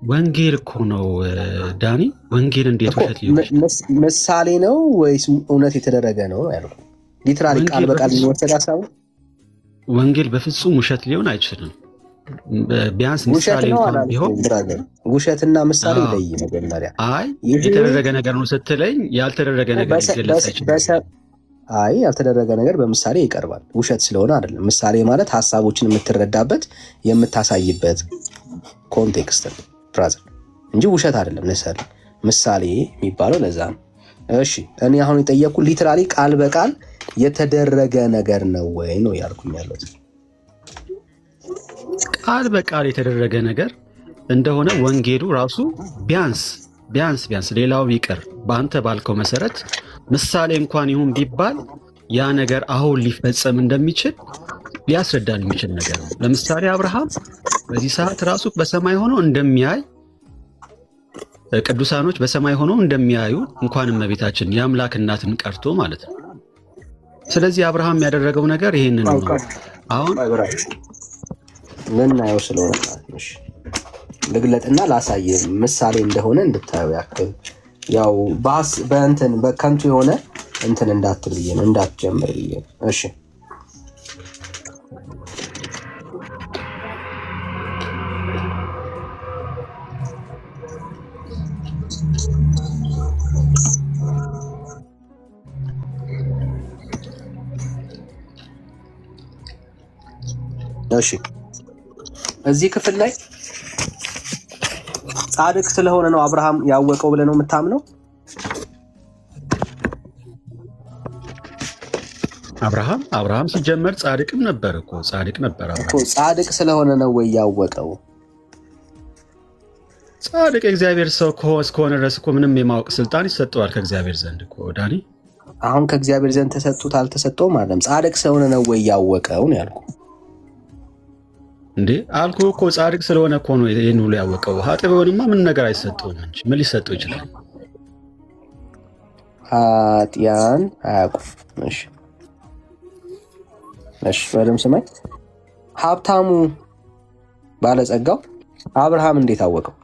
Speaker 4: ወንጌል እኮ ነው ዳኒ። ወንጌል እንዴት ውሸት ሊሆን
Speaker 2: ምሳሌ ነው ወይስ እውነት የተደረገ ነው ያለው? ሊትራሊ ቃል በቃል የሚወሰድ ሀሳቡ
Speaker 4: ወንጌል በፍጹም ውሸት ሊሆን አይችልም። ቢያንስ ምሳሌ እንኳን ቢሆን
Speaker 2: ውሸትና ምሳሌ ይለይ መጀመሪያ።
Speaker 4: አይ የተደረገ ነገር ነው ስትለኝ ያልተደረገ ነገር ሊገለጽ አይችልም።
Speaker 2: አይ ያልተደረገ ነገር በምሳሌ ይቀርባል፣ ውሸት ስለሆነ አይደለም። ምሳሌ ማለት ሀሳቦችን የምትረዳበት የምታሳይበት ኮንቴክስት ነው ብራዘር እንጂ ውሸት አይደለም። ለምሳሌ ምሳሌ የሚባለው ለዛ ነው። እሺ እኔ አሁን የጠየቅኩ ሊትራሊ ቃል በቃል የተደረገ ነገር ነው ወይ ነው ያልኩኝ ያለሁት።
Speaker 4: ቃል በቃል የተደረገ ነገር እንደሆነ ወንጌሉ ራሱ ቢያንስ ሌላው ይቅር በአንተ ባልከው መሰረት ምሳሌ እንኳን ይሁን ቢባል ያ ነገር አሁን ሊፈጸም እንደሚችል ሊያስረዳን የሚችል ነገር ነው። ለምሳሌ አብርሃም በዚህ ሰዓት ራሱ በሰማይ ሆኖ እንደሚያይ፣ ቅዱሳኖች በሰማይ ሆኖ እንደሚያዩ እንኳን እመቤታችን የአምላክ እናትን ቀርቶ ማለት ነው። ስለዚህ አብርሃም ያደረገው ነገር ይሄንን ነው። አሁን
Speaker 2: ምናየው ስለሆነ ልግለጥና ላሳየ ምሳሌ እንደሆነ እንድታየው ያክል ያው በእንትን በከንቱ የሆነ እንትን እንዳትል ብዬ ነው እንዳትጀምር ብዬ ነው። እሺ እሺ እዚህ ክፍል ላይ ጻድቅ ስለሆነ ነው አብርሃም ያወቀው ብለህ ነው የምታምነው?
Speaker 4: አብርሃም ሲጀመር ጻድቅም ነበር እኮ ጻድቅ ነበር። አብርሃም
Speaker 2: ጻድቅ ስለሆነ ነው ወይ ያወቀው?
Speaker 4: ጻድቅ የእግዚአብሔር ሰው እስከሆነ ድረስ እኮ ምንም የማወቅ ስልጣን ይሰጠዋል ከእግዚአብሔር ዘንድ እኮ ዳኒ።
Speaker 2: አሁን ከእግዚአብሔር ዘንድ ተሰጥቶት አልተሰጠውም አይደለም። ጻድቅ ስለሆነ ነው ወይ ያወቀው ነው ያልኩ።
Speaker 4: እንዴ አልኩ እኮ ጻድቅ ስለሆነ እኮ ነው ይሄን ሁሉ ያወቀው። ኃጥእ ቢሆንማ ምን ነገር አይሰጠውም እንጂ ምን ሊሰጠው ይችላል?
Speaker 2: ኃጥአን አያውቁም። እሺ በደምብ ስማኝ። ሀብታሙ ባለጸጋው አብርሃም እንዴት አወቀው?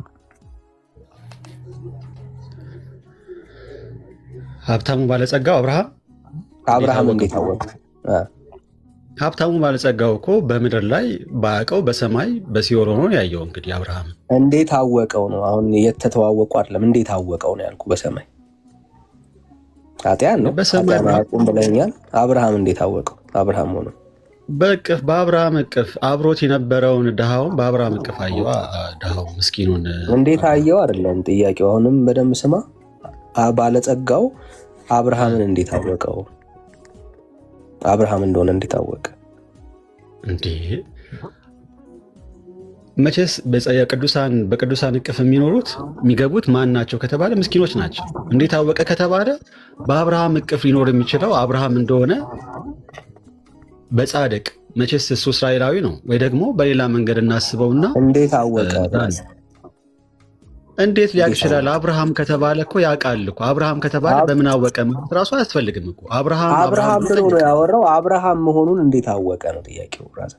Speaker 4: ሀብታሙ ባለጸጋው አብርሃም እንዴት አወቀው? ሀብታሙ ባለጸጋው እኮ በምድር ላይ ባያውቀው በሰማይ በሲኦል ሆኖ ያየው። እንግዲህ አብርሃም
Speaker 2: እንዴት አወቀው ነው አሁን የተተዋወቁ አይደለም። እንዴት አወቀው ነው ያልኩ። በሰማይ ኃጥአን ነው በሰማይ አያውቁም ብለኛል። አብርሃም እንዴት አወቀው? አብርሃም ሆኖ
Speaker 4: በአብርሃም እቅፍ አብሮት የነበረውን ድሃውን በአብርሃም እቅፍ አየው። ድሃው ምስኪኑን
Speaker 2: እንዴት አየው አይደለም ጥያቄው። አሁንም በደንብ ስማ። ባለጸጋው አብርሃምን እንዴት አወቀው? አብርሃም እንደሆነ እንዴት አወቀ
Speaker 4: እንዴ? መቼስ በቅዱሳን እቅፍ የሚኖሩት የሚገቡት ማን ናቸው ከተባለ ምስኪኖች ናቸው። እንዴት አወቀ ከተባለ በአብርሃም እቅፍ ሊኖር የሚችለው አብርሃም እንደሆነ በጻድቅ መቼስ እሱ እስራኤላዊ ነው ወይ ደግሞ በሌላ መንገድ እናስበውና
Speaker 2: እንዴት አወቀ?
Speaker 4: እንዴት ሊያውቅ ይችላል? አብርሃም ከተባለ እኮ ያውቃል እኮ። አብርሃም ከተባለ በምን አወቀ ማለት ራሱ አያስፈልግም እኮ።
Speaker 2: አብርሃም ብሎ ነው ያወራው። አብርሃም መሆኑን እንዴት አወቀ ነው ጥያቄው። ራስ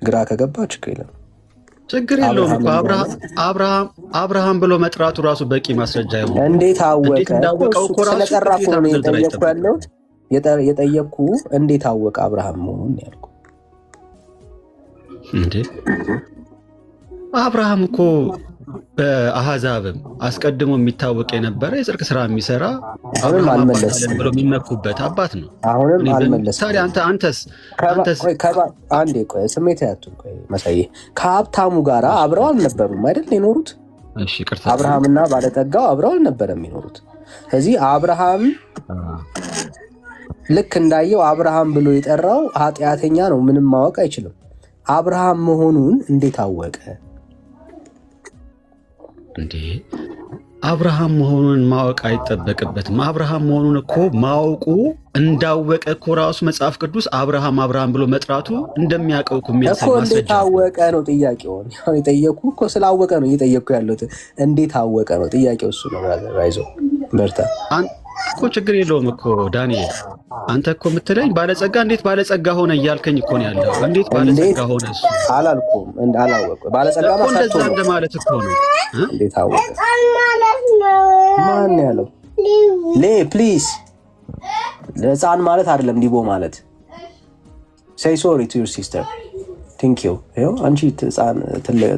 Speaker 2: ግራ ከገባ ችግር የለም፣
Speaker 4: ችግር የለውም እኮ። አብርሃም ብሎ መጥራቱ ራሱ በቂ ማስረጃ ይሆን።
Speaker 2: እንዴት አወቀ?
Speaker 4: እንዴት እንዳወቀው እኮ ራሱ
Speaker 2: ስለጠራ እኮ ነው የጠየቅኩ ያለሁት። የጠየቅኩ እንዴት አወቀ አብርሃም መሆኑን ያልኩ። እንዴ
Speaker 4: አብርሃም እኮ በአሕዛብም አስቀድሞ የሚታወቅ የነበረ የጽድቅ ስራ የሚሰራ
Speaker 2: አሁንም አልመለስም
Speaker 4: ብሎ የሚመኩበት አባት ነው።
Speaker 2: አሁንም አልመለስም።
Speaker 4: ታዲያ አንተስ
Speaker 2: አንዴ ቆይ፣ ስሜት ያቱን ቆይ መሳዬ፣ ከሀብታሙ ጋር አብረው አልነበሩም አይደል የኖሩት?
Speaker 4: እሺ ይቅርታ፣
Speaker 2: አብርሃምና ባለጠጋው አብረው አልነበረም የሚኖሩት። ስለዚህ አብርሃም ልክ እንዳየው አብርሃም ብሎ የጠራው ኃጢአተኛ ነው፣ ምንም ማወቅ አይችልም። አብርሃም መሆኑን እንዴት አወቀ?
Speaker 4: እንዴ አብርሃም መሆኑን ማወቅ አይጠበቅበትም። አብርሃም መሆኑን እኮ ማወቁ እንዳወቀ እኮ ራሱ መጽሐፍ ቅዱስ አብርሃም ብሎ መጥራቱ እንደሚያውቀው እኮ የሚያሳይ ማስረጃ።
Speaker 2: እንዴት አወቀ ነው ጥያቄውን። የጠየኩ እኮ ስላወቀ ነው እየጠየኩ ያለሁት። እንዴት አወቀ ነው ጥያቄው። እሱ ነው ራይዞ በርታ
Speaker 4: እኮ ችግር የለውም እኮ ዳንኤል። አንተ እኮ የምትለኝ ባለጸጋ እንዴት ባለጸጋ ሆነ እያልከኝ እኮ ነው ያለው። እንዴት ባለጸጋ ሆነ? እሱ
Speaker 2: አላልኩም፣ አላወቅኩም። ባለጸጋ
Speaker 4: እኮ እንደዛ እንደማለት እኮ ነው።
Speaker 2: እንዴት አወቀ? ማን ያለው? ፕሊዝ ለህፃን ማለት አይደለም ዲቦ ማለት። ሴይ ሶሪ ቱ ዩር ሲስተር ቲንክ ዩ። ይኸው አንቺ ህፃን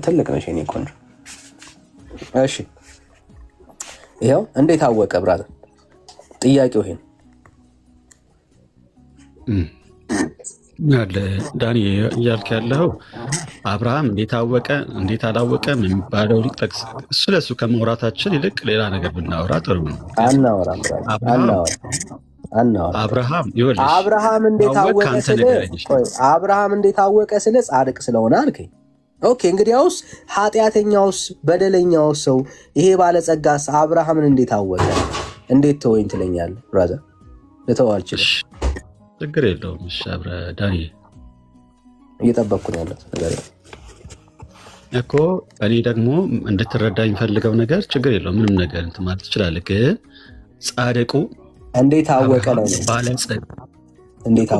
Speaker 2: ትልቅ ነሽ የኔ ቆንጆ። እሺ ይኸው እንዴት አወቀ ብራዘር? ጥያቄው ይሄን
Speaker 4: ያለ ዳኒ እያልክ ያለው አብርሃም እንዴት አወቀ እንዴት አላወቀም የሚባለው ሊጠቅስ ስለሱ ከመውራታችን ይልቅ ሌላ ነገር ብናወራ ጥሩ ነው።
Speaker 2: አናወራም።
Speaker 4: አብርሃም
Speaker 2: እንዴት አወቀ ስለ ጻድቅ ስለሆነ አልከኝ። ኦኬ እንግዲያውስ ኃጢአተኛውስ በደለኛውስ ሰው ይሄ ባለጸጋስ አብርሃምን እንዴት አወቀ? እንዴት ተወኝ ትለኛለህ? ብራዘር ልተው አልችልም።
Speaker 4: ችግር የለውም። እሺ አብረ ዳኒ
Speaker 2: እየጠበቅኩ ነው ያለው ነገር
Speaker 4: እኮ እኔ ደግሞ እንድትረዳኝ ፈልገው ነገር ችግር የለውም። ምንም ነገር እንትን ማለት ትችላለህ። ግን ጻድቁ
Speaker 2: እንዴት አወቀ ነው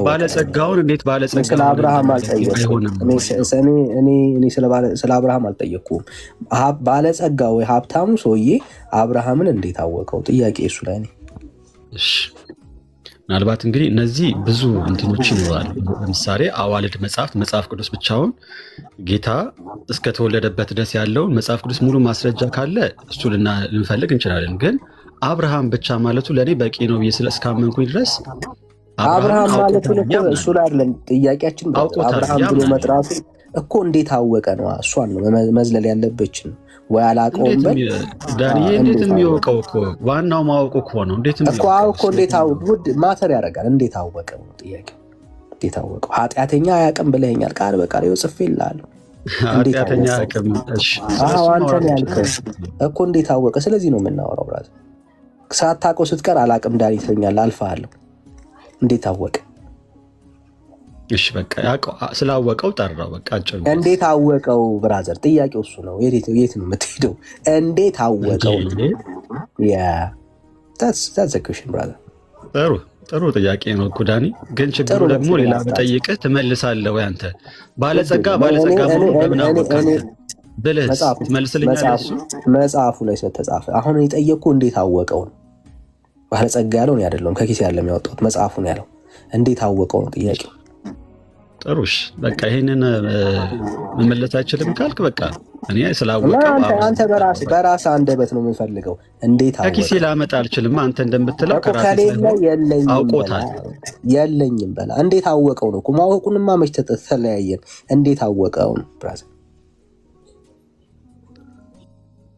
Speaker 4: ባለጸጋውን እንዴት ባለጸጋ
Speaker 2: ስለ አብርሃም አልጠየኩም። እኔ ስለ አብርሃም አልጠየኩም። ባለጸጋ ወይ ሀብታሙ ሰውዬ አብርሃምን እንዴት አወቀው? ጥያቄ እሱ ላይ ነው።
Speaker 4: እሺ ምናልባት እንግዲህ እነዚህ ብዙ እንትኖች ይኖራሉ። ለምሳሌ አዋልድ መጽሐፍ ቅዱስ ብቻውን ጌታ እስከተወለደበት ድረስ ያለውን መጽሐፍ ቅዱስ ሙሉ ማስረጃ ካለ እሱ ልንፈልግ እንችላለን። ግን አብርሃም ብቻ ማለቱ ለእኔ በቂ ነው ብዬ እስካመንኩኝ ድረስ
Speaker 2: አብርሃም ማለቱ እሱ ላይ አይደለም ጥያቄያችን። አብርሃም ብሎ መጥራቱ እኮ እንዴት አወቀ ነው። እሷን ነው መዝለል ያለበችን ወይ አላውቀውም በል
Speaker 4: ዳንኤል። እንዴት የሚያውቀው እኮ ዋናው ማወቁ እኮ ነው። እንዴት
Speaker 2: እንዴት ውድ ማተር ያደርጋል። እንዴት አወቀ ነው ጥያቄው። እንዴት አወቀው? ኃጢአተኛ አያውቅም ብለኸኛል። ቃል በቃል ይኸው ጽፌልሃለሁ።
Speaker 4: ኃጢአተኛ አያውቅም። እሺ
Speaker 2: አንተን ያልከው እኮ እንዴት አወቀ? ስለዚህ ነው የምናወራው። ብራዘር ሳታውቀው ስትቀር አላውቅም ዳኒ ትለኛለህ። አልፈሃለሁ። እንዴት አወቀ?
Speaker 4: እሺ በቃ ስላወቀው ጠራው። በቃ አጭር ነው።
Speaker 2: እንዴት አወቀው ብራዘር? ጥያቄው እሱ ነው። የት ነው የምትሄደው? እንዴት አወቀው? that's a question brother።
Speaker 4: ጥሩ ጥያቄ ነው እኮ ዳኒ። ግን ችግሩ ደግሞ ሌላ በጠይቅህ ትመልሳለህ ወይ አንተ? ባለጸጋ ሆኖ በምን አወቀ ብለህ ትመልስልኛለህ? እሱ
Speaker 2: መጽሐፉ ላይ ስለተጻፈ አሁን የጠየቅኩህ እንዴት አወቀው ነው። ባለጸጋ ያለውን አይደለም ከኪስ ያለ የሚያወጣው መጽሐፉ ነው ያለው። እንዴት አወቀው ነው ጥያቄው።
Speaker 4: ጥሩሽ በቃ ይሄንን መመለስ አይችልም ካልክ በቃ እኔ ስላወቀው
Speaker 2: አንተ በራስህ አንደበት ነው የምፈልገው። እንዴት አወቀው?
Speaker 4: ከኪሴ ላመጣ አልችልም። አንተ እንደምትለው
Speaker 2: አውቆታል የለኝም በላ። እንዴት አወቀው ነው እኮ። ማወቁንማ መች ተለያየን። እንዴት አወቀው ነው ብራዘር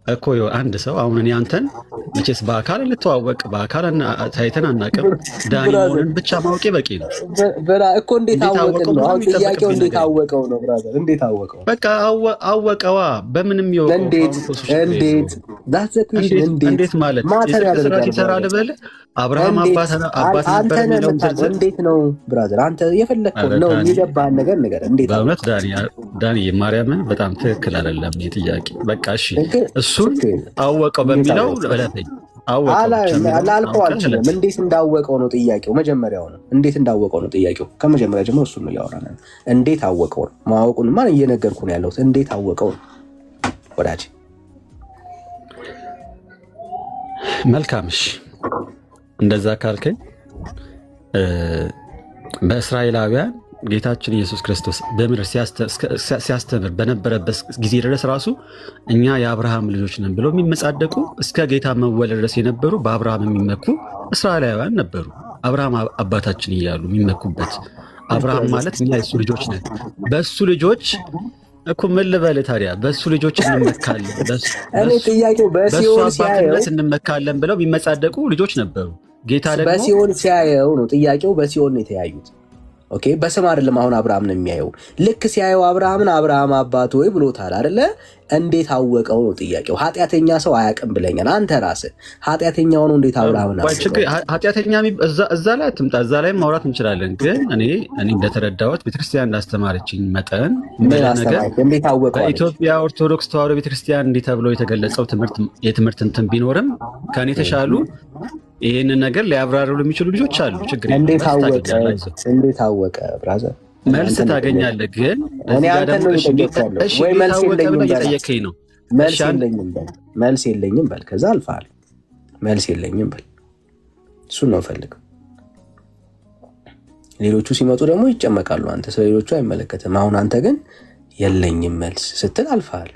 Speaker 4: እኮ አንድ ሰው አሁን እኔ አንተን መቼስ በአካል ልተዋወቅ በአካል ታይተን አናውቅም። ዳኒ መሆንን ብቻ ማወቄ በቂ ነው
Speaker 2: እኮ። እንዴት አወቀው ነው አሁን ጥያቄው። እንዴት አወቀው ነው ብራዘር? እንዴት አወቀው?
Speaker 4: በቃ አወቀዋ። በምንም ይወቀው። እንዴት ማለት ስራ ሲሰራ ልበል አብርሃም አባት ነበር የሚለው
Speaker 2: እንዴት ነው ብራዘር? አንተ የፈለግከው ነው የሚገባህን ነገር እንዴት?
Speaker 4: በእውነት ዳኒ ማርያምን በጣም ትክክል አይደለም ጥያቄ። በቃ እሺ እሱ እሱን አወቀው በሚለው እለፈኝ።
Speaker 2: ላልከው አልችልም። እንዴት እንዳወቀው ነው ጥያቄው። መጀመሪያው ነው እንዴት እንዳወቀው ነው ጥያቄው። ከመጀመሪያ ጀምሮ እሱን ነው እያወራን። እንዴት አወቀው ነው ማወቁን ማን እየነገርኩ ነው ያለሁት። እንዴት አወቀው ነው ወዳጅ።
Speaker 4: መልካምሽ እንደዛ ካልከኝ በእስራኤላውያን ጌታችን ኢየሱስ ክርስቶስ በምድር ሲያስተምር በነበረበት ጊዜ ድረስ ራሱ እኛ የአብርሃም ልጆች ነን ብለው የሚመጻደቁ እስከ ጌታ መወለድ ድረስ የነበሩ በአብርሃም የሚመኩ እስራኤላውያን ነበሩ። አብርሃም አባታችን እያሉ የሚመኩበት አብርሃም ማለት እኛ የእሱ ልጆች ነን። በእሱ ልጆች እኮ ምን ልበልህ ታዲያ? በእሱ ልጆች እንመካለን፣ በእሱ አባትነት እንመካለን ብለው የሚመጻደቁ ልጆች ነበሩ። ጌታ ደግሞ
Speaker 2: በሲኦል ሲያየው ነው ጥያቄው። በሲኦል ነው የተያዩት። ኦኬ፣ በስም አይደለም። አሁን አብርሃም ነው የሚያየው። ልክ ሲያየው አብርሃምን አብርሃም አባት ወይ ብሎታል አይደለ? እንዴት አወቀው ነው ጥያቄው። ኃጢአተኛ ሰው አያውቅም ብለኛል። አንተ ራስህ ኃጢአተኛው ነው እንዴት አብርሃምን አወቀው?
Speaker 4: ኃጢአተኛ እዛ ላይ አትምጣ። እዛ ላይ ማውራት እንችላለን። ግን እኔ ቤተክርስቲያን እንዳስተማረችኝ መጠን
Speaker 2: እንዴት አወቀው?
Speaker 4: በኢትዮጵያ ኦርቶዶክስ ተዋሕዶ ቤተክርስቲያን እንዲህ ተብሎ የተገለጸው የትምህርት እንትን ቢኖርም ከኔ የተሻሉ ይህንን ነገር ሊያብራሩ የሚችሉ ልጆች አሉ። ችግር
Speaker 2: እንዴት አወቀ ብራዘር?
Speaker 4: መልስ ታገኛለህ። ግን እየጠየከኝ ነው።
Speaker 2: መልስ የለኝም በል። ከዛ አልፈሃል። መልስ የለኝም በል። እሱን ነው ፈልገው። ሌሎቹ ሲመጡ ደግሞ ይጨመቃሉ። አንተ ስለ ሌሎቹ አይመለከትም። አሁን አንተ ግን የለኝም መልስ ስትል አልፈሃል።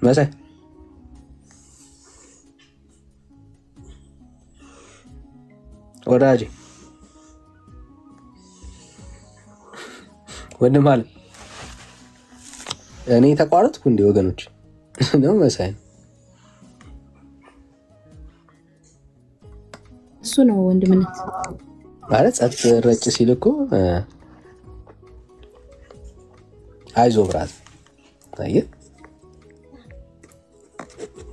Speaker 2: መሳይ ወዳጄ ወንድም አለ። እኔ ተቋረጥኩ እንዴ ወገኖች? ነው መሳይ
Speaker 3: እሱ ነው ወንድምነት
Speaker 2: ማለት ጸጥ ረጭ ሲል እኮ አይዞ ብራት ታየ።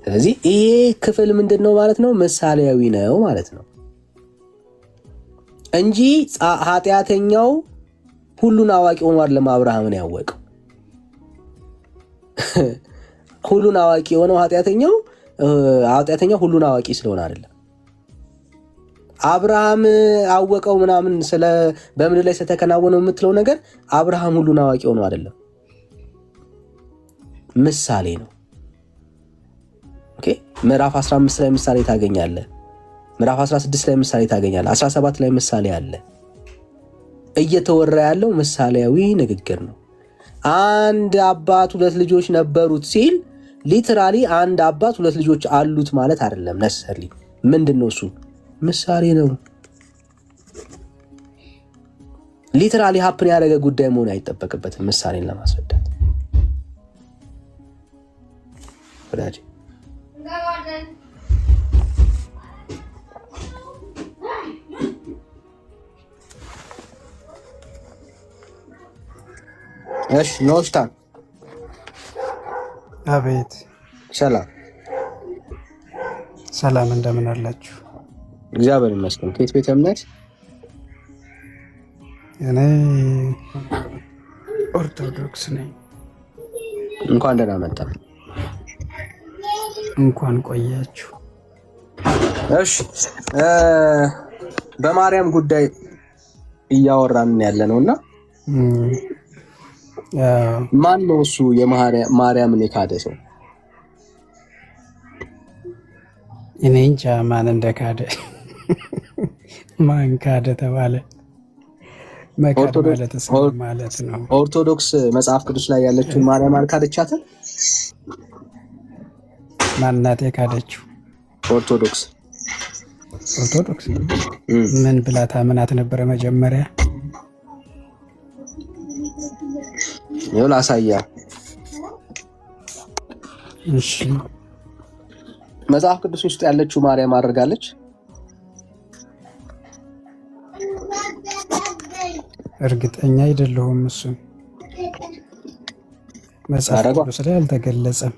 Speaker 2: ስለዚህ ይሄ ክፍል ምንድን ነው ማለት ነው? ምሳሌያዊ ነው ማለት ነው እንጂ ኃጢአተኛው ሁሉን አዋቂ ሆኗል። ለአብርሃምን ያወቀው ሁሉን አዋቂ የሆነው ኃጢአተኛው ሁሉን አዋቂ ስለሆነ አይደለም። አብርሃም አወቀው ምናምን ስለ በምድር ላይ ስለተከናወነው የምትለው ነገር አብርሃም ሁሉን አዋቂ ሆኖ አይደለም፣ ምሳሌ ነው። ኦኬ፣ ምዕራፍ 15 ላይ ምሳሌ ታገኛለህ። ምዕራፍ 16 ላይ ምሳሌ ታገኛለህ። 17 ላይ ምሳሌ አለ። እየተወራ ያለው ምሳሌያዊ ንግግር ነው። አንድ አባት ሁለት ልጆች ነበሩት ሲል ሊትራሊ አንድ አባት ሁለት ልጆች አሉት ማለት አይደለም። ነሰሪ ምንድነው እሱ? ምሳሌ ነው። ሊትራሊ ሀፕን ያደረገ ጉዳይ መሆን አይጠበቅበትም ምሳሌን ለማስረዳት ወዳጅ። እሺ ኖስታን
Speaker 6: አቤት። ሰላም እንደምን አላችሁ?
Speaker 2: እግዚአብሔር ይመስገን። ከየት ቤተ እምነት?
Speaker 6: እኔ ኦርቶዶክስ ነኝ።
Speaker 2: እንኳን ደህና መጣ።
Speaker 6: እንኳን ቆያችሁ።
Speaker 2: እሺ በማርያም ጉዳይ እያወራን ያለ ነውና ማን ነው እሱ የማርያምን የካደ ሰው?
Speaker 6: እኔ እንጃ ማን እንደካደ። ማን ካደ ተባለ? መካድ ማለት ነው።
Speaker 2: ኦርቶዶክስ መጽሐፍ ቅዱስ ላይ ያለችውን ማርያም አልካደቻትም?
Speaker 6: ማናት የካደችው?
Speaker 2: ኦርቶዶክስ
Speaker 6: ምን ብላ ታምናት ነበረ መጀመሪያ?
Speaker 2: ይኸውልህ አሳያ።
Speaker 6: እሺ
Speaker 2: መጽሐፍ ቅዱስ ውስጥ ያለችው ማርያም አድርጋለች?
Speaker 6: እርግጠኛ አይደለሁም። እሱ መጽሐፍ ቅዱስ ላይ አልተገለጸም።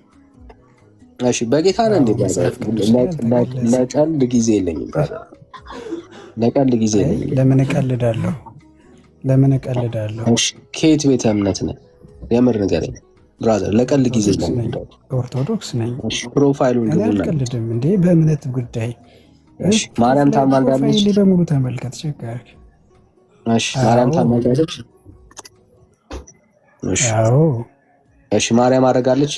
Speaker 2: እሺ በጌታ ነው እንዴ? ለቀልድ ጊዜ የለኝም። ለቀልድ ጊዜ
Speaker 6: ለምን እቀልዳለሁ? ለምን እቀልዳለሁ?
Speaker 2: እሺ ከየት ቤተ እምነት ነህ? የምር ንገረኝ ብራዘር። ለቀልድ ጊዜ
Speaker 6: ኦርቶዶክስ ነኝ።
Speaker 2: እሺ ፕሮፋይሉን
Speaker 6: እኔ
Speaker 2: ግቡና
Speaker 6: አልቀልድም እንዴ በእምነት ጉዳይ።
Speaker 2: እሺ ማርያም ታማልዳለች?
Speaker 6: ፕሮፋይሌ በሙሉ ተመልከት ቸጋሪ።
Speaker 2: እሺ ማርያም ታማልዳለች? እሺ
Speaker 6: አዎ።
Speaker 2: እሺ ማርያም አረጋለች?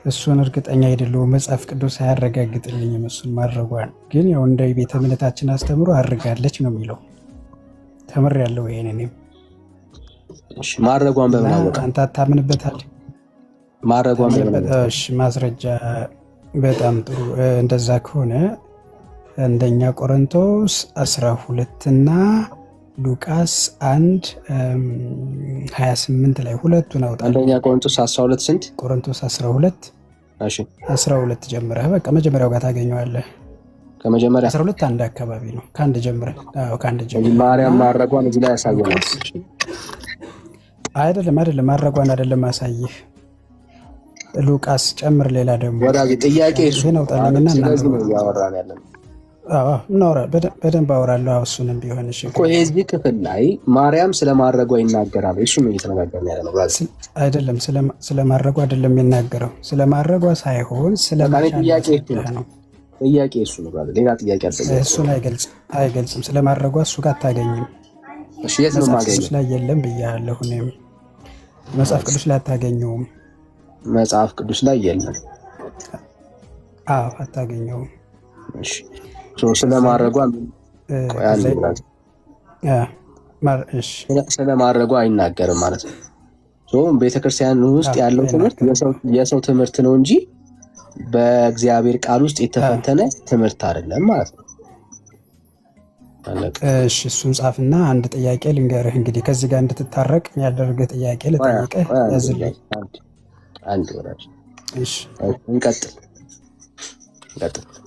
Speaker 6: እሱን እርግጠኛ አይደለሁም። መጽሐፍ ቅዱስ አያረጋግጥልኝም እሱን ማድረጓን። ግን ያው እንደ ቤተ እምነታችን አስተምሮ አድርጋለች ነው የሚለው። ተምሬያለሁ ይሄን እኔም።
Speaker 2: እሺ ማድረጓን በምን አወቀ?
Speaker 6: አንተ አታምንበታል?
Speaker 2: ማድረጓን በምን?
Speaker 6: እሺ ማስረጃ። በጣም ጥሩ። እንደዛ ከሆነ አንደኛ ቆሮንቶስ 12 እና ሉቃስ 1:28 ላይ ሁለቱን አውጣ።
Speaker 2: አንደኛ ቆሮንቶስ 12 ስንት?
Speaker 6: ቆሮንቶስ 12
Speaker 2: እሺ
Speaker 6: 12 ጀምረህ በቃ መጀመሪያው ጋር ታገኘዋለህ።
Speaker 2: ከመጀመሪያ
Speaker 6: 12 አንድ አካባቢ ነው። ከአንድ ጀምረህ። አዎ ከአንድ ጀምረህ
Speaker 2: ማርያም ማድረጓን እዚህ ላይ ያሳየናል።
Speaker 6: አይደለም ማድረጓን አይደለም አሳይህ። ሉቃስ ጨምር። ሌላ ደግሞ
Speaker 2: ወዳጅ ጥያቄ እሱ
Speaker 6: ነው። ጣላና
Speaker 2: ስለዚህ ነው እያወራን ያለነው።
Speaker 6: እናውራ። በደንብ አወራለሁ። እሱንም ቢሆን እሺ
Speaker 2: እኮ የዚህ ክፍል ላይ ማርያም ስለማድረጓ ይናገራል። እሱ ነው እየተነጋገርን ያለነው።
Speaker 6: አይደለም ስለማድረጓ አይደለም የሚናገረው። ስለማድረጓ ሳይሆን
Speaker 2: ጥያቄ ነው። ጥያቄ እሱ ነው ብራዘር። ሌላ ጥያቄ አልጠየቅም።
Speaker 6: እሱን አይገልጽም። ስለማድረጓ እሱ ጋር አታገኝም።
Speaker 2: እሺ የት ነው ማገኘው?
Speaker 6: ላይ የለም ብያለሁ። እኔም መጽሐፍ ቅዱስ ላይ አታገኘውም።
Speaker 2: መጽሐፍ ቅዱስ ላይ የለም።
Speaker 6: አዎ አታገኘውም።
Speaker 2: እሺ ስለማድረጓ ስለማድረጓ አይናገርም ማለት ነው። ቤተክርስቲያን ውስጥ ያለው ትምህርት የሰው ትምህርት ነው እንጂ በእግዚአብሔር ቃል ውስጥ የተፈተነ ትምህርት አይደለም ማለት ነው።
Speaker 6: እሺ እሱን ጻፍና አንድ ጥያቄ ልንገርህ። እንግዲህ ከዚህ ጋር እንድትታረቅ የሚያደርግህ ጥያቄ ልጠይቅህ። ያዝልኝ
Speaker 2: አንድ ወራጅ።
Speaker 6: እሺ
Speaker 2: እንቀጥል።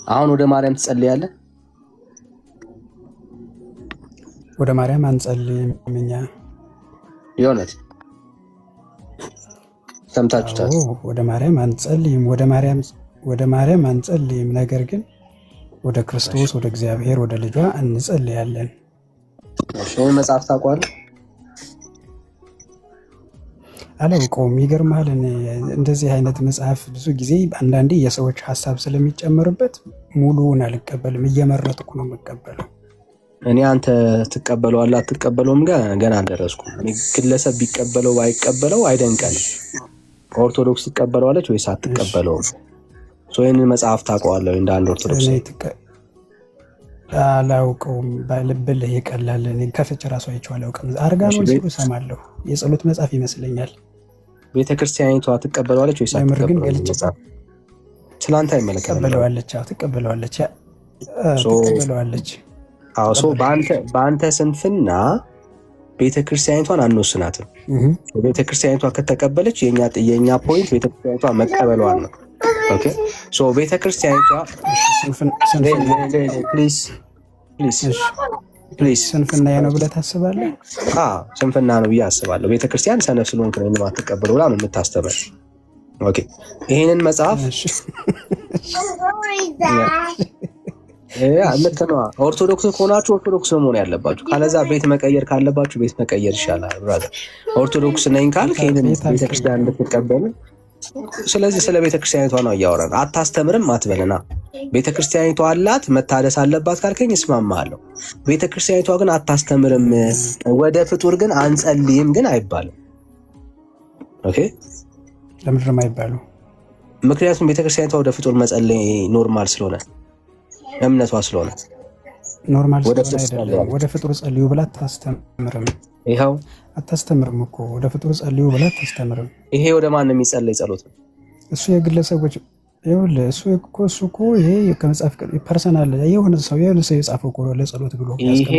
Speaker 2: አሁን ወደ ማርያም ትጸልያለህ?
Speaker 6: ወደ ማርያም አንጸልይም እኛ።
Speaker 2: የእውነት ሰምታችሁታል?
Speaker 6: ወደ ማርያም አንጸልይም። ወደ ማርያም አንጸልይም። ነገር ግን ወደ ክርስቶስ፣ ወደ እግዚአብሔር፣ ወደ ልጇ እንጸልያለን።
Speaker 2: እሺ መጽሐፍ ታውቀዋለህ?
Speaker 6: አላውቀውም። ይገርምሃል፣ እንደዚህ አይነት መጽሐፍ ብዙ ጊዜ አንዳንዴ የሰዎች ሀሳብ ስለሚጨመርበት ሙሉውን አልቀበልም። እየመረጥኩ ነው የምቀበለው።
Speaker 2: እኔ አንተ ትቀበለዋለህ አትቀበለውም ገና አልደረስኩም። ግለሰብ ቢቀበለው ባይቀበለው አይደንቀንም። ኦርቶዶክስ ትቀበለዋለች ወይስ አትቀበለውም? ይህንን መጽሐፍ ታውቀዋለህ? እንደ አንድ ኦርቶዶክስ
Speaker 6: አላውቀውም። ባልብልህ ይቀላል። ከፍቼ ራሱ አይቼው አላውቅም። አርጋኖን ሲሉ እሰማለሁ። የጸሎት መጽሐፍ ይመስለኛል።
Speaker 2: ቤተክርስቲያኒቷ ትቀበለዋለች ወይስ አትቀበለውም? ስላንተ አይመለከትም።
Speaker 6: ትቀበለዋለች።
Speaker 2: በአንተ ስንፍና ቤተክርስቲያኒቷን አንወስናትም። ቤተክርስቲያኒቷ ከተቀበለች የኛ ፖይንት ቤተክርስቲያኒቷ መቀበሏን ነው። ኦኬ ቤተክርስቲያኒቷ ፕሊዝ
Speaker 6: ስንፍና ነው ብለህ ታስባለህ?
Speaker 2: ስንፍና ነው ብዬ አስባለሁ። ቤተክርስቲያን ሰነፍ ስለሆንክ ነው የማትቀበለው ብላ ነው የምታስተምር። ኦኬ ይሄንን መጽሐፍ ልክ ነዋ። ኦርቶዶክስ ከሆናችሁ ኦርቶዶክስ መሆን ያለባችሁ፣ ካለዛ ቤት መቀየር ካለባችሁ ቤት መቀየር ይሻላል ብራዘር። ኦርቶዶክስ ነኝ ካልክ ይሄንን ቤተክርስቲያን እንድትቀበሉ። ስለዚህ ስለ ቤተክርስቲያኒቷ ነው እያወራን። አታስተምርም አትበልና። ቤተክርስቲያኒቷ አላት መታደስ አለባት ካልከኝ እስማማለሁ። ቤተክርስቲያኒቷ ግን አታስተምርም። ወደ ፍጡር ግን አንጸልይም ግን አይባልም። ኦኬ
Speaker 6: ለምንድን ነው አይባለው?
Speaker 2: ምክንያቱም ቤተክርስቲያኒቷ ወደ ፍጡር መጸለይ ኖርማል ስለሆነ እምነቷ ስለሆነ
Speaker 6: ኖርማል ስለሆነ ወደ ፍጡር ጸልዩ ብላ አታስተምርም።
Speaker 2: ይኸው
Speaker 6: አታስተምርም እኮ ወደ ፍጡር ጸልዩ ብላ አታስተምርም።
Speaker 2: ይሄ ወደ ማን የሚጸለይ ጸሎት ነው?
Speaker 6: እሱ የግለሰቦች ይኸውልህ፣ እሱ እኮ ይሄ ከመጽሐፍ ፐርሰናል የሆነ ሰው የጻፈው እኮ ለጸሎት ብሎ
Speaker 2: ይሄ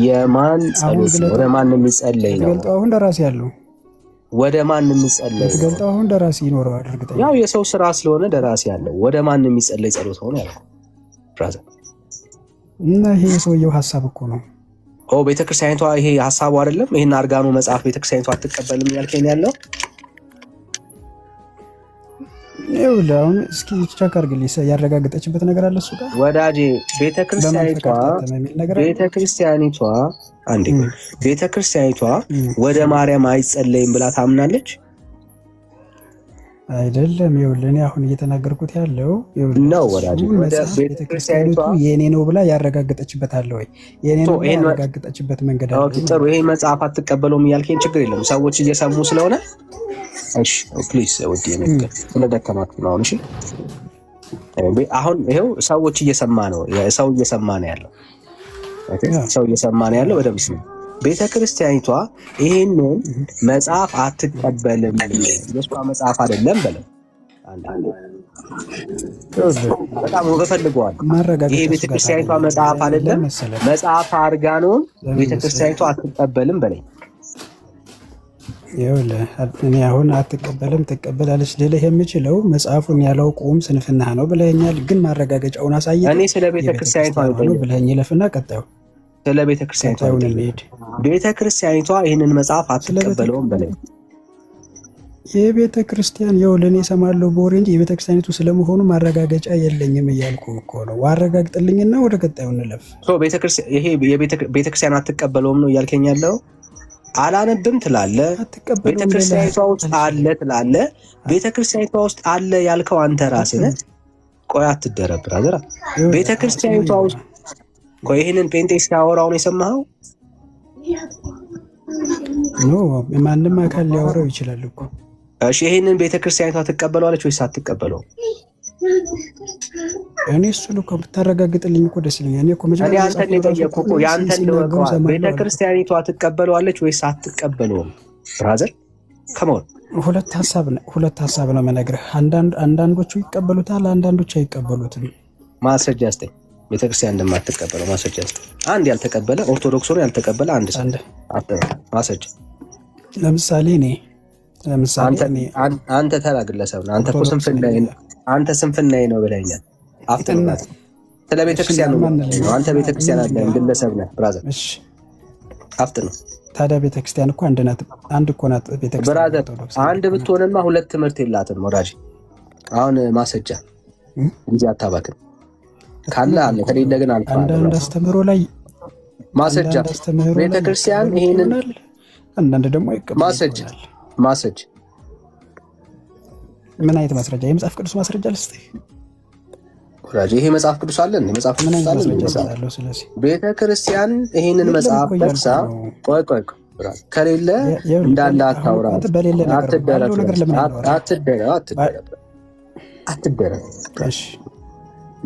Speaker 2: የማን ጸሎት ነው? ወደ ማን የሚጸለይ ነው?
Speaker 6: ገልጠው አሁን ደራሲ ያለው
Speaker 2: ወደ ማን የሚጸለይ ነው?
Speaker 6: ገልጠው አሁን ደራሲ ይኖረዋል እርግጠኛ።
Speaker 2: ያው የሰው ስራ ስለሆነ ደራሲ ያለው ወደ ማን የሚጸለይ ጸሎት ሆነ ያለው ብራዘር።
Speaker 6: እና ይሄ የሰውየው ሐሳብ እኮ ነው።
Speaker 2: ቤተክርስቲያኒቷ ይሄ ሐሳቡ አይደለም። ይሄን አርጋኖ መጽሐፍ ቤተክርስቲያኒቷ አትቀበልም ያልከኝ ያለው
Speaker 6: ይኸውልህ አሁን እስኪ ቼክ አድርግልኝ ያረጋገጠችበት ነገር አለ እሱ ጋር
Speaker 2: ወዳጄ። ቤተክርስቲያኒቷ ወደ ማርያም አይጸለይም ብላ ታምናለች
Speaker 6: አይደለም? ይኸውልህ እኔ አሁን እየተናገርኩት ያለው
Speaker 2: ነው ወዳጄ።
Speaker 6: ቤተክርስቲያኒቱ የኔ ነው ብላ ያረጋገጠችበት አለ ወይ? የኔ ነው ብላ ያረጋገጠችበት መንገድ አለ?
Speaker 2: ኦኬ ጥሩ። ይሄ መጽሐፍ አትቀበለውም እያልከኝ ችግር የለም። ሰዎች እየሰሙ ስለሆነ እሺ ፕሊዝ ወዲ ነገር ስለደከማችሁ ነው። እሺ አሁን ይሄው ሰዎች እየሰማ ነው። ሰው እየሰማ ነው ያለው። ኦኬ ሰው እየሰማ ነው ያለው። ወደ ምስል ቤተክርስቲያኒቷ ይሄንን መጽሐፍ አትቀበልም። የሷ መጽሐፍ አይደለም በለው። በጣም ወበፈልገዋል። ይሄ ቤተክርስቲያኒቷ መጽሐፍ አይደለም፣ መጽሐፍ አርጋ ነው። ቤተክርስቲያኒቷ አትቀበልም በለኝ።
Speaker 6: ይኸውልህ እኔ አሁን አትቀበልም ትቀበላለች ልልህ የምችለው መጽሐፉን ያላውቁም ስንፍና ነው ብለኸኛል። ግን ማረጋገጫውን አሳየኝ።
Speaker 2: እኔ ስለ ቤተክርስቲያኒቷ ነው
Speaker 6: ብለኸኝ ይለፍና ቀጣዩ
Speaker 2: ስለ ቤተክርስቲያኒቷ ይህንን መጽሐፍ አትቀበለውም በለኝ።
Speaker 6: የቤተክርስቲያን ይኸውልህ እኔ እሰማለሁ በወሬ እንጂ የቤተክርስቲያኒቱ ስለመሆኑ ማረጋገጫ የለኝም እያልኩ እኮ ነው። አረጋግጥልኝና ወደ ቀጣዩ እንለፍ።
Speaker 2: ይሄ ቤተክርስቲያን አትቀበለውም ነው እያልከኝ ያለው? አላነብም ትላለህ። ቤተክርስቲያኒቷ ውስጥ አለ ትላለህ። ቤተክርስቲያኒቷ ውስጥ አለ ያልከው አንተ ራስህ ነህ። ቆይ አትደረብ ብራዘር። ቤተክርስቲያኒቷ ውስጥ ቆይ ይሄንን ጴንጤ ሲያወራው ነው የሰማኸው?
Speaker 6: ኖ ማንም አካል ሊያወራው ይችላል እኮ።
Speaker 2: እሺ ይሄንን ቤተክርስቲያኒቷ ትቀበለዋለች ወይስ አትቀበለውም?
Speaker 6: እኔ እሱን እኮ ብታረጋግጥልኝ እኮ ደስ ይለኛል። እኔ እኮ መጀመሪያ
Speaker 2: አንተን የጠየቅኩ እኮ ያንተን ልወቀው። ቤተክርስቲያኒቷ ትቀበለዋለች ወይስ አትቀበለውም? ብራዘር ከመሆን
Speaker 6: ሁለት ሀሳብ ነው የምነግርህ። አንዳንዶቹ ይቀበሉታል፣ አንዳንዶቹ አይቀበሉትም።
Speaker 2: ማስረጃ ስጠኝ። ቤተክርስቲያን እንደማትቀበለው ማስረጃ ስጠኝ። አንድ ያልተቀበለ ኦርቶዶክስ ሆኖ ያልተቀበለ አንድ ሰው ማስረጃ።
Speaker 6: ለምሳሌ
Speaker 2: አንተ ተራ ግለሰብ ነህ። አንተ እኮ ስንፍናዬ ነው ብለኸኛል። አፍጥነት ስለ ቤተክርስቲያን ነው። አንተ ቤተክርስቲያን አይደለም ግለሰብ ነህ ብራዘር። እሺ አፍጥነው።
Speaker 6: ታዲያ ቤተክርስቲያን እኮ አንድ እኮ ናት ቤተክርስቲያን
Speaker 2: ብራዘር። አንድ ብትሆንማ ሁለት ትምህርት የላትም ወዳጅ። አሁን ማስረጃ ጊዜ አታባክን። ካለ አለ ከሌለ ግን አልፋ
Speaker 6: አንዳንድ አስተምህሮ ላይ
Speaker 2: ማስረጃ ቤተክርስቲያን ይሄንን
Speaker 6: አንዳንድ ደግሞ
Speaker 2: ማስረጃ
Speaker 6: ምን አይነት ማስረጃ? የመጽሐፍ ቅዱስ ማስረጃ ልስጥህ
Speaker 2: ወዳጅ። ይሄ መጽሐፍ ቅዱስ አለን። የመጽሐፍ ቅዱስ አለን። ስለዚህ ቤተክርስቲያን ይሄንን መጽሐፍ ጠቅሳ ቆይ ከሌለ እንዳለ አታውራ። አትደረግ። እሺ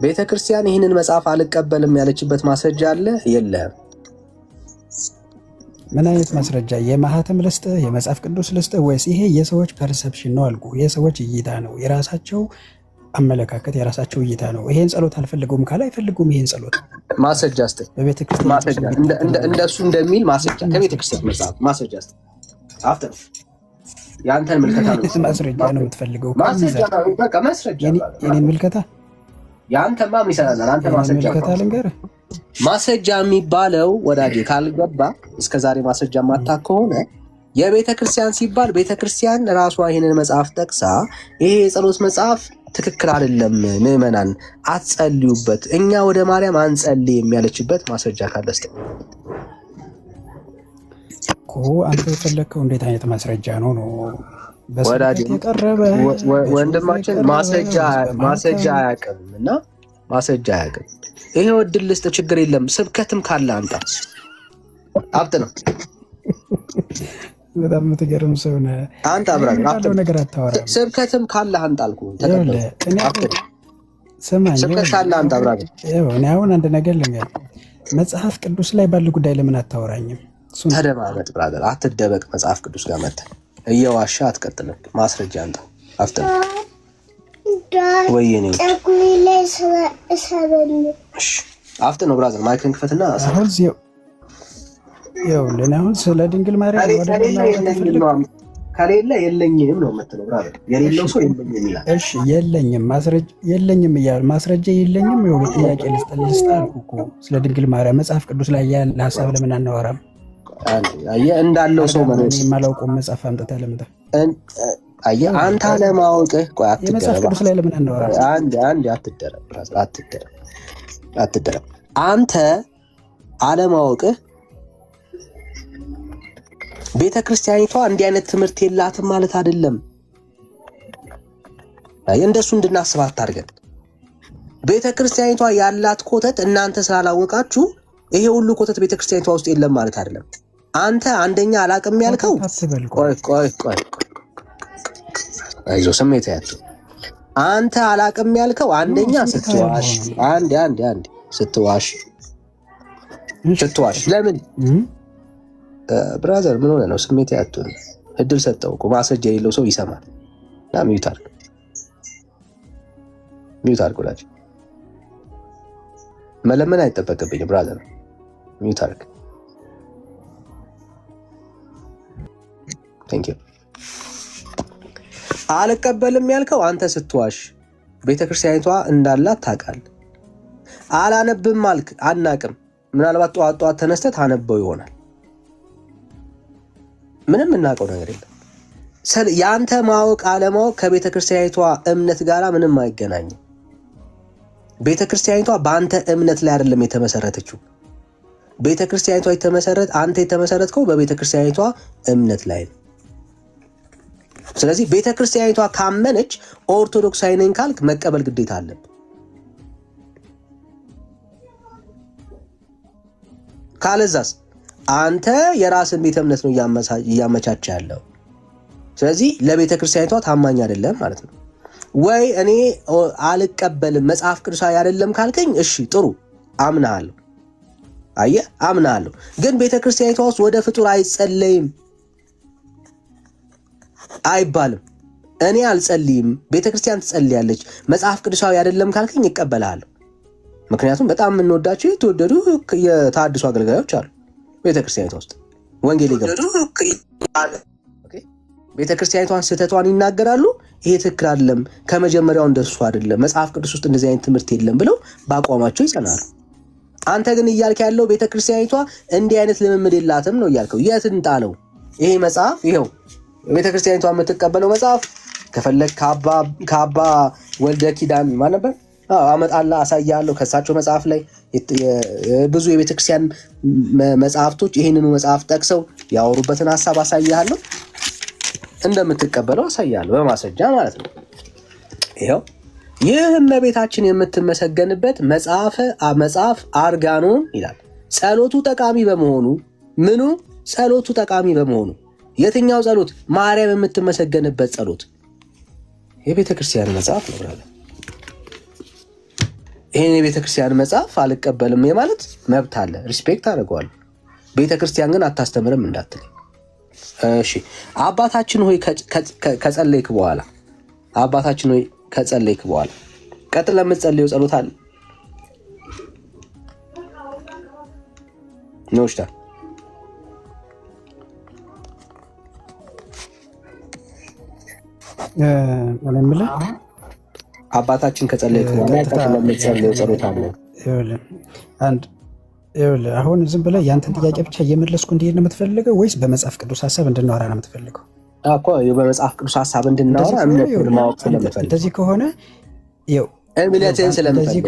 Speaker 2: ቤተክርስቲያን ይሄንን መጽሐፍ አልቀበልም ያለችበት ማስረጃ አለ የለህም?
Speaker 6: ምን አይነት ማስረጃ? የማህተም ልስጥህ? የመጽሐፍ ቅዱስ ልስጥህ? ወይስ ይሄ የሰዎች ፐርሰፕሽን ነው አልኩ። የሰዎች እይታ ነው፣ የራሳቸው አመለካከት፣ የራሳቸው እይታ ነው። ይሄን ጸሎት አልፈልገውም ካለ አይፈልጉም። ይሄን ጸሎት
Speaker 2: ማስረጃ ስጠኝ። በቤተክርስቲያን ማስረጃ እንደሱ እንደሚል ማስረጃ ከቤተክርስቲያን መጽሐፍ ማስረጃ ስጠኝ። አፍጥር። ያንተን ምልከታ ነው
Speaker 6: ማስረጃ ነው የምትፈልገው?
Speaker 2: ማስረጃ በቃ ማስረጃ
Speaker 6: የኔን ምልከታ
Speaker 2: ያንተማ ምን ይሰራል? አንተ ማስረጃ
Speaker 6: ልንገርህ።
Speaker 2: ማስረጃ የሚባለው ወዳጄ ካልገባ እስከዛሬ ማስረጃ ማታ ከሆነ የቤተክርስቲያን ሲባል ቤተክርስቲያን ራሷ ይሄንን መጽሐፍ ጠቅሳ ይሄ የጸሎት መጽሐፍ ትክክል አይደለም፣ ምዕመናን አትጸልዩበት፣ እኛ ወደ ማርያም አንጸልይም ያለችበት ማስረጃ ካለስ
Speaker 6: እኮ አንተ የፈለከው እንዴት አይነት ማስረጃ ነው
Speaker 2: ወዳጄ? ወንድማችን ማስረጃ አያውቅም እና ማስረጃ አያውቅም። ይሄ ወድል ልስጥ ችግር የለም። ስብከትም ካለ አንተ አብጥ ነው።
Speaker 6: በጣም የምትገርም ሰው ነህ
Speaker 2: አንተ። አብራን
Speaker 6: ነገር አታወራም።
Speaker 2: ስብከትም ካለ አንተ አልኩህ።
Speaker 6: ስማኝ፣
Speaker 2: ስብከት ካለ አንተ አብራን።
Speaker 6: እኔ አሁን አንድ ነገር ልንገርህ። መጽሐፍ ቅዱስ ላይ ባለ ጉዳይ ለምን አታወራኝም?
Speaker 2: ተደማመጥ ብራዘር፣ አትደበቅ። መጽሐፍ ቅዱስ ጋር መተህ እየዋሻ አትቀጥልም። ማስረጃ አንተ አፍጥን ወይኔ አፍጥን ነው ብራዘር። ማይክን ክፈትና
Speaker 6: አሁን ስለ ድንግል ማርያም
Speaker 2: ከሌለ የለኝም ነው የምትለው ብራዘር። የሌለው ሰው የለኝም ይላል።
Speaker 6: እሺ የለኝም እያለ ማስረጃ የለኝም። ይኸውልህ ጥያቄ ልስጥ አልኩህ እኮ ስለ ድንግል ማርያም መጽሐፍ ቅዱስ ላይ ያለ ሀሳብ ለምን አናወራም?
Speaker 2: እንዳለው ሰው ማለት
Speaker 6: የማላውቀው መጽሐፍ አምጥተህ ለምንድን
Speaker 2: አየህ አንተ አለማወቅህ ቆይ
Speaker 6: የመጽሐፍ ቅዱስ ላይ ለምን አናወራ?
Speaker 2: አንድ አትደረብ ብራዘር አትደረብ። አንተ አለማወቅህ ቤተ ክርስቲያኒቷ እንዲህ አይነት ትምህርት የላትም ማለት አይደለም። እንደሱ እንድናስብ አታርገን። ቤተ ክርስቲያኒቷ ያላት ኮተት እናንተ ስላላወቃችሁ ይሄ ሁሉ ኮተት ቤተ ክርስቲያኒቷ ውስጥ የለም ማለት አይደለም። አንተ አንደኛ አላቅም ያልከው ቆይ አይዞህ ስሜት ያለው አንተ አላቅም ያልከው አንደኛ ስትዋሽ ስትዋሽ ለምን ብራዘር ምን ሆነ ነው ስሜት ያለው እድል ሰጠው እኮ ማስረጃ የሌለው ሰው ይሰማል እና ሚዩት አድርጉላችሁ መለመን አይጠበቅብኝም ብራዘር ሚዩት አድርግ ቴንክ ዩ አልቀበልም ያልከው አንተ ስትዋሽ ቤተክርስቲያኒቷ እንዳላት ታውቃለህ አላነብም አልክ አናቅም ምናልባት ጠዋት ተነስተህ ታነበው ይሆናል ምንም እናውቀው ነገር የለም ያንተ ማወቅ አለማወቅ ከቤተክርስቲያኒቷ እምነት ጋራ ምንም አይገናኝም ቤተክርስቲያኒቷ በአንተ እምነት ላይ አይደለም የተመሰረተችው ቤተክርስቲያኒቷ አንተ የተመሰረትከው በቤተክርስቲያኒቷ እምነት ላይ ነው ስለዚህ ቤተክርስቲያኒቷ ካመነች ኦርቶዶክሳዊ ነኝ ካልክ መቀበል ግዴታ አለብህ ካለዛስ አንተ የራስን ቤተ እምነት ነው እያመቻቸ ያለው ስለዚህ ለቤተክርስቲያኒቷ ታማኝ አይደለም ማለት ነው ወይ እኔ አልቀበልም መጽሐፍ ቅዱሳዊ አይደለም ካልከኝ እሺ ጥሩ አምናለሁ አምናለሁ ግን ቤተክርስቲያኒቷ ውስጥ ወደ ፍጡር አይጸለይም አይባልም እኔ አልጸልይም ቤተክርስቲያን ትጸልያለች መጽሐፍ ቅዱሳዊ አይደለም ካልከኝ ይቀበላልሁ ምክንያቱም በጣም የምንወዳቸው የተወደዱ የታድሱ አገልጋዮች አሉ ቤተክርስቲያኒቷ ውስጥ ወንጌል ይገባሉ ቤተክርስቲያኒቷን ስህተቷን ይናገራሉ ይሄ ትክክል አይደለም ከመጀመሪያው እንደሱ አይደለም መጽሐፍ ቅዱስ ውስጥ እንደዚህ አይነት ትምህርት የለም ብለው ባቋማቸው ይጸናሉ አንተ ግን እያልክ ያለው ቤተክርስቲያኒቷ እንዲህ አይነት ልምምድ የላትም ነው እያልከው የት እንጣለው ይሄ መጽሐፍ ይሄው ቤተክርስቲያኒቷ የምትቀበለው መጽሐፍ ከፈለክ ከአባ ወልደ ኪዳን ማን ነበር አመጣላ አሳያለሁ ከሳቸው መጽሐፍ ላይ ብዙ የቤተክርስቲያን መጽሐፍቶች ይሄንኑ መጽሐፍ ጠቅሰው ያወሩበትን ሐሳብ አሳያለሁ እንደምትቀበለው አሳያለሁ በማስረጃ ማለት ነው ይሄው ይህ እመቤታችን የምትመሰገንበት መጽሐፍ አርጋኖን ይላል ጸሎቱ ጠቃሚ በመሆኑ ጸሎቱ ጠቃሚ በመሆኑ የትኛው ጸሎት ማርያም የምትመሰገንበት ጸሎት የቤተክርስቲያን መጽሐፍ ነው ብራለ ይሄን የቤተክርስቲያን መጽሐፍ አልቀበልም ማለት መብት አለ ሪስፔክት አደርገዋለሁ ቤተክርስቲያን ግን አታስተምርም እንዳትል እሺ አባታችን ሆይ ከጸለይክ በኋላ ቀጥለ የምትጸልየው ጸሎት አለ ነውሽታ
Speaker 6: አለምለ
Speaker 2: አባታችን ከጸለይክ በኋላ ቀጥለ የምትጸልየው ጸሎት አለ
Speaker 6: አሁን ዝም ብለህ ያንተን ጥያቄ ብቻ እየመለስኩ እንዲሄድ ነው የምትፈልገው ወይስ በመጽሐፍ ቅዱስ ሐሳብ እንድናወራ ነው የምትፈልገው?
Speaker 2: በመጽሐፍ ቅዱስ ሐሳብ እንድናወራ እምነትን ማወቅ ስለምፈልግ
Speaker 6: እንደዚህ ከሆነ
Speaker 2: እምነትን ስለምፈልግ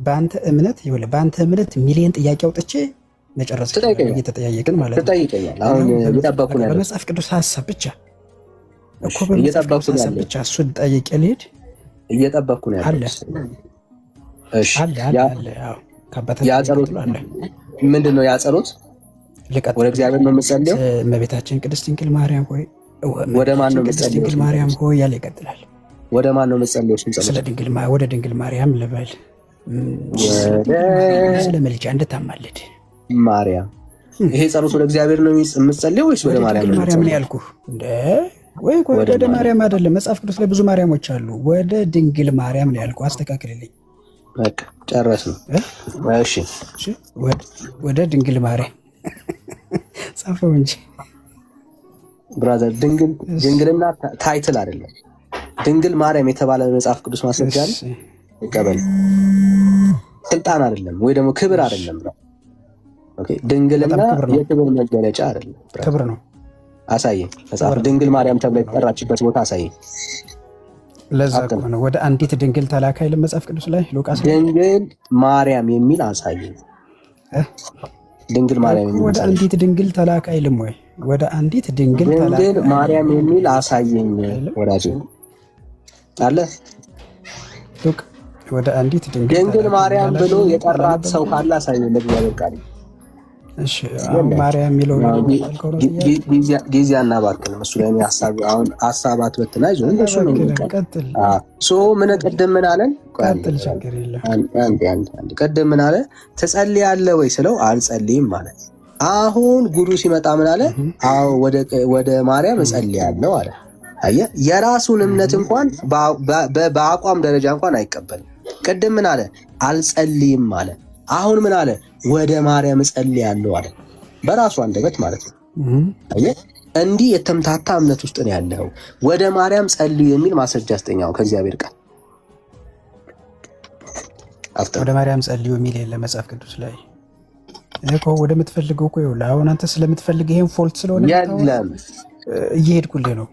Speaker 2: በአንተ እምነት ሚሊዮን ጥያቄ አውጥቼ መጨረስ እየተጠያየቅን ማለት ነው። አሁን እየጠበኩ ነው
Speaker 6: በመጽሐፍ ቅዱስ ሐሳብ ብቻ እኮ በመጽሐፍ ቅዱስ ሐሳብ ብቻ እሱን ጠይቄ ልሄድ
Speaker 2: እየጠበኩ ነው
Speaker 6: አለ
Speaker 2: እሺ ያ ጸሎት ምንድነው? ያ ጸሎት ወደ እግዚአብሔር ነው የምጸልየው።
Speaker 6: እመቤታችን ቅድስት ድንግል ማርያም ሆይ
Speaker 2: ወደ ማን ነው የምጸልየው?
Speaker 6: ድንግል ማርያም ሆይ ያለ ይቀጥላል።
Speaker 2: ወደ ማን ነው የምጸልየው?
Speaker 6: ስለ ድንግል ማርያም ልበል። ስለ መልጃ እንድታማልድ
Speaker 2: ማርያም። ይሄ ጸሎት ወደ እግዚአብሔር ነው የምጸልየው ወይስ ወደ ማርያም ነው?
Speaker 6: ማርያም ነው ያልኩህ እንደ ወደ ማርያም አይደለም። መጽሐፍ ቅዱስ ላይ ብዙ ማርያሞች አሉ። ወደ ድንግል ማርያም ነው ያልኩህ። አስተካክልልኝ።
Speaker 2: በቃ ጨረስን። እሺ
Speaker 6: ወደ ድንግል ማርያም ጻፈው እንጂ
Speaker 2: ብራዘር፣ ድንግልና ታይትል አይደለም። ድንግል ማርያም የተባለ መጽሐፍ ቅዱስ ማስረጃ አለ። ይቀበል። ስልጣን አይደለም ወይ ደግሞ ክብር አይደለም። ኦኬ፣ ድንግልና የክብር መገለጫ አይደለም፣
Speaker 6: ክብር ነው።
Speaker 2: አሳየኝ። መጽሐፍ ድንግል ማርያም ተብላ የተጠራችበት ቦታ አሳየኝ።
Speaker 6: ለዛ እኮ ነው ወደ አንዲት ድንግል ተላከ አይልም መጽሐፍ ቅዱስ ላይ ሉቃስ
Speaker 2: ድንግል ማርያም የሚል አሳየኝ። ድንግል ማርያም የሚል
Speaker 6: ወደ አንዲት ድንግል ተላከ አይልም ወይ? ወደ አንዲት ድንግል ተላከ
Speaker 2: ድንግል ማርያም የሚል አሳየኝ ወዳጅ አለ።
Speaker 6: ሉቅ ወደ አንዲት
Speaker 2: ድንግል ማርያም ብሎ የጠራት ሰው ካለ አሳየኝ። ለእግዚአብሔር ቃል
Speaker 6: እሺ ማርያም የሚለው
Speaker 2: ጊዜ አናባክን። እሱ ላይ ሀሳባት በትና ይዞ እንደሱ ነው። ምን ቅድም ምን አለን? ቅድም ምን አለ? ትጸልያለህ ወይ ስለው አልጸልይም ማለት። አሁን ጉዱ ሲመጣ ምን አለ? አዎ ወደ ማርያም እጸልያለሁ አለ። አየህ፣ የራሱን እምነት እንኳን በአቋም ደረጃ እንኳን አይቀበልም። ቅድም ምን አለ? አልጸልይም አለ። አሁን ምን አለ? ወደ ማርያም እጸልያለሁ አለ። በራሱ አንደበት ማለት ነው። አየህ፣ እንዲህ የተምታታ እምነት ውስጥ ነው ያለው። ወደ ማርያም ጸልዩ የሚል ማስረጃ አስጠኛው ከእግዚአብሔር ቃል።
Speaker 6: ወደ ማርያም ጸልዩ የሚል የለ መጽሐፍ ቅዱስ ላይ እኮ። ወደ ምትፈልገው እኮ ይኸውልህ፣ አሁን አንተ ስለምትፈልግ ይሄን ፎልት ስለሆነ
Speaker 2: የለም
Speaker 6: እየሄድኩልህ ነው።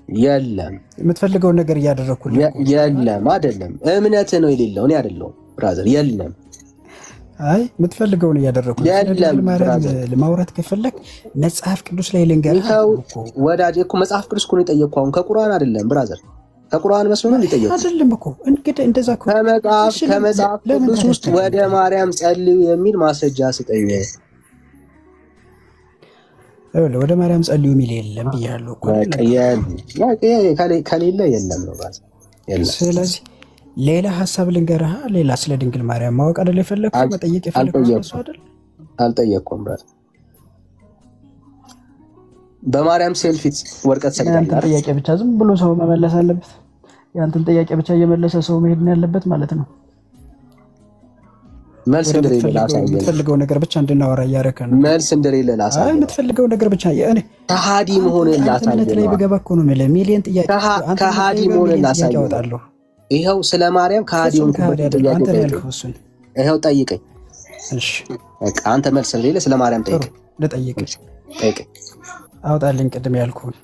Speaker 2: የለም
Speaker 6: የምትፈልገውን ነገር እያደረግኩልህ
Speaker 2: የለም። አይደለም እምነት ነው የሌለው፣ እኔ አይደለሁም ብራዘር። የለም
Speaker 6: አይ የምትፈልገውን እያደረግኩልህ።
Speaker 2: የለም
Speaker 6: ለማውራት ከፈለክ መጽሐፍ ቅዱስ ላይ ልንገርህ
Speaker 2: እኮ ወዳጅ እኮ መጽሐፍ ቅዱስ እኮ ነው የጠየቅኩህ። አሁን ከቁርአን አይደለም ብራዘር፣ ከቁርአን መስሎ ነው የጠየቅኩህ።
Speaker 6: አይደለም እኮ እንግዲህ እንደዛ እኮ
Speaker 2: ከመጽሐፍ ቅዱስ ውስጥ ወደ ማርያም ጸልዩ የሚል ማስረጃ ስጠኝ።
Speaker 6: ወደ ማርያም ጸልዩ የሚል የለም ብያለሁ እኮ።
Speaker 2: ከሌለ የለም ነው ብራዘር፣ የለም።
Speaker 6: ስለዚህ ሌላ ሀሳብ ልንገርህ። ሌላ ስለ ድንግል ማርያም ማወቅ አይደል የፈለግከው? መጠየቅ የፈለግከው እሱ አይደል?
Speaker 2: አልጠየቅኩም ብራዘር። በማርያም ሴልፊት ወርቀት ሰግዳለህ።
Speaker 6: ያንተን ጥያቄ ብቻ ዝም ብሎ ሰው መመለስ አለበት? ያንተን ጥያቄ ብቻ እየመለሰ ሰው መሄድ ነው ያለበት ማለት ነው?
Speaker 2: መልስ እንደሌለ ላሳየህ።
Speaker 6: የምትፈልገው ነገር ብቻ እንድናወራ እያደረከ ነው።
Speaker 2: መልስ እንደሌለ ላሳየህ።
Speaker 6: አይ የምትፈልገው ነገር ብቻ እኔ
Speaker 2: ከሃዲ መሆንን ላሳየህ
Speaker 6: ላይ ብገባ እኮ ነው የምልህ። ሚሊየን ጥያቄ
Speaker 2: ከሃዲ መሆንን ላሳየህ አወጣለሁ። ይኸው ስለ ማርያም ከሃዲ ሆንኩበት ጥያቄ ጠይቀኝ። ይኸው ጠይቀኝ። እሺ በቃ አንተ መልስ እንደሌለ ስለ ማርያም ጠይቀኝ።
Speaker 6: ልጠይቅህ ጠይቀኝ። አውጣልኝ ቅድም ያልኩህን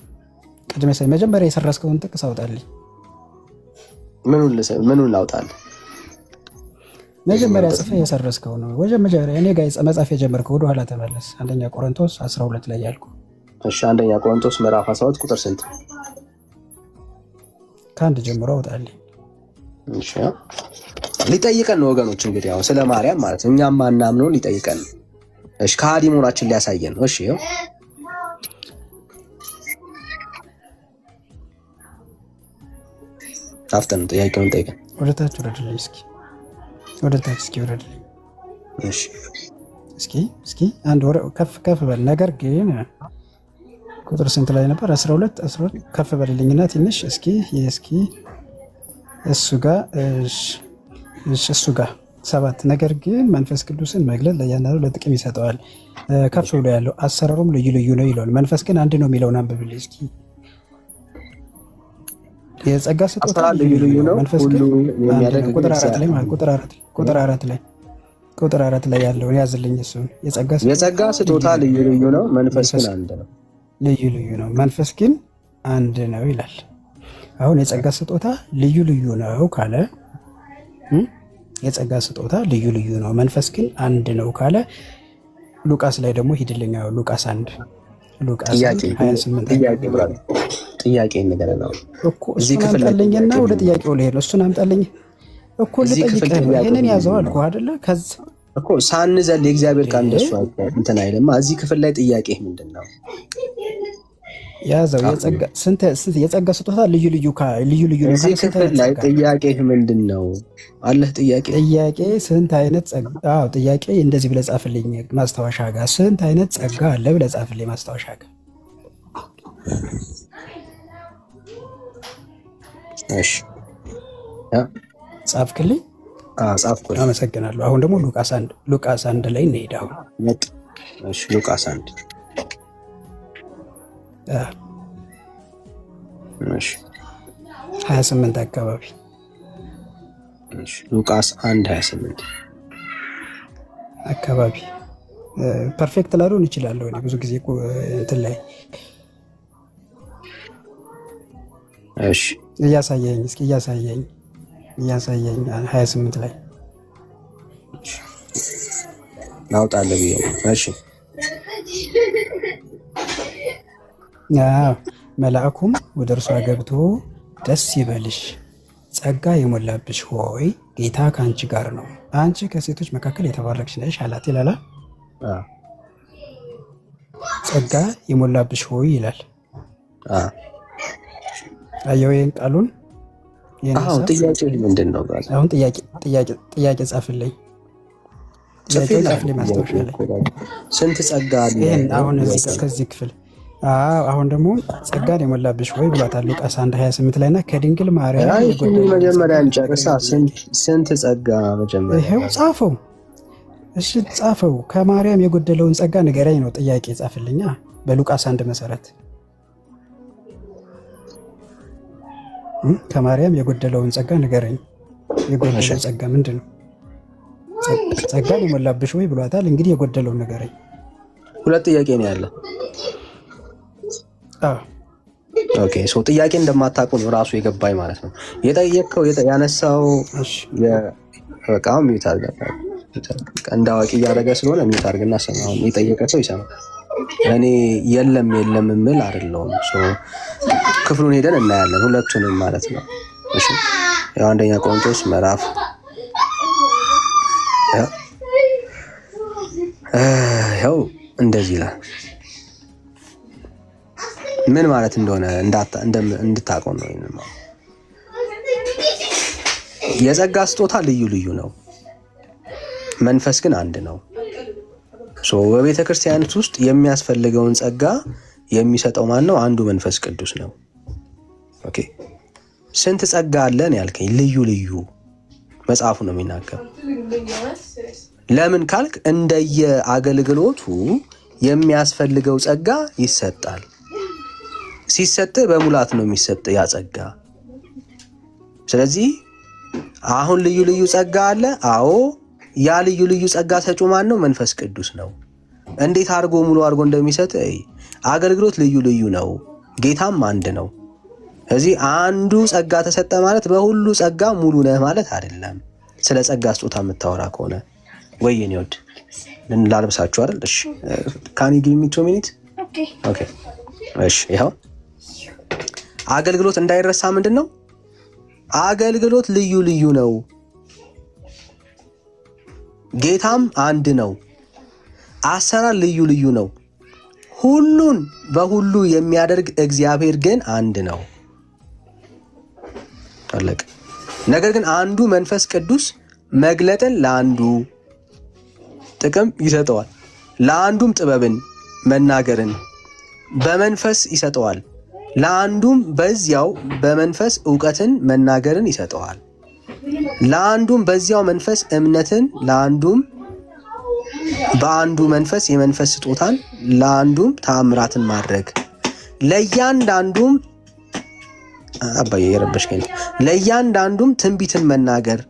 Speaker 6: ቅድም መጀመሪያ የሰረስከውን ጥቅስ አውጣልኝ።
Speaker 2: ምኑን ላውጣልህ?
Speaker 6: መጀመሪያ ጽፈህ የሰረስከው ነው። መጀመሪያ እኔ ጋር መጻፍ የጀመርከው ወደ ኋላ ተመለስ። አንደኛ ቆሮንቶስ 12 ላይ ያልኩህ።
Speaker 2: እሺ አንደኛ ቆሮንቶስ ምዕራፍ 12 ቁጥር ስንት?
Speaker 6: ከአንድ ጀምሮ አውጣልኝ።
Speaker 2: እሺ ሊጠይቀን ነው ወገኖች። እንግዲህ አሁን ስለ ማርያም ማለት ነው እኛም ማናምነውን ሊጠይቀን ነው። እሺ ከሃዲ መሆናችን ሊያሳየን ነው። እሺ ይኸው አፍተን ጥያቄውን ጠይቀን።
Speaker 6: ወደ ታች ወረድልኝ እስኪ፣ ወደ ታች እስኪ ወረድልኝ።
Speaker 2: እሺ
Speaker 6: እስኪ አንድ ወረ ከፍ በል። ነገር ግን ቁጥር ስንት ላይ ነበር? 12 ከፍ በልልኝና ትንሽ እስኪ እሱ ጋር እሱ ጋር 7 ነገር ግን መንፈስ ቅዱስን መግለጥ ለእያንዳንዱ ለጥቅም ይሰጠዋል። ከፍ ብሎ ያለው አሰራሩም ልዩ ልዩ ነው ይለዋል። መንፈስ ግን አንድ ነው የሚለውን አንብብልኝ እስኪ። የጸጋ ስጦታ ልዩ ልዩ ነው፣ መንፈስ ግን ቁጥር 4 ላይ ማለት ቁጥር 4 ላይ ያለውን ያዝልኝ። እሱን
Speaker 2: የጸጋ ስጦታ ልዩ ልዩ ነው፣ መንፈስ ግን አንድ ነው።
Speaker 6: ልዩ ልዩ ነው፣ መንፈስ ግን አንድ ነው ይላል። አሁን የጸጋ ስጦታ ልዩ ልዩ ነው ካለ የጸጋ ስጦታ ልዩ ልዩ ነው፣ መንፈስ ግን አንድ ነው ካለ ሉቃስ ላይ ደግሞ ሂድልኝ። ሉቃስ 28
Speaker 2: ጥያቄ ነገር ነው
Speaker 6: እኮ እዚህ ክፍል አምጣልኝና ወደ ጥያቄው ልሄድ ነው። እሱን አምጣልኝ እኮ ልጠይቅህ ነው። ይሄንን ያዘው አልኩህ አይደለ? ከዛ
Speaker 2: እኮ ሳንዘል የእግዚአብሔር ቃል እንደሱ እንትን አይልማ። እዚህ ክፍል ላይ ጥያቄ ምንድነው?
Speaker 6: ያዘው የጸጋ ስጦታ ልዩ ልዩ ነው።
Speaker 2: እዚህ ክፍል ላይ ጥያቄ ምንድነው? አለህ ጥያቄ
Speaker 6: ስንት አይነት ጸጋ? አዎ ጥያቄ እንደዚህ ብለህ ጻፍልኝ ማስታወሻ ጋር። ስንት አይነት ጸጋ አለ ብለህ ጻፍልኝ ማስታወሻ ጋር።
Speaker 2: እሺ
Speaker 6: ጻፍክልኝ?
Speaker 2: ጻፍኩልኝ።
Speaker 6: አመሰግናለሁ። አሁን ደግሞ ሉቃስ 1 ላይ እንሄድ። አሁን
Speaker 2: እሺ ሉቃስ 1 እሺ
Speaker 6: 28 አካባቢ።
Speaker 2: እሺ ሉቃስ 1:28
Speaker 6: አካባቢ ፐርፌክት ላልሆን እችላለሁ። እኔ ብዙ ጊዜ እንትን ላይ
Speaker 2: እሺ
Speaker 6: እያሳየኝ እስኪ እያሳየኝ 28 ላይ
Speaker 2: ናውጣለ ብዬ። እሺ
Speaker 6: መልአኩም ወደ እርሷ ገብቶ ደስ ይበልሽ ጸጋ የሞላብሽ ሆይ ጌታ ከአንቺ ጋር ነው፣ አንቺ ከሴቶች መካከል የተባረክሽ ነሽ አላት ይላል። ጸጋ የሞላብሽ ሆይ ይላል። አየው ይሄን ቃሉን።
Speaker 2: አሁን ጥያቄ ምንድን ነው?
Speaker 6: አሁን ጥያቄ ጻፍልኝ። ጻፍልኝ ማስታወሻ ላይ
Speaker 2: ስንት ጸጋ አለ?
Speaker 6: ይሄን አሁን እዚህ ከዚህ ክፍል አሁን ደግሞ ጸጋን የሞላብሽ ሆይ ብሏታል ሉቃስ 1:28 ላይና ከድንግል ማርያም
Speaker 2: መጀመሪያ እንጨርሳ። ስንት ጸጋ መጀመሪያ
Speaker 6: ይሄው ጻፈው። እሺ ጻፈው። ከማርያም የጎደለውን ጸጋ ንገረኝ ነው ጥያቄ ጻፍልኛ። በሉቃስ 1 መሰረት ከማርያም የጎደለውን ጸጋ ንገረኝ። የጎደለው ጸጋ ምንድን ነው? ጸጋን የሞላብሽ ሆይ ብሏታል። እንግዲህ የጎደለውን ንገረኝ።
Speaker 2: ሁለት ጥያቄ ነው ያለ። ኦኬ ሶ ጥያቄ እንደማታውቁ ነው ራሱ የገባኝ ማለት ነው። የጠየቅከው ያነሳው በቃም ሚውት አድርጋ እንደ አዋቂ እያደረገ ስለሆነ ሚውት አድርግና ሰማው። የጠየቀ ሰው ይሰማል። እኔ የለም የምል አይደለሁም። ሶ ክፍሉን ሄደን እናያለን ሁለቱንም ማለት ነው። እሺ ያው አንደኛ ቆሮንቶስ ምዕራፍ ያው እንደዚህ ይላል። ምን ማለት እንደሆነ እንድታውቀው ነው። የጸጋ ስጦታ ልዩ ልዩ ነው፣ መንፈስ ግን አንድ ነው። በቤተ ክርስቲያኒት ውስጥ የሚያስፈልገውን ጸጋ የሚሰጠው ማን ነው? አንዱ መንፈስ ቅዱስ ነው። ኦኬ ስንት ጸጋ አለን ያልከኝ? ልዩ ልዩ መጽሐፉ ነው የሚናገር። ለምን ካልክ እንደየ አገልግሎቱ የሚያስፈልገው ጸጋ ይሰጣል። ሲሰጥ በሙላት ነው የሚሰጥ ያ ጸጋ። ስለዚህ አሁን ልዩ ልዩ ጸጋ አለ። አዎ ያ ልዩ ልዩ ጸጋ ሰጪው ማን ነው? መንፈስ ቅዱስ ነው። እንዴት አድርጎ ሙሉ አድርጎ እንደሚሰጥ አገልግሎት ልዩ ልዩ ነው፣ ጌታም አንድ ነው። ስለዚህ አንዱ ጸጋ ተሰጠ ማለት በሁሉ ጸጋ ሙሉ ነህ ማለት አይደለም። ስለ ጸጋ ስጦታ የምታወራ ከሆነ ወይ የኔ ወድ ልንላልብሳችሁ አይደል? እሺ ካን ዩ ጊቭ ሚ 2 ሚኒት? ኦኬ እሺ ይኸው አገልግሎት እንዳይረሳ ምንድን ነው? አገልግሎት ልዩ ልዩ ነው፣ ጌታም አንድ ነው። አሰራር ልዩ ልዩ ነው። ሁሉን በሁሉ የሚያደርግ እግዚአብሔር ግን አንድ ነው። አለቀ። ነገር ግን አንዱ መንፈስ ቅዱስ መግለጥን ለአንዱ ጥቅም ይሰጠዋል፣ ለአንዱም ጥበብን መናገርን በመንፈስ ይሰጠዋል፣ ለአንዱም በዚያው በመንፈስ ዕውቀትን መናገርን ይሰጠዋል፣ ለአንዱም በዚያው መንፈስ እምነትን፣ ለአንዱም በአንዱ መንፈስ የመንፈስ ስጦታን፣ ለአንዱም ተአምራትን ማድረግ፣ ለእያንዳንዱም አባዬ የረበሽከኝ፣ ለእያንዳንዱም ትንቢትን መናገር፣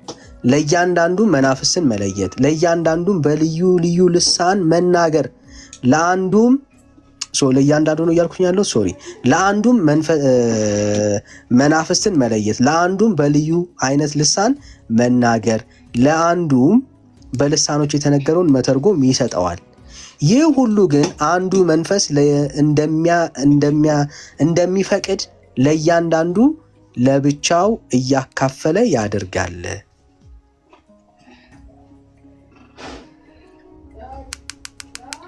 Speaker 2: ለእያንዳንዱም መናፍስትን መለየት፣ ለእያንዳንዱም በልዩ ልዩ ልሳን መናገር፣ ለአንዱም ለእያንዳንዱ ነው እያልኩኝ ያለው ለአንዱም መናፍስትን መለየት፣ ለአንዱም በልዩ አይነት ልሳን መናገር፣ ለአንዱም በልሳኖች የተነገረውን መተርጎም ይሰጠዋል። ይህ ሁሉ ግን አንዱ መንፈስ እንደሚፈቅድ ለእያንዳንዱ ለብቻው እያካፈለ ያደርጋል።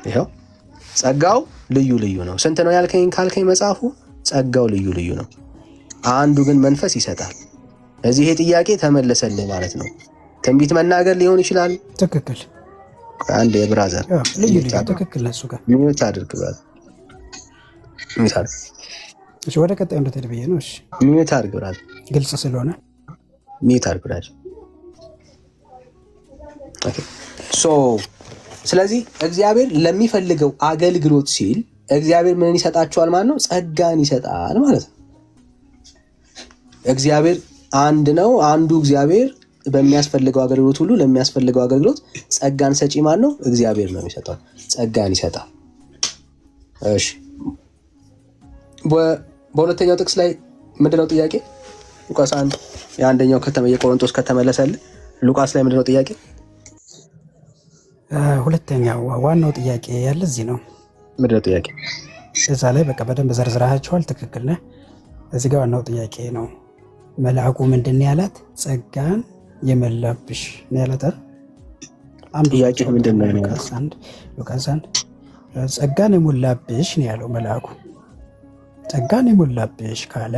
Speaker 2: ይኸው ጸጋው ልዩ ልዩ ነው። ስንት ነው ያልከኝ ካልከኝ መጽሐፉ ጸጋው ልዩ ልዩ ነው፣ አንዱ ግን መንፈስ ይሰጣል። እዚህ ይሄ ጥያቄ ተመለሰልህ ማለት ነው። ትንቢት መናገር ሊሆን ይችላል።
Speaker 6: ትክክል።
Speaker 2: አንድ የብራዘር
Speaker 6: ልዩ ልዩ ትክክል። እሱ ጋር
Speaker 2: ሚውት አድርግ ብራዘር፣ ሚውት አድርግ።
Speaker 6: እሺ ወደ ቀጣዩ እንደተደበየ ብዬ ነው። እሺ
Speaker 2: ሚውት አድርግ ብራዘር፣
Speaker 6: ግልጽ ስለሆነ
Speaker 2: ሚውት አድርግ ብራዘር። ኦኬ ስለዚህ እግዚአብሔር ለሚፈልገው አገልግሎት ሲል እግዚአብሔር ምን ይሰጣቸዋል ማለት ነው? ጸጋን ይሰጣል ማለት ነው። እግዚአብሔር አንድ ነው። አንዱ እግዚአብሔር በሚያስፈልገው አገልግሎት ሁሉ ለሚያስፈልገው አገልግሎት ጸጋን ሰጪ ማን ነው? እግዚአብሔር ነው የሚሰጠው። ጸጋን ይሰጣል። እሺ በሁለተኛው ጥቅስ ላይ ምንድነው ጥያቄ? ሉቃስ 1 የአንደኛው የቆሮንቶስ ከተመለሰልህ ሉቃስ ላይ ምንድነው ጥያቄ?
Speaker 6: ሁለተኛው ዋናው ጥያቄ ያለ እዚህ ነው።
Speaker 2: ምንድነው ጥያቄ?
Speaker 6: እዛ ላይ በቃ በደንብ ዘርዝራቸዋል። ትክክል ነህ። እዚህ ጋር ዋናው ጥያቄ ነው። መልአኩ ምንድን ነው ያላት? ጸጋን የሞላብሽ ነው ያላት።
Speaker 2: ጥያቄ ምንድን ነው?
Speaker 6: ሉቃስ 1 ጸጋን የሞላብሽ ነው ያለው መልአኩ። ጸጋን የሞላብሽ ካለ